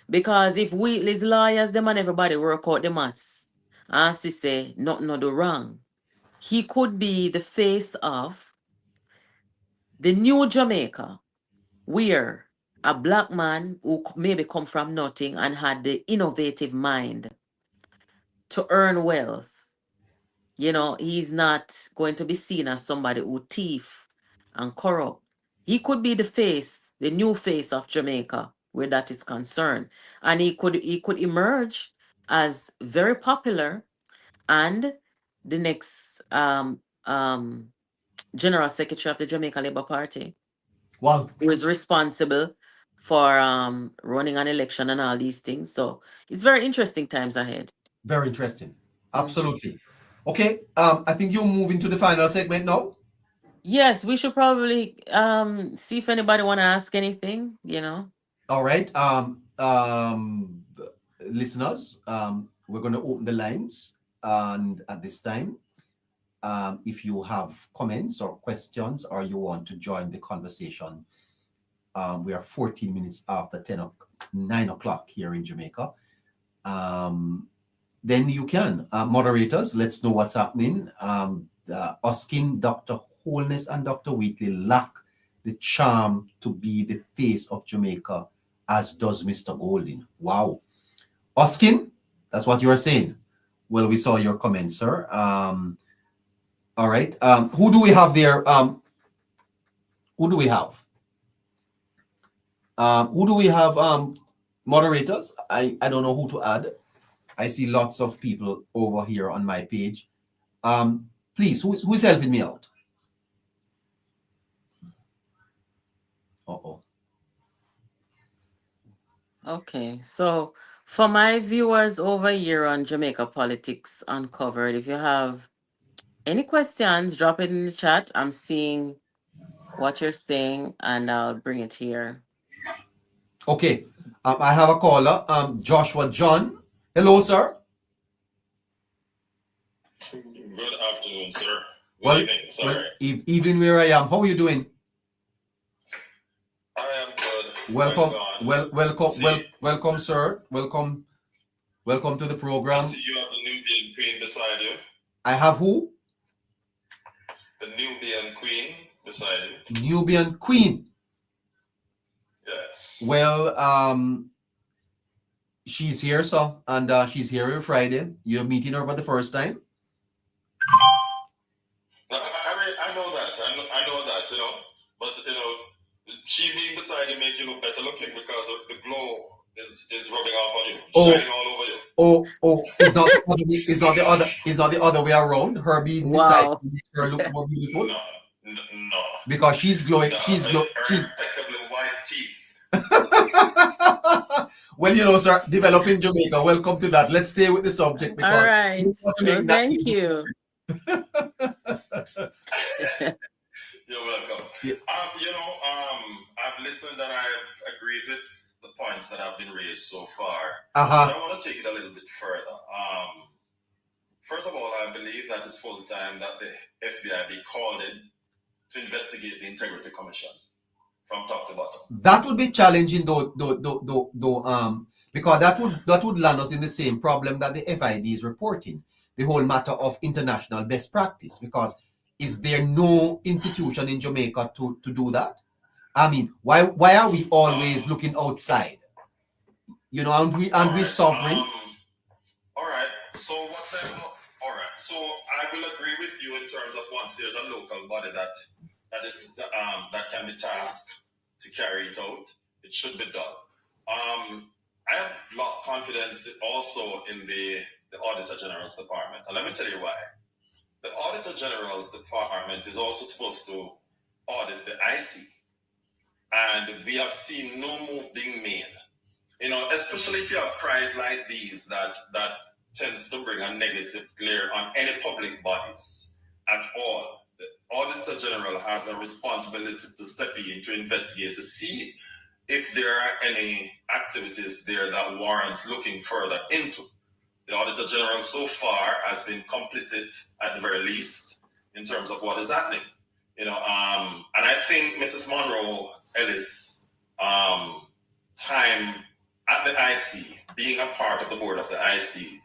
Because if Wheatley's lawyers, them and everybody work out the maths and say nothing no do wrong, he could be the face of the new Jamaica, where a black man who maybe come from nothing and had the innovative mind to earn wealth. You know, he's not going to be seen as somebody who thief and corrupt. He could be the face, the new face of Jamaica, where that is concerned. And he could emerge as very popular and the next General Secretary of the Jamaica Labour Party. Well, Who is responsible for running an election and all these things. So it's very interesting times ahead. Very interesting. Absolutely. Okay. I think you'll move into the final segment now. Yes, we should probably see if anybody want to ask anything, you know. All right. Listeners, we're going to open the lines, and at this time, if you have comments or questions or you want to join the conversation, we are 14 minutes after 9 o'clock here in Jamaica. Then you can. Moderators, let's know what's happening. Oskin, Dr. Holness, and Dr. Wheatley lack the charm to be the face of Jamaica, as does Mr. Golden. Wow. Oskin, that's what you are saying. Well, we saw your comment, sir. All right. Who do we have there? Who do we have? Moderators? I don't know who to add. I see lots of people over here on my page. Please, who's helping me out? Uh-oh. Okay, so for my viewers over here on Jamaica Politics Uncovered, if you have any questions, drop it in the chat. I'm seeing what you're saying and I'll bring it here. Okay. I have a caller, Joshua John. Hello, sir. Good afternoon, sir. Well, evening, sorry. Evening where I am. How are you doing? I am good. Welcome, welcome, Yes. sir. Welcome to the I program. see you have the Nubian Queen beside you. I have who? The Nubian Queen beside you. Nubian Queen. Yes. Well, she's here, sir, and she's here every Friday. You're meeting her for the first time. I know that. I know that, But, she being beside you make you look better looking because of the glow is rubbing off on you, shining all over you. Oh, it's not the other way around. Her being beside Wow. you makes her look more beautiful. No. Because she's glowing. No, She's impeccably white teeth. Well, sir, Developing Jamaica. Welcome to that. Let's stay with the subject because All right. we want to Well, make thank Natalee you. You're welcome. Yeah. I've listened and I've agreed with the points that have been raised so far. Uh-huh. But I want to take it a little bit further. First of all, I believe that it's full time that the FBI be called in to investigate the Integrity Commission from top to bottom. That would be challenging, though, because that would land us in the same problem that the FID is reporting. The whole matter of international best practice, because is there no institution in Jamaica to do that? I mean, why are we always looking outside? Aren't we sovereign? All right. So all right. So I will agree with you in terms of once there's a local body that can be tasked to carry it out, it should be done. I have lost confidence also in the Auditor General's department, and let me tell you why. The Auditor General's department is also supposed to audit the IC, and we have seen no move being made. Especially if you have cries like these that tends to bring a negative glare on any public bodies at all. The Auditor General has a responsibility to step in to investigate, to see if there are any activities there that warrants looking further into. The Auditor General so far has been complicit at the very least in terms of what is happening. And I think Mrs. Monroe Ellis' time at the IC, being a part of the board of the IC,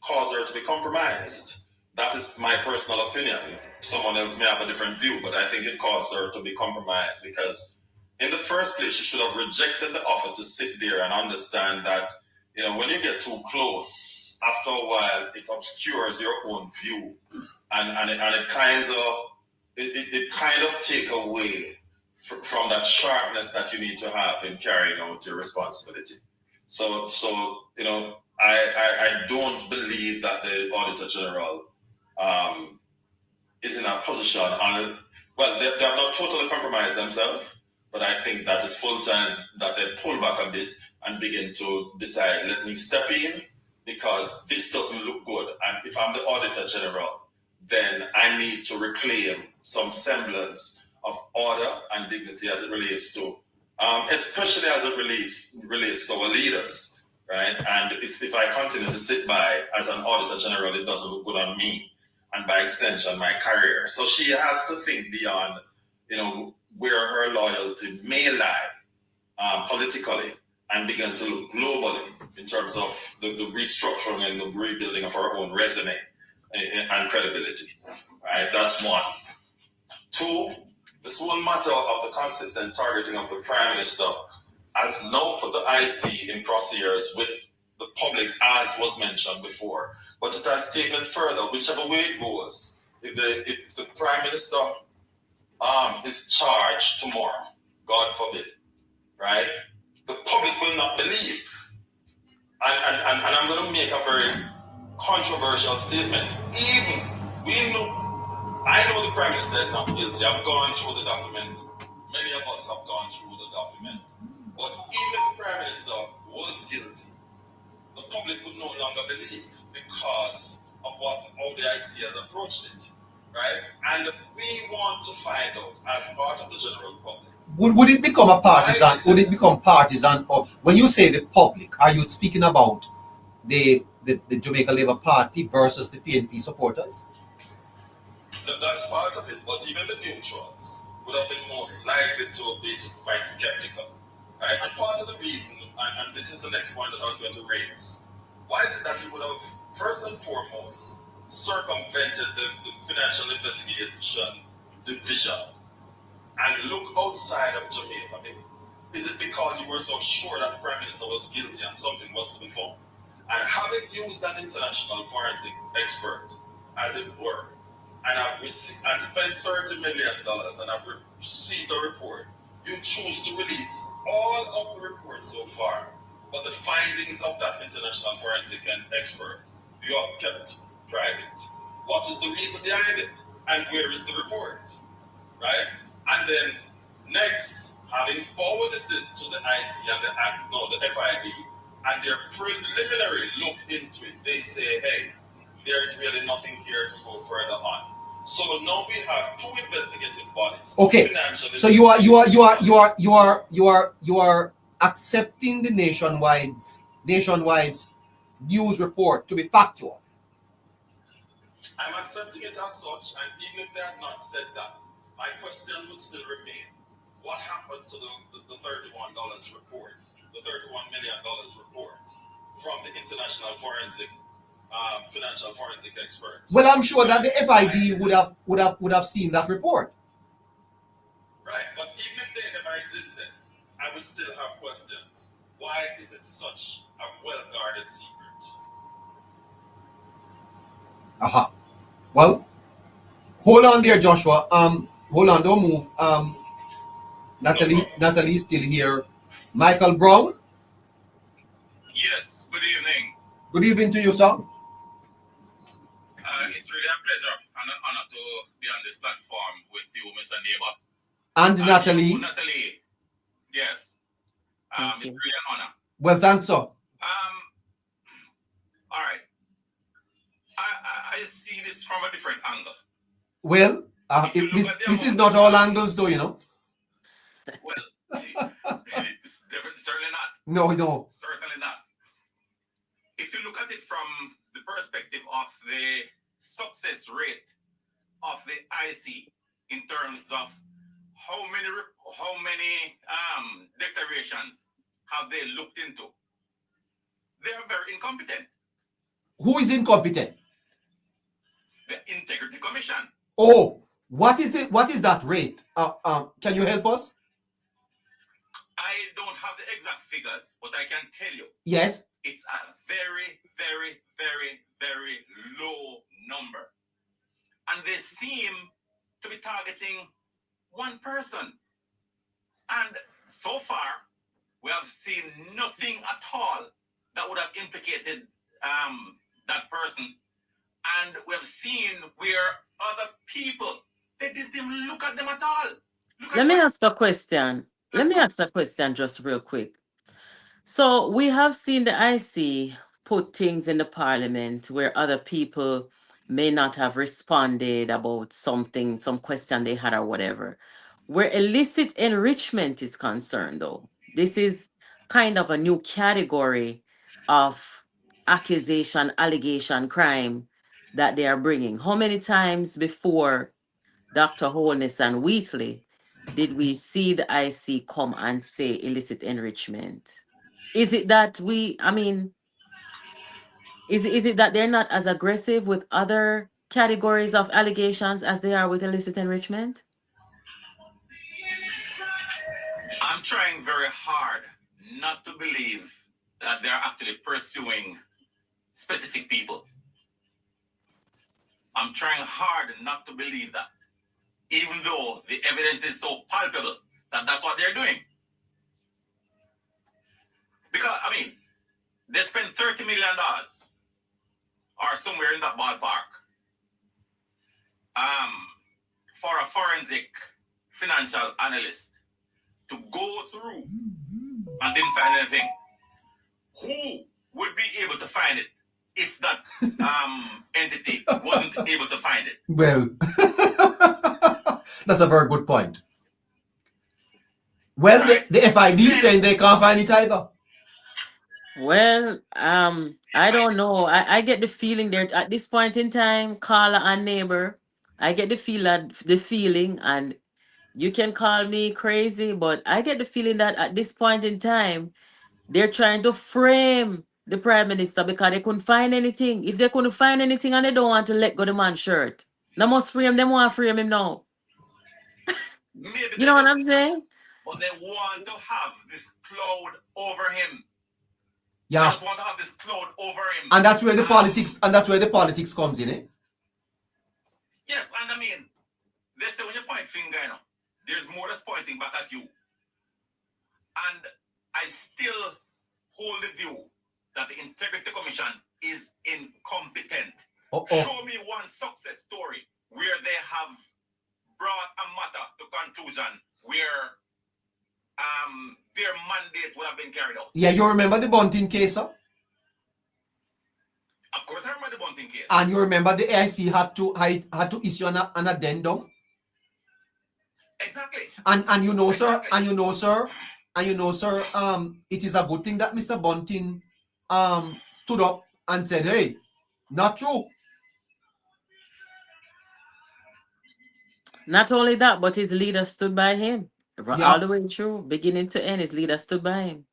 caused her to be compromised. That is my personal opinion. Someone else may have a different view, but I think it caused her to be compromised because in the first place, she should have rejected the offer to sit there and understand that, when you get too close, after a while, it obscures your own view, and it kind of take away from that sharpness that you need to have in carrying out your responsibility. So I don't believe that the Auditor General is in a position they have not totally compromised themselves, but I think that it's full time that they pull back a bit and begin to decide, let me step in because this doesn't look good. And if I'm the Auditor General, then I need to reclaim some semblance of order and dignity as it relates to, especially as it relates to our leaders, right? And if I continue to sit by as an Auditor General, it doesn't look good on me and by extension, my career. So she has to think beyond, where her loyalty may lie politically and begin to look globally in terms of the restructuring and the rebuilding of her own resume and credibility, right? That's one. Two, this whole matter of the consistent targeting of the Prime Minister has now put the IC in crosshairs with the public, as was mentioned before. But it has taken further, whichever way it goes. If the Prime Minister is charged tomorrow, God forbid, right? The public will not believe. And I'm going to make a very controversial statement. I know the Prime Minister is not guilty. I've gone through the document. Many of us have gone through the document. But even if the Prime Minister was guilty, the public would no longer believe because of how the IC has approached it, right? And we want to find out, as part of the general public, Would it become a partisan? Would it become partisan? Or when you say the public, are you speaking about the Jamaica Labour Party versus the PNP supporters? That's part of it, but even the neutrals would have been most likely to be quite skeptical. Right? And part of the reason, and this is the next point that I was going to raise, why is it that you would have, first and foremost, circumvented the Financial Investigation Division and look outside of Jamaica? Is it because you were so sure that the Prime Minister was guilty and something was to be found? And having used an international forensic expert, as it were, and spent $30 million and have received a report, you choose to release all of the reports so far, but the findings of that international forensic expert you have kept private. What is the reason behind it? And where is the report? Right? And then next, having forwarded it to the IC and the FID, and their preliminary look into it, they say, hey, there's really nothing here to go further on. So now we have two investigative bodies. Okay. So you are accepting the nationwide news report to be factual. I'm accepting it as such, and even if they had not said that, my question would still remain. What happened to the $31 report, the $31 million report from the international forensic financial forensic experts? Well, I'm sure that the FID would have seen that report. Right, but even if they never existed, I would still have questions. Why is it such a well-guarded secret? Aha. Well, hold on there, Joshua. Hold on, don't move. Natalee is still here. Michael Brown. Yes, good evening. Good evening to you, sir. It's really a pleasure and an honor to be on this platform with you, Mr. Neighbour. And Natalee. Natalee, yes. It's really an honor. Well, thanks, sir. All right. I see this from a different angle. Well, this is not all angles, though, you know. Well, it's certainly not. No. Certainly not. If you look at it from the perspective of the success rate of the IC in terms of how many declarations have they looked into, they are very incompetent. Who is incompetent? The Integrity Commission. Oh, what is that rate? Can you help us? I don't have the exact figures, but I can tell you. Yes. It's a very, very, very, very low number. And they seem to be targeting one person. And so far, we have seen nothing at all that would have implicated that person. And we have seen where other people, they didn't even look at them at all. Let me ask a question. Let me ask a question just real quick. So we have seen the IC put things in the parliament where other people may not have responded about something, some question they had or whatever. Where illicit enrichment is concerned, though, this is kind of a new category of accusation, allegation, crime that they are bringing. How many times before Dr. Holness and Wheatley did we see the IC come and say illicit enrichment? Is it that is it that they're not as aggressive with other categories of allegations as they are with illicit enrichment? I'm trying very hard not to believe that they're actually pursuing specific people. I'm trying hard not to believe that, even though the evidence is so palpable that that's what they're doing. Because, they spent $30 million or somewhere in that ballpark for a forensic financial analyst to go through and didn't find anything. Who would be able to find it if that entity wasn't able to find it? Well, that's a very good point. Well, Right. the FID saying they can't find it either. Well, I don't know. I get the feeling there at this point in time, caller and neighbor. I get the feeling, and you can call me crazy, but I get the feeling that at this point in time, they're trying to frame the prime minister because they couldn't find anything. If they couldn't find anything and they don't want to let go the man's shirt, they must frame them. Want to frame him now. Maybe You know what I'm saying? But they want to have this cloud over him. Yeah. They just want to have this cloud over him. And that's where the politics comes in, eh? Yes, and I mean, they say when you point finger, you know, there's more that's pointing back at you. And I still hold the view that the Integrity Commission is incompetent. Show me one success story where they have brought a matter to conclusion where their mandate would have been carried out. Yeah, you remember the Bunting case, sir? Of course, I remember the Bunting case. And you remember the AIC had to issue an addendum. Exactly. And you know, sir, Exactly. it is a good thing that Mr. Bunting stood up and said, hey, not true. Not only that, but his leader stood by him. Yeah. All the way through, beginning to end, his leader stood by him.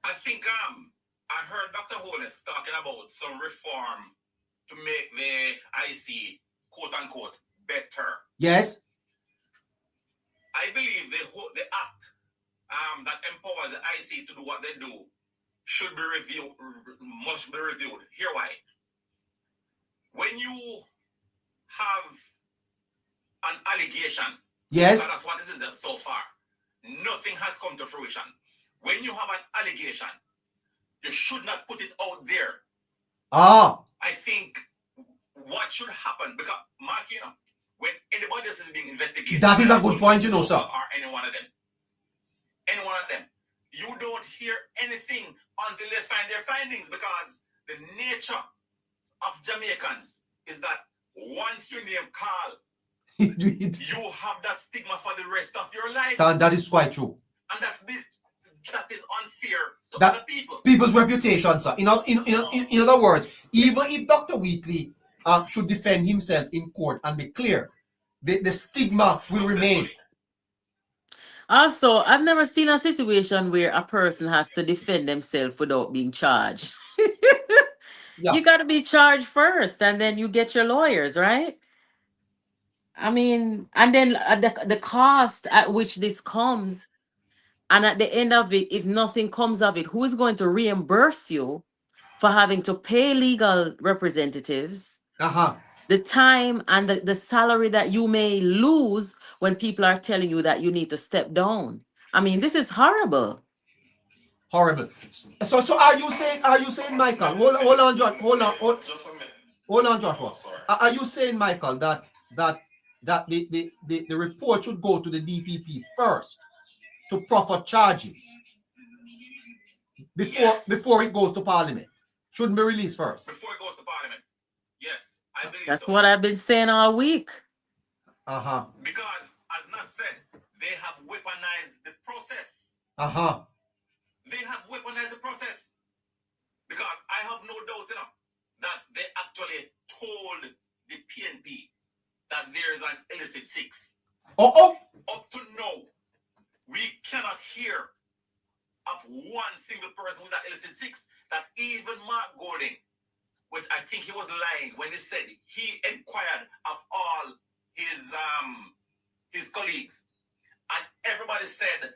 I think I heard Dr. Holness talking about some reform to make the IC, quote unquote, better. Yes. I believe the act that empowers the IC to do what they do should be reviewed, must be reviewed. Here why. When you have an allegation, Yes. that's what it is so far. Nothing has come to fruition. When you have an allegation, you should not put it out there. Ah. I think what should happen, because Mark, you know, when anybody else is being investigated, That is a good point, you know, sir. Or any one of them, you don't hear anything until they find their findings, because the nature of Jamaicans is that once your name called, you have that stigma for the rest of your life. That is quite true. And that is unfair to other people. People's reputation, sir. In other words, even if Dr. Wheatley should defend himself in court and be clear, the stigma will remain. Also, I've never seen a situation where a person has to defend themselves without being charged. Yeah. You got to be charged first, and then you get your lawyers, right? I mean, and then the cost at which this comes, and at the end of it, if nothing comes of it, who is going to reimburse you for having to pay legal representatives? The time and the salary that you may lose when people are telling you that you need to step down. I mean, this is horrible. Horrible. So are you saying, Michael? Hold on, Joshua. Hold on, Joshua. Are you saying, Michael, that the report should go to the DPP first to proffer charges before it goes to Parliament? Shouldn't be released first. Before it goes to Parliament. Yes, I believe That's so. what I've been saying all week. Because, as Nat said, they have weaponized the process. They have weaponized the process. Because I have no doubt, you know, that they actually told the PNP that there is an illicit 6. Up to now, we cannot hear of one single person with that illicit 6. That even Mark Golding, which I think he was lying when he said he inquired of all his colleagues, and everybody said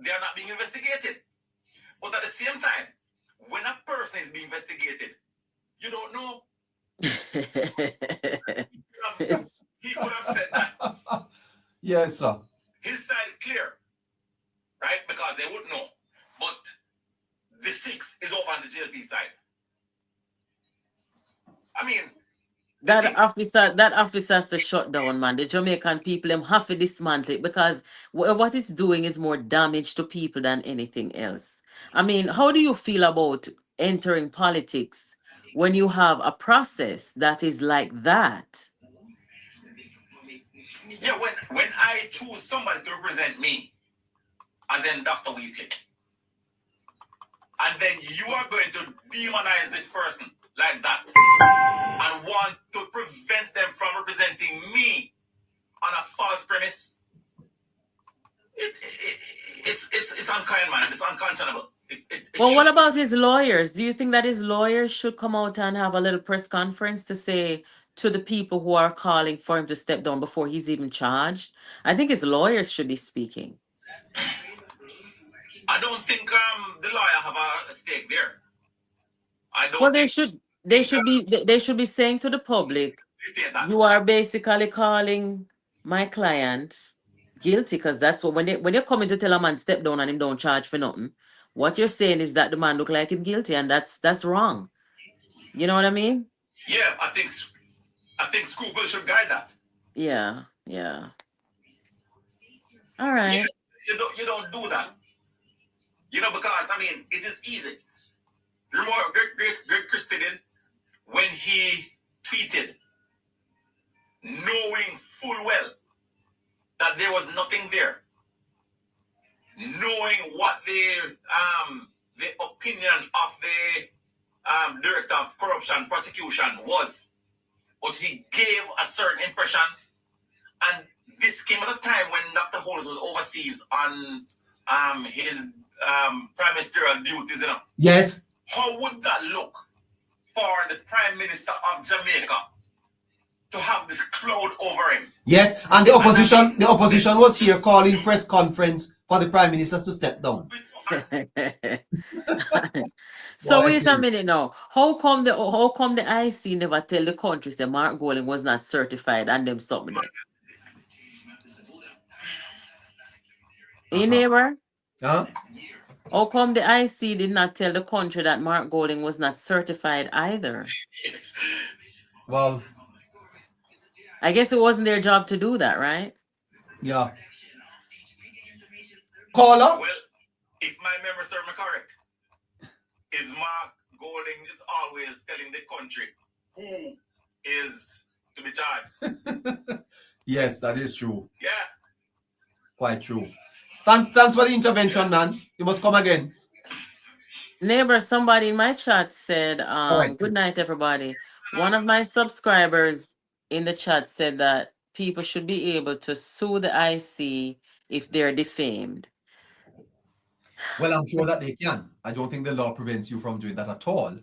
they are not being investigated. But at the same time, when a person is being investigated, you don't know. He could have said that. Yes, sir. His side clear, right? Because they would know. But the 6 is over on the JLP side. I mean, that officer has to shut down, man. The Jamaican people them have to dismantle it, because what it's doing is more damage to people than anything else. I mean, how do you feel about entering politics when you have a process that is like that? Yeah, when I choose somebody to represent me, as in Dr. Wheatley, and then you are going to demonize this person like that and want to prevent them from representing me on a false premise, it's unkind, man. It's unconscionable. Well, what about his lawyers? Do you think that his lawyers should come out and have a little press conference to say to the people who are calling for him to step down before he's even charged? I think his lawyers should be speaking. I don't think the lawyer have a stake there. I don't. Well, they should be saying to the public, you are basically calling my client guilty, because that's what when they're coming to tell a man step down and him don't charge for nothing. What you're saying is that the man look like him guilty, and that's wrong. You know what I mean? Yeah, I think scruples should guide that. Yeah. All right. You don't do that. Because I mean it is easy. Remember great Christy did when he tweeted, knowing full well that there was nothing there, knowing what the opinion of the director of corruption prosecution was, but he gave a certain impression, and this came at a time when Dr. Holness was overseas on his prime ministerial duties. Yes. How would that look for the Prime Minister of Jamaica to have this cloud over him? Yes, and the opposition was here calling press conference for the Prime Minister to step down. So wait a minute now. How come the IC never tell the country that Mark Golding was not certified and them something there? Neighbor? Huh? How come the IC did not tell the country that Mark Golding was not certified either? Well, I guess it wasn't their job to do that, right? Yeah. Caller? Well, if my memory serves me correct, is Mark Golding is always telling the country who is to be charged. Yes, that is true. Yeah. Quite true. Thanks for the intervention, man. You must come again. Neighbor, somebody in my chat said, right. Good night, everybody. One of my subscribers in the chat said that people should be able to sue the IC if they're defamed. Well, I'm sure that they can. I don't think the law prevents you from doing that at all.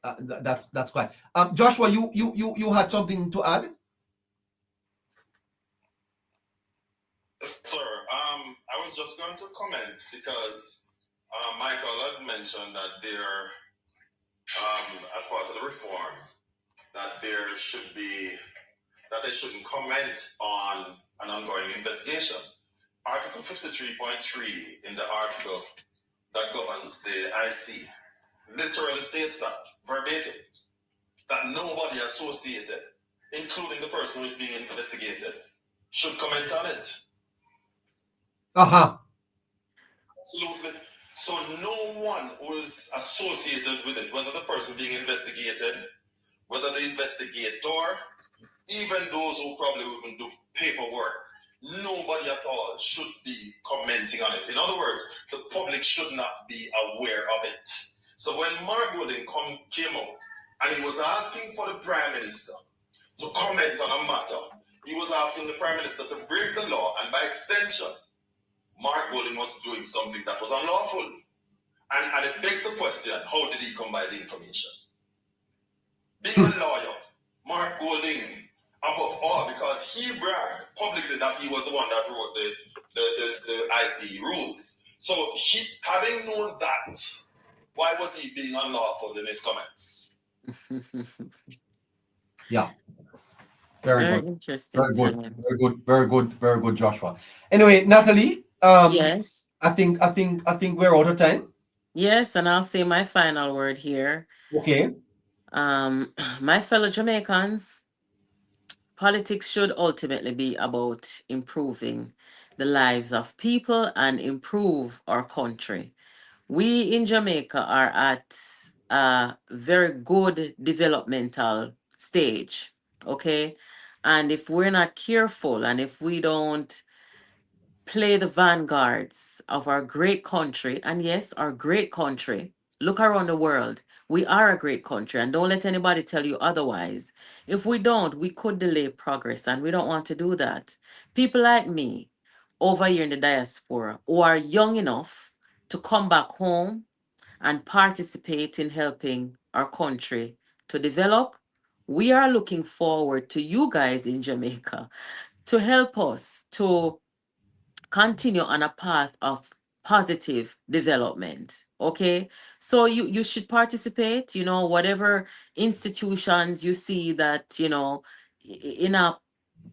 That's quite. Joshua, you had something to add? Sir, I was just going to comment because Michael had mentioned that there, as part of the reform, that there should be, that they shouldn't comment on an ongoing investigation. Article 53.3 in the article that governs the IC literally states that, verbatim, that nobody associated, including the person who is being investigated, should comment on it. Absolutely. So no one who is associated with it, whether the person being investigated, whether the investigator, even those who probably even do paperwork, nobody at all should be commenting on it. In other words, the public should not be aware of it. So when Mark Golding came out and he was asking for the Prime Minister to comment on a matter, he was asking the Prime Minister to break the law, and by extension, Mark Golding was doing something that was unlawful. And it begs the question, how did he come by the information? Being a lawyer, Mark Golding, above all, because he bragged publicly that he was the one that wrote the IC rules. So he, having known that, why was he being unlawful in his comments? Yeah. Very good. Interesting. Very good, Joshua. Anyway, Natalee, yes. I think we're out of time. Yes, and I'll say my final word here. Okay. My fellow Jamaicans, politics should ultimately be about improving the lives of people and improve our country. We in Jamaica are at a very good developmental stage, okay? And if we're not careful and if we don't play the vanguards of our great country, and yes, our great country, look around the world. We are a great country, and don't let anybody tell you otherwise. If we don't, we could delay progress, and we don't want to do that. People like me over here in the diaspora who are young enough to come back home and participate in helping our country to develop, we are looking forward to you guys in Jamaica to help us to continue on a path of positive development. Okay, so you should participate, whatever institutions you see that in a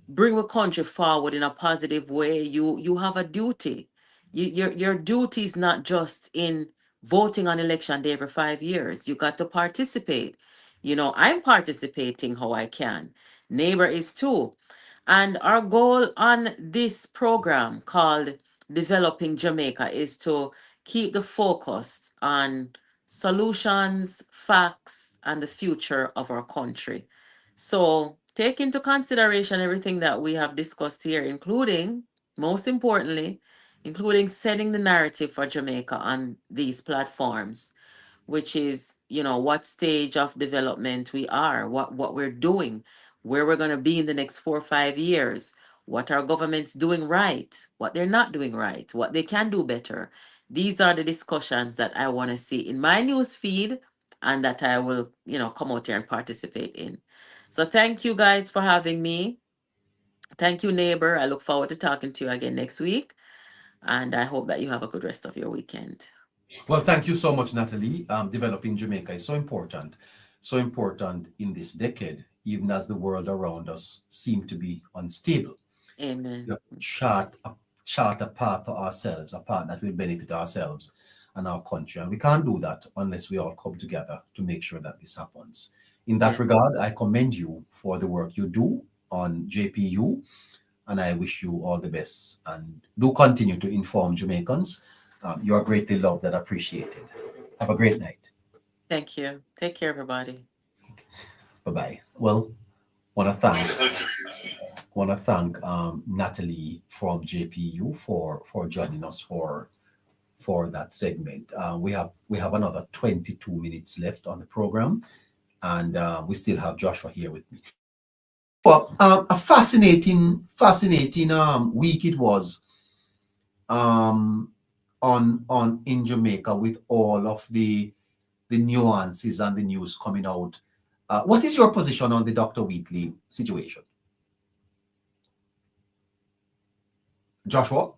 bring the country forward in a positive way. You have a duty. Your duty is not just in voting on election day every 5 years. You got to participate. I'm participating how I can. Neighbor is too. And our goal on this program called Developing Jamaica is to keep the focus on solutions, facts, and the future of our country. So take into consideration everything that we have discussed here, including, most importantly, including setting the narrative for Jamaica on these platforms, which is, what stage of development we are, what we're doing, where we're going to be in the next 4 or 5 years, what our government's doing right, what they're not doing right, what they can do better. These are the discussions that I want to see in my news feed and that I will, come out here and participate in. So thank you guys for having me. Thank you, neighbor. I look forward to talking to you again next week. And I hope that you have a good rest of your weekend. Well, thank you so much, Natalee. Developing Jamaica is so important in this decade, even as the world around us seem to be unstable. Amen. We have to chart a path for ourselves, a path that will benefit ourselves and our country. And we can't do that unless we all come together to make sure that this happens. In that Yes. regard, I commend you for the work you do on JPU, and I wish you all the best. And do continue to inform Jamaicans. You are greatly loved and appreciated. Have a great night. Thank you. Take care, everybody. Bye-bye. Well, want to thank Natalee from JPU for joining us for that segment. We have another 22 minutes left on the program, and we still have Joshua here with me. But a fascinating week it was on in Jamaica with all of the nuances and the news coming out. What is your position on the Dr. Wheatley situation? Joshua?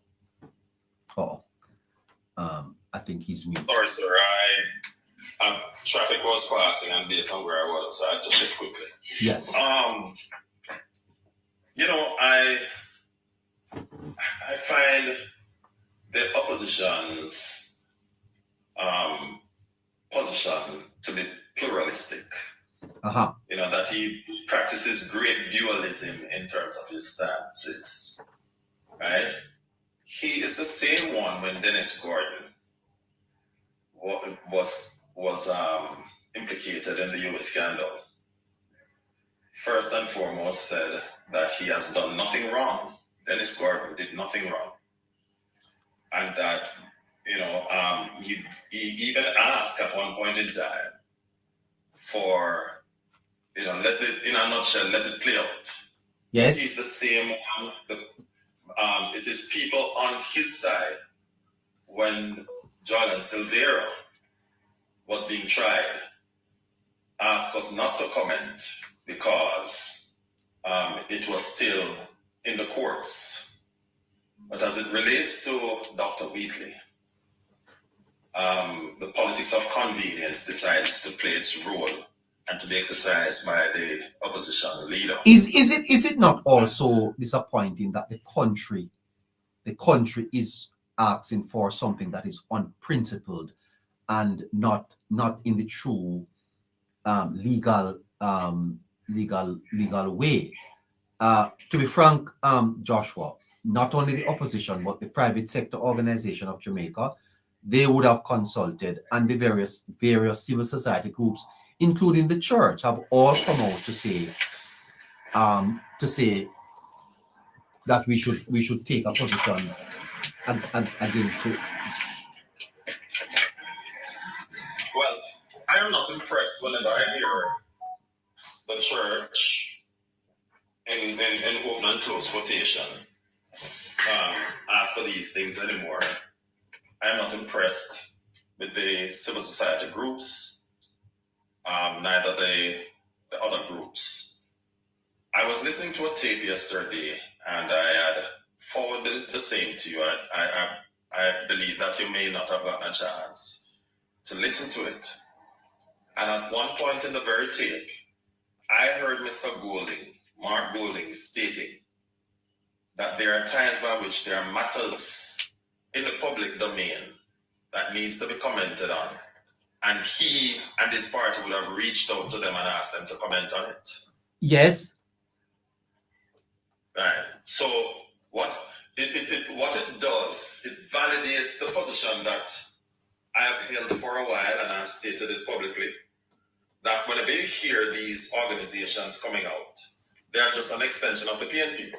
I think he's mute. Sorry, sir. Traffic was passing, and based on where I was, so I had to shift quickly. Yes. I find the opposition's position to be pluralistic. That he practices great dualism in terms of his stances, right? He is the same one when Dennis Gordon was implicated in the US scandal. First and foremost said that he has done nothing wrong. Dennis Gordon did nothing wrong. And that, he even asked at one point in time for, in a nutshell, let it play out. Yes. He's the same one. It is people on his side when Jordan Silvera was being tried, asked us not to comment because it was still in the courts. But as it relates to Dr. Wheatley, the politics of convenience decides to play its role and to be exercised by the opposition leader. Is it not also disappointing that the country is asking for something that is unprincipled and not in the true legal way? To be frank, Joshua, not only the opposition but the private sector organization of Jamaica, they would have consulted, and the various civil society groups, including the church, have all come out to say to say that we should take a position against it. Well, I am not impressed whenever I hear the church in open and close quotation ask for these things anymore. I am not impressed with the civil society groups, neither the other groups. I was listening to a tape yesterday, and I had forwarded the same to you. I believe that you may not have gotten a chance to listen to it. And at one point in the very tape, I heard Mr. Golding, Mark Golding, stating that there are times by which there are matters in the public domain that needs to be commented on. And he and his party would have reached out to them and asked them to comment on it. Yes. Right. So what it does, it validates the position that I have held for a while, and I've stated it publicly, that whenever you hear these organizations coming out, they are just an extension of the PNP.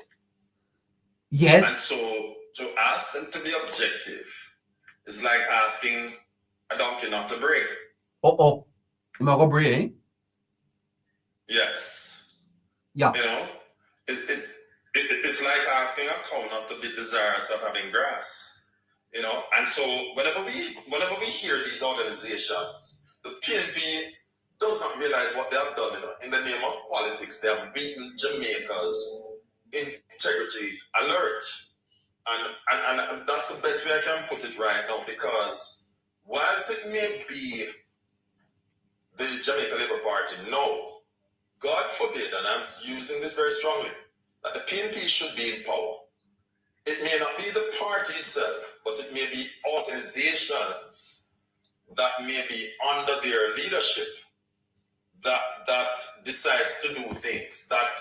Yes. And so to ask them to be objective is like asking a donkey not to bray. Oh. Am I going to bray, eh? Yes. Yeah. You know, it's like asking a cow not to be desirous of having grass. You know, and so whenever we hear these organizations, the PNP does not realize what they have done. You know, in the name of politics, they have beaten Jamaica's integrity alert, and that's the best way I can put it right now. Because whilst it may be the Jamaica Labour Party, no, God forbid, and I'm using this very strongly, that the PNP should be in power. It may not be the party itself, but it may be organizations that may be under their leadership that decides to do things that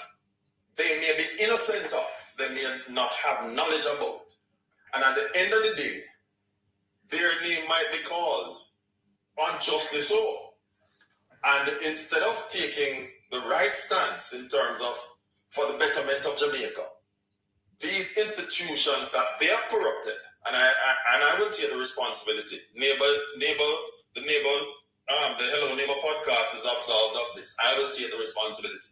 they may be innocent of, they may not have knowledge about. And at the end of the day, their name might be called unjustly so. And instead of taking the right stance in terms of for the betterment of Jamaica, these institutions that they have corrupted, and I will take the responsibility. The Hello Neighbour podcast is absolved of this. I will take the responsibility.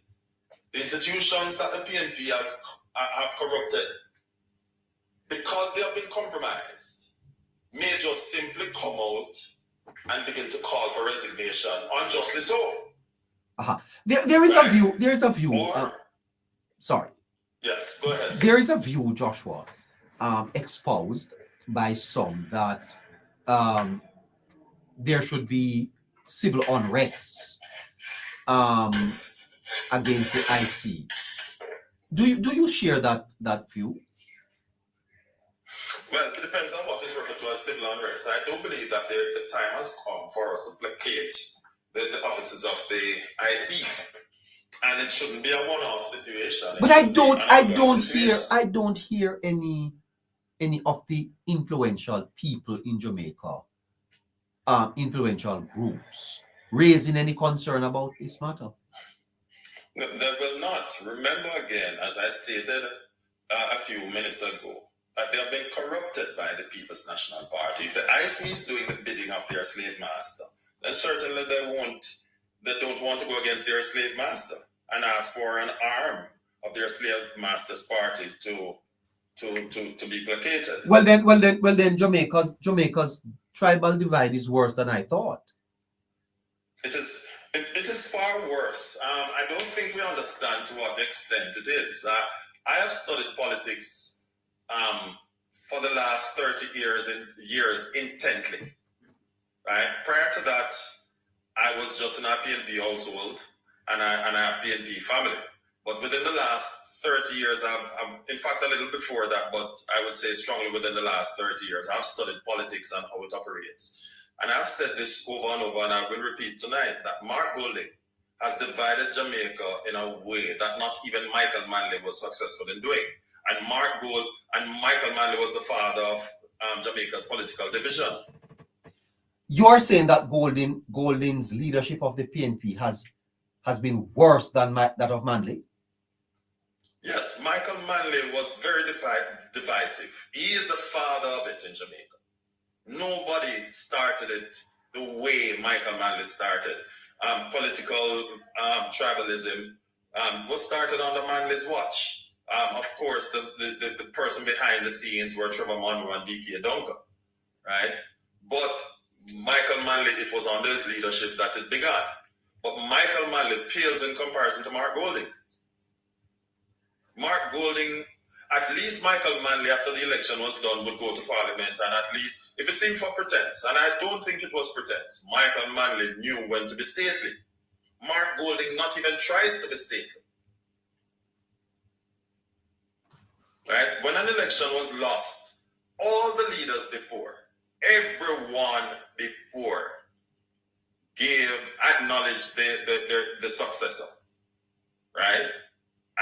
The institutions that the PNP have corrupted, because they have been compromised, may just simply come out and begin to call for resignation, unjustly so. There is a view. Sorry. Yes, go ahead. There is a view, Joshua, exposed by some that there should be civil unrest against the IC. Do you share that view? Well, it depends on what is referred to as civil unrest. I do believe that the time has come for us to placate the offices of the IC. And it shouldn't be a one-off situation. But I don't hear any of the influential people in Jamaica, influential groups, raising any concern about this matter. They will not. Remember again, as I stated a few minutes ago, that they have been corrupted by the People's National Party. If the IC is doing the bidding of their slave master, then certainly they don't want to go against their slave master and ask for an arm of their slave master's party to be placated. Well then Jamaica's tribal divide is worse than I thought. It is far worse. I don't think we understand to what extent it is. I have studied politics for the last 30 years intently. Right? Prior to that, I was just in a PNP household, and I have PNP family. But within the last 30 years, in fact, a little before that, but I would say strongly within the last 30 years, I've studied politics and how it operates. And I've said this over and over, and I will repeat tonight, that Mark Golding has divided Jamaica in a way that not even Michael Manley was successful in doing. And Michael Manley was the father of Jamaica's political division. You are saying that Golding's leadership of the PNP has been worse than that of Manley? Yes, Michael Manley was very divisive. He is the father of it in Jamaica. Nobody started it the way Michael Manley started. Political tribalism was started under Manley's watch. Of course, the person behind the scenes were Trevor Monroe and D.K. Duncan, right? But Michael Manley, it was under his leadership that it began. But Michael Manley pales in comparison to Mark Golding. Mark Golding, at least Michael Manley, after the election was done, would go to Parliament, and at least, if it seemed for pretense, and I don't think it was pretense, Michael Manley knew when to be stately. Mark Golding not even tries to be stately. Right? When an election was lost, all the leaders before, everyone before, acknowledged the successor, right?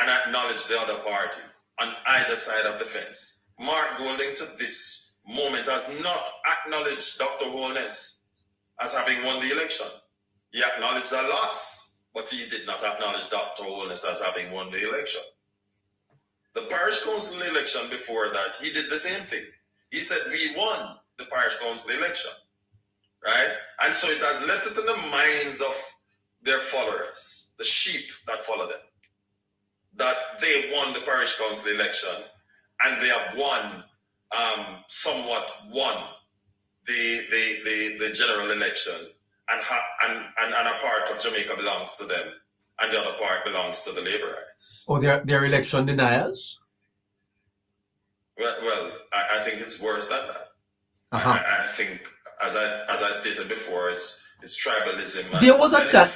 And acknowledged the other party on either side of the fence. Mark Golding to this moment has not acknowledged Dr. Holness as having won the election. He acknowledged a loss, but he did not acknowledge Dr. Holness as having won the election. The parish council election before that, he did the same thing. He said, we won the parish council election, right? And so it has left it in the minds of their followers, the sheep that follow them, that they won the parish council election and they have somewhat won the general election, and a part of Jamaica belongs to them and the other part belongs to the Labourites. Oh, they're election deniers? Well, I think it's worse than that. I think, as I stated before, it's tribalism.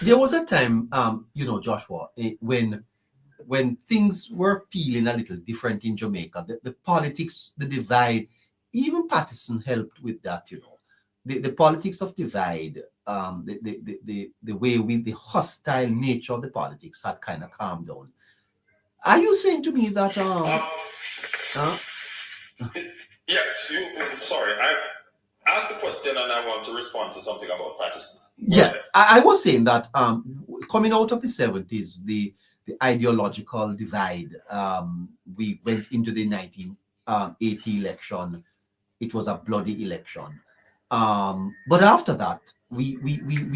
There was a time, Joshua, when things were feeling a little different in Jamaica, the politics, the divide, even Patriotism helped with that, the politics of divide, the way with the hostile nature of the politics had kind of calmed down. Are you saying to me that yes, sorry, I asked the question and I want to respond to something about Patriotism. Yeah, I was saying that coming out of the 70s, the ideological divide, we went into the 1980 election. It was a bloody election. But after that, we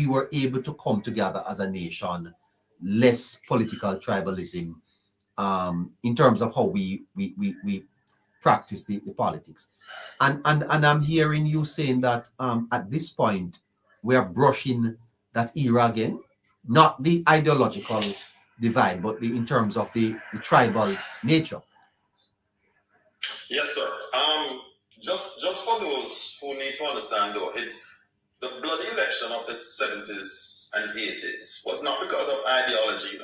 were able to come together as a nation, less political tribalism, in terms of how we practice the politics. And I'm hearing you saying that at this point, we are brushing that era again, not the ideological divide, but in terms of the tribal nature. Yes, sir. Just for those who need to understand, though, the bloody election of the 70s and 80s was not because of ideology.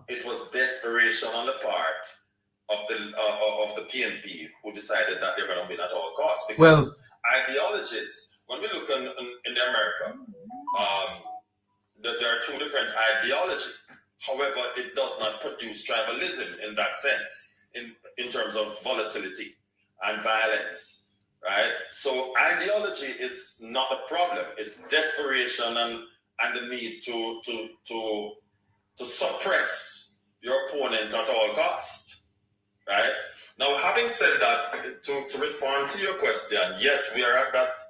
It was desperation on the part of the PNP, who decided that they're going to win at all costs. Because ideologies, when we look in America, there are two different ideologies. However, it does not produce tribalism in that sense, in terms of volatility and violence, right? So ideology is not a problem. It's desperation and the need to suppress your opponent at all cost, right? Now, having said that, to respond to your question, yes, we are at that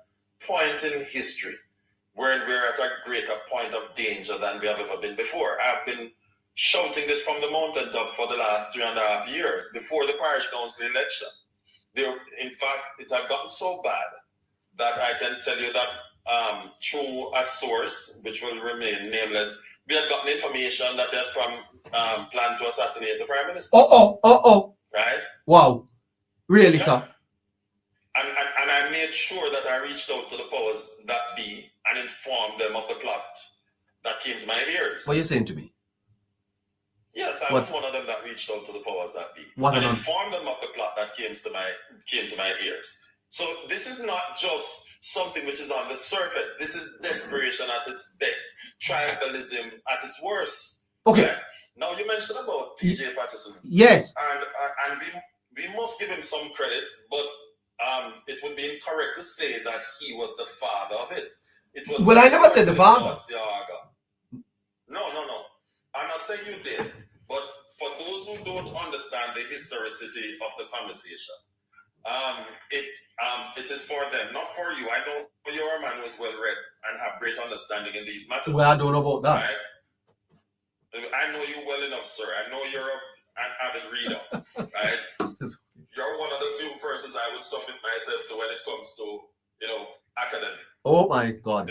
point in history where we're at a greater point of danger than we have ever been before. I've been shouting this from the mountaintop for the last 3.5 years before the parish council election. In fact, it had gotten so bad that I can tell you that through a source, which will remain nameless, we had gotten information that they had planned to assassinate the Prime Minister. Right? Wow. Really, sir? And I made sure that I reached out to the powers that be and informed them of the plot that came to my ears. What are you saying to me? Yes, I was one of them that reached out to the powers that be and informed them of the plot that came to my ears. So this is not just something which is on the surface. This is desperation at its best, tribalism at its worst. Okay. Right? Now you mentioned about PJ Patriotism. Yes. And we must give him some credit, but it would be incorrect to say that he was the father of it. It was. Well, I never said the father. No. I'm not saying you did. But for those who don't understand the historicity of the conversation, it is for them, not for you. I know you're a man who is well read and have great understanding in these matters. Well, I don't know about that. Right? I know you well enough, sir. I know you're an avid reader, right? You're one of the few persons I would submit myself to when it comes to, academic. Oh my God.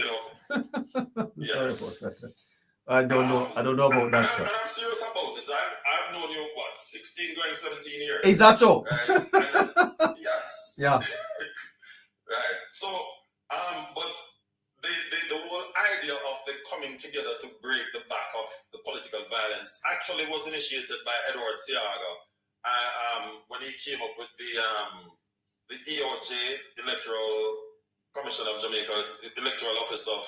Yes. I don't know. I don't know about that, sir. And I'm serious about it. I've known you, 16 going 17 years. Is that so? Right? Yes. Yeah. Right. So, but the whole idea of the coming together to break the back of the political violence actually was initiated by Edward Seaga when he came up with the EOJ, Electoral Commission of Jamaica, Electoral Office of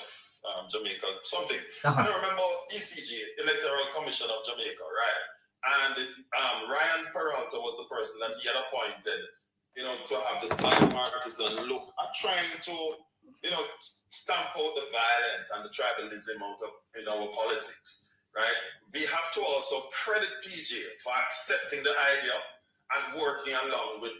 Jamaica, something. I don't remember ECJ, Electoral Commission of Jamaica, right? And Ryan Peralta was the person that he had appointed, to have this bipartisan look at trying to, stamp out the violence and the tribalism out of our politics, right? We have to also credit PJ for accepting the idea and working along with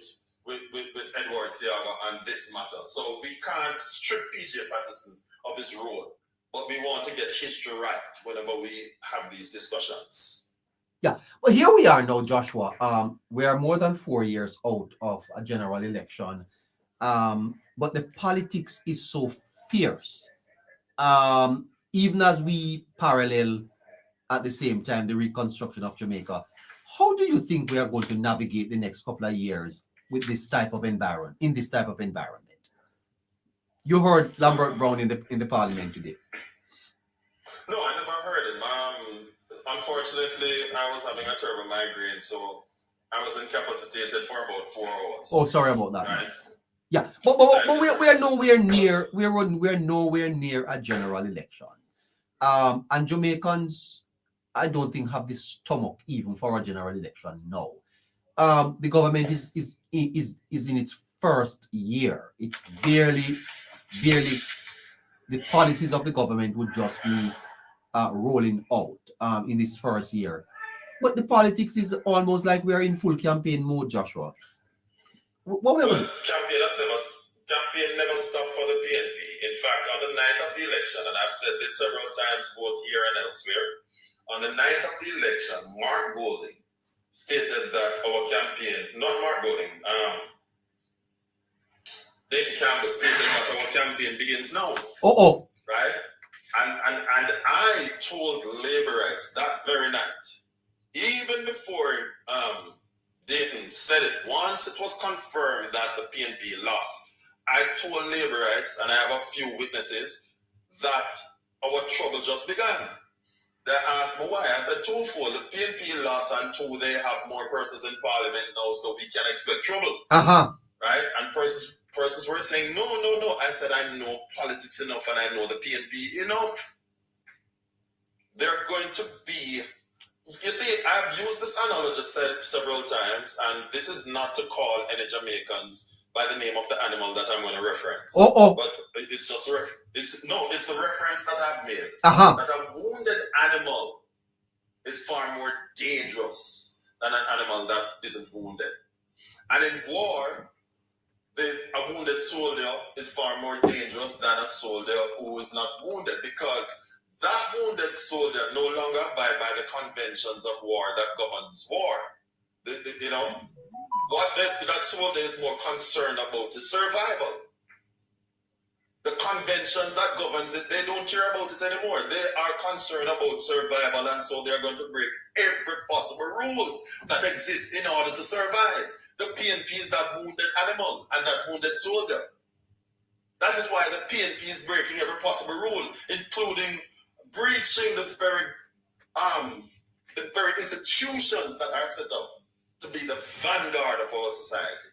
Edward Seaga on this matter. So we can't strip PJ Patterson of his role, but we want to get history right whenever we have these discussions. Yeah, well, here we are now, Joshua. We are more than 4 years out of a general election, but the politics is so fierce. Even as we parallel at the same time the reconstruction of Jamaica, how do you think we are going to navigate the next couple of years with this type of environment? You heard Lambert Brown in the parliament today. No, I never heard him. Unfortunately, I was having a terrible migraine, so I was incapacitated for about 4 hours. Oh, sorry about that. Right? Yeah, but we are nowhere near. We're nowhere near a general election. And Jamaicans, I don't think, have the stomach even for a general election now. The government is in its first year. It's barely the policies of the government would just be rolling out in this first year. But the politics is almost like we are in full campaign mode, Joshua. What we campaign never stopped for the PNP. In fact, on the night of the election, and I've said this several times both here and elsewhere, on the night of the election, Mark Golding stated that our campaign, not Mark Golding, David Campbell stated that our campaign begins now. Right? And I told Labourites that very night, even before Dayton said it, once it was confirmed that the PNP lost, I told Labourites, and I have a few witnesses, that our trouble just began. They asked me why. I said twofold. The PNP lost, and two, they have more persons in parliament now, so we can expect trouble. Right? And persons were saying, no. I said, I know politics enough, and I know the PNP enough. They're going to be... You see, I've used this analogy several times, and this is not to call any Jamaicans by the name of the animal that I'm going to reference. But it's just it's the reference that I've made. That a wounded animal is far more dangerous than an animal that isn't wounded. And in war, a wounded soldier is far more dangerous than a soldier who is not wounded, because that wounded soldier no longer abide by the conventions of war that governs war. What that soldier is more concerned about is survival. The conventions that governs it, they don't care about it anymore. They are concerned about survival, and so they're going to break every possible rules that exist in order to survive. The PNP is that wounded animal and that wounded soldier. That is why the PNP is breaking every possible rule, including breaching the very institutions that are set up to be the vanguard of our society.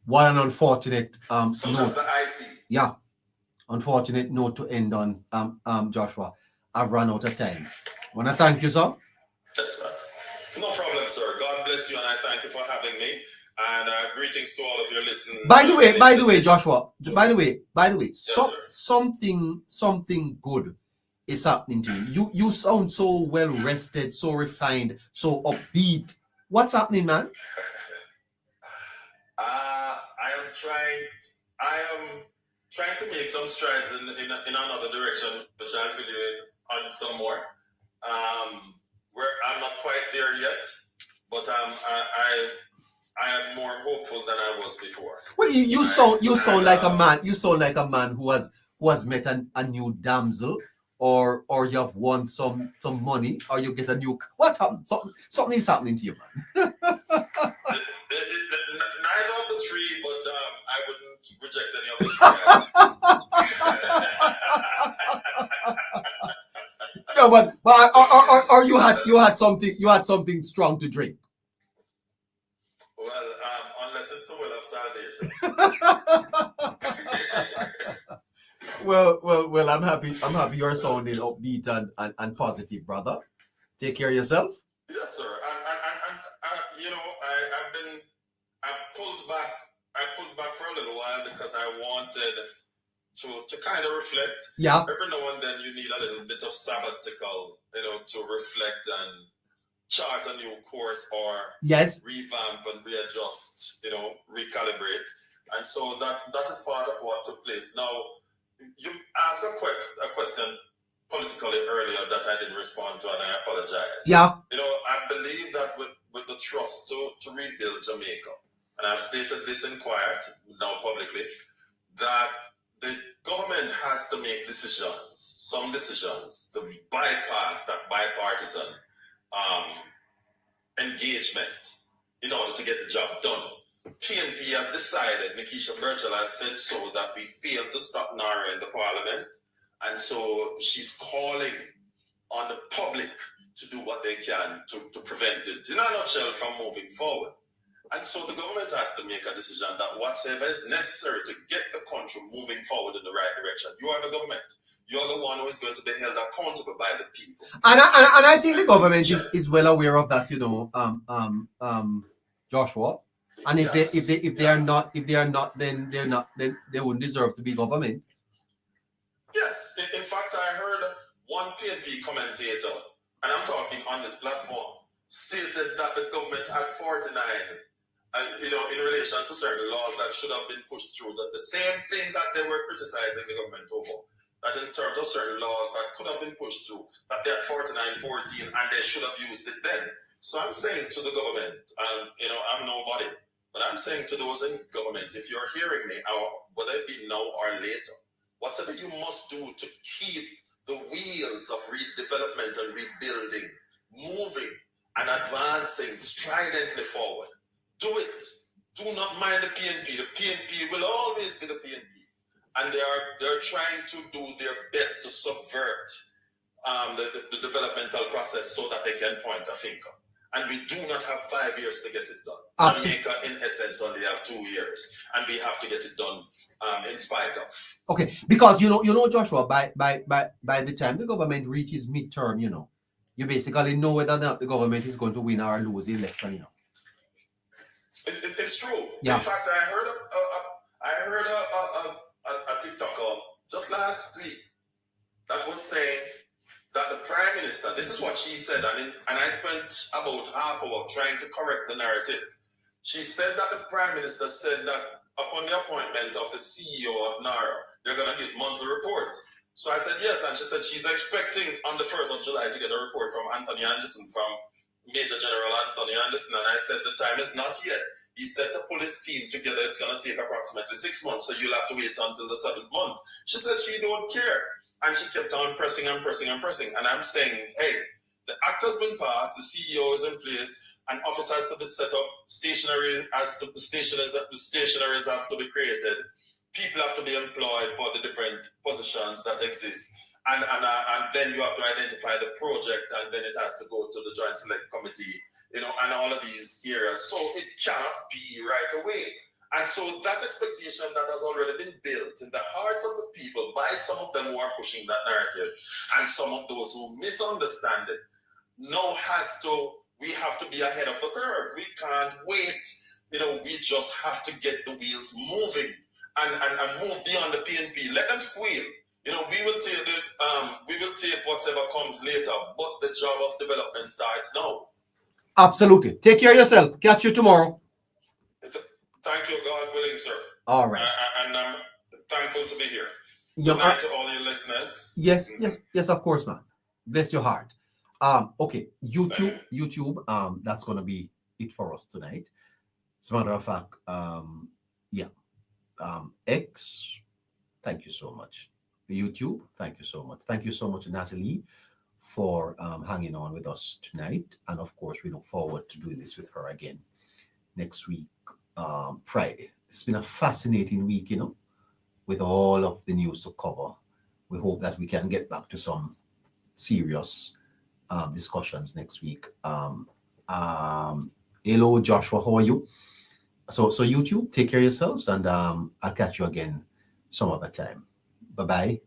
What an unfortunate such note. As the IC. Yeah, unfortunate note to end on, Joshua. I've run out of time. Want to thank you, sir. Yes, sir. No problem, sir. God bless you, and I thank you for having me. And greetings to all of your listeners. By the way, Joshua. By the way, yes, something good is happening to you? You sound so well rested, so refined, so upbeat. What's happening, man? I am trying to make some strides in another direction, which I'll fill you in on some more. Where I'm not quite there yet, but I am more hopeful than I was before. Well, you sound like a man. You sound like a man who has met a new damsel, or you have won some money, or you get a new. What happened? Something is happening to you, man. Neither of the three, but I wouldn't reject any of the three. No, but or you had something strong to drink. Well, unless it's the will of salvation. Well. I'm happy you're sounding upbeat and positive, brother. Take care of yourself. Yes, sir. And you know, I've pulled back. I pulled back for a little while because I wanted to kind of reflect. Yeah. Every now and then you need a little bit of sabbatical, you know, to reflect and chart a new course or yes, revamp and readjust, you know, recalibrate. And so that is part of what took place. Now, you asked a question politically earlier that I didn't respond to, and I apologize. Yeah. You know, I believe that with the thrust to rebuild Jamaica, and I've stated this in quiet, now publicly, that the government has to make some decisions to bypass that bipartisan engagement in order to get the job done. PNP has decided, Nikisha Birchall has said so, that we failed to stop Nara in the parliament, and so she's calling on the public to do what they can to prevent it, in a nutshell, from moving forward. And so the government has to make a decision that whatsoever is necessary to get the country moving forward in the right direction. You are the government. You're the one who is going to be held accountable by the people. And I think the government is well aware of that, you know, Joshua. And if they are not, then they wouldn't deserve to be government. Yes, in fact, I heard one PNP commentator, and I'm talking on this platform, stated that the government had 49. And, you know, in relation to certain laws that should have been pushed through, that the same thing that they were criticizing the government over, that in terms of certain laws that could have been pushed through, that they had 49-14 and they should have used it then. So I'm saying to the government, and you know, I'm nobody, but I'm saying to those in government, if you're hearing me, whether it be now or later, whatever you must do to keep the wheels of redevelopment and rebuilding moving and advancing stridently forward, do it. Do not mind the PNP. The PNP will always be the PNP. And they're trying to do their best to subvert the developmental process so that they can point a finger. And we do not have 5 years to get it done. Absolutely. Jamaica, in essence, only have 2 years. And we have to get it done in spite of. Okay, because you know, Joshua, by the time the government reaches midterm, you know, you basically know whether or not the government is going to win or lose the election, you know. It's true. Yeah. In fact, I heard a TikToker just last week that was saying that the Prime Minister, this is what she said, and I spent about half an hour trying to correct the narrative. She said that the Prime Minister said that upon the appointment of the CEO of NARA, they're going to give monthly reports. So I said yes, and she said she's expecting on the 1st of July to get a report from Anthony Anderson, from Major General Anthony Anderson, and I said the time is not yet. He set to pull his team together. It's going to take approximately 6 months, so you'll have to wait until the 7th month. She said she don't care, and she kept on pressing and pressing and pressing. And I'm saying, hey, the act has been passed, the CEO is in place, an office has to be set up, stationaries have to be created, people have to be employed for the different positions that exist. And then you have to identify the project, and then it has to go to the Joint Select Committee, you know, and all of these areas. So it cannot be right away. And so that expectation that has already been built in the hearts of the people by some of them who are pushing that narrative and some of those who misunderstand it, now we have to be ahead of the curve. We can't wait. You know, we just have to get the wheels moving and move beyond the PNP. Let them squeal. You know, we will take whatever comes later, but the job of development starts now. Absolutely. Take care of yourself. Catch you tomorrow. Thank you, God willing, sir. All right. And I'm thankful to be here. Yeah, Good night to all your listeners. Yes, of course, man. Bless your heart. Okay, YouTube, that's gonna be it for us tonight. As a matter of fact, X, thank you so much. YouTube, thank you so much. Thank you so much, Natalee, for hanging on with us tonight. And of course, we look forward to doing this with her again next week, Friday. It's been a fascinating week, with all of the news to cover. We hope that we can get back to some serious discussions next week. Hello, Joshua, how are you? So YouTube, take care of yourselves, and I'll catch you again some other time. Bye-bye.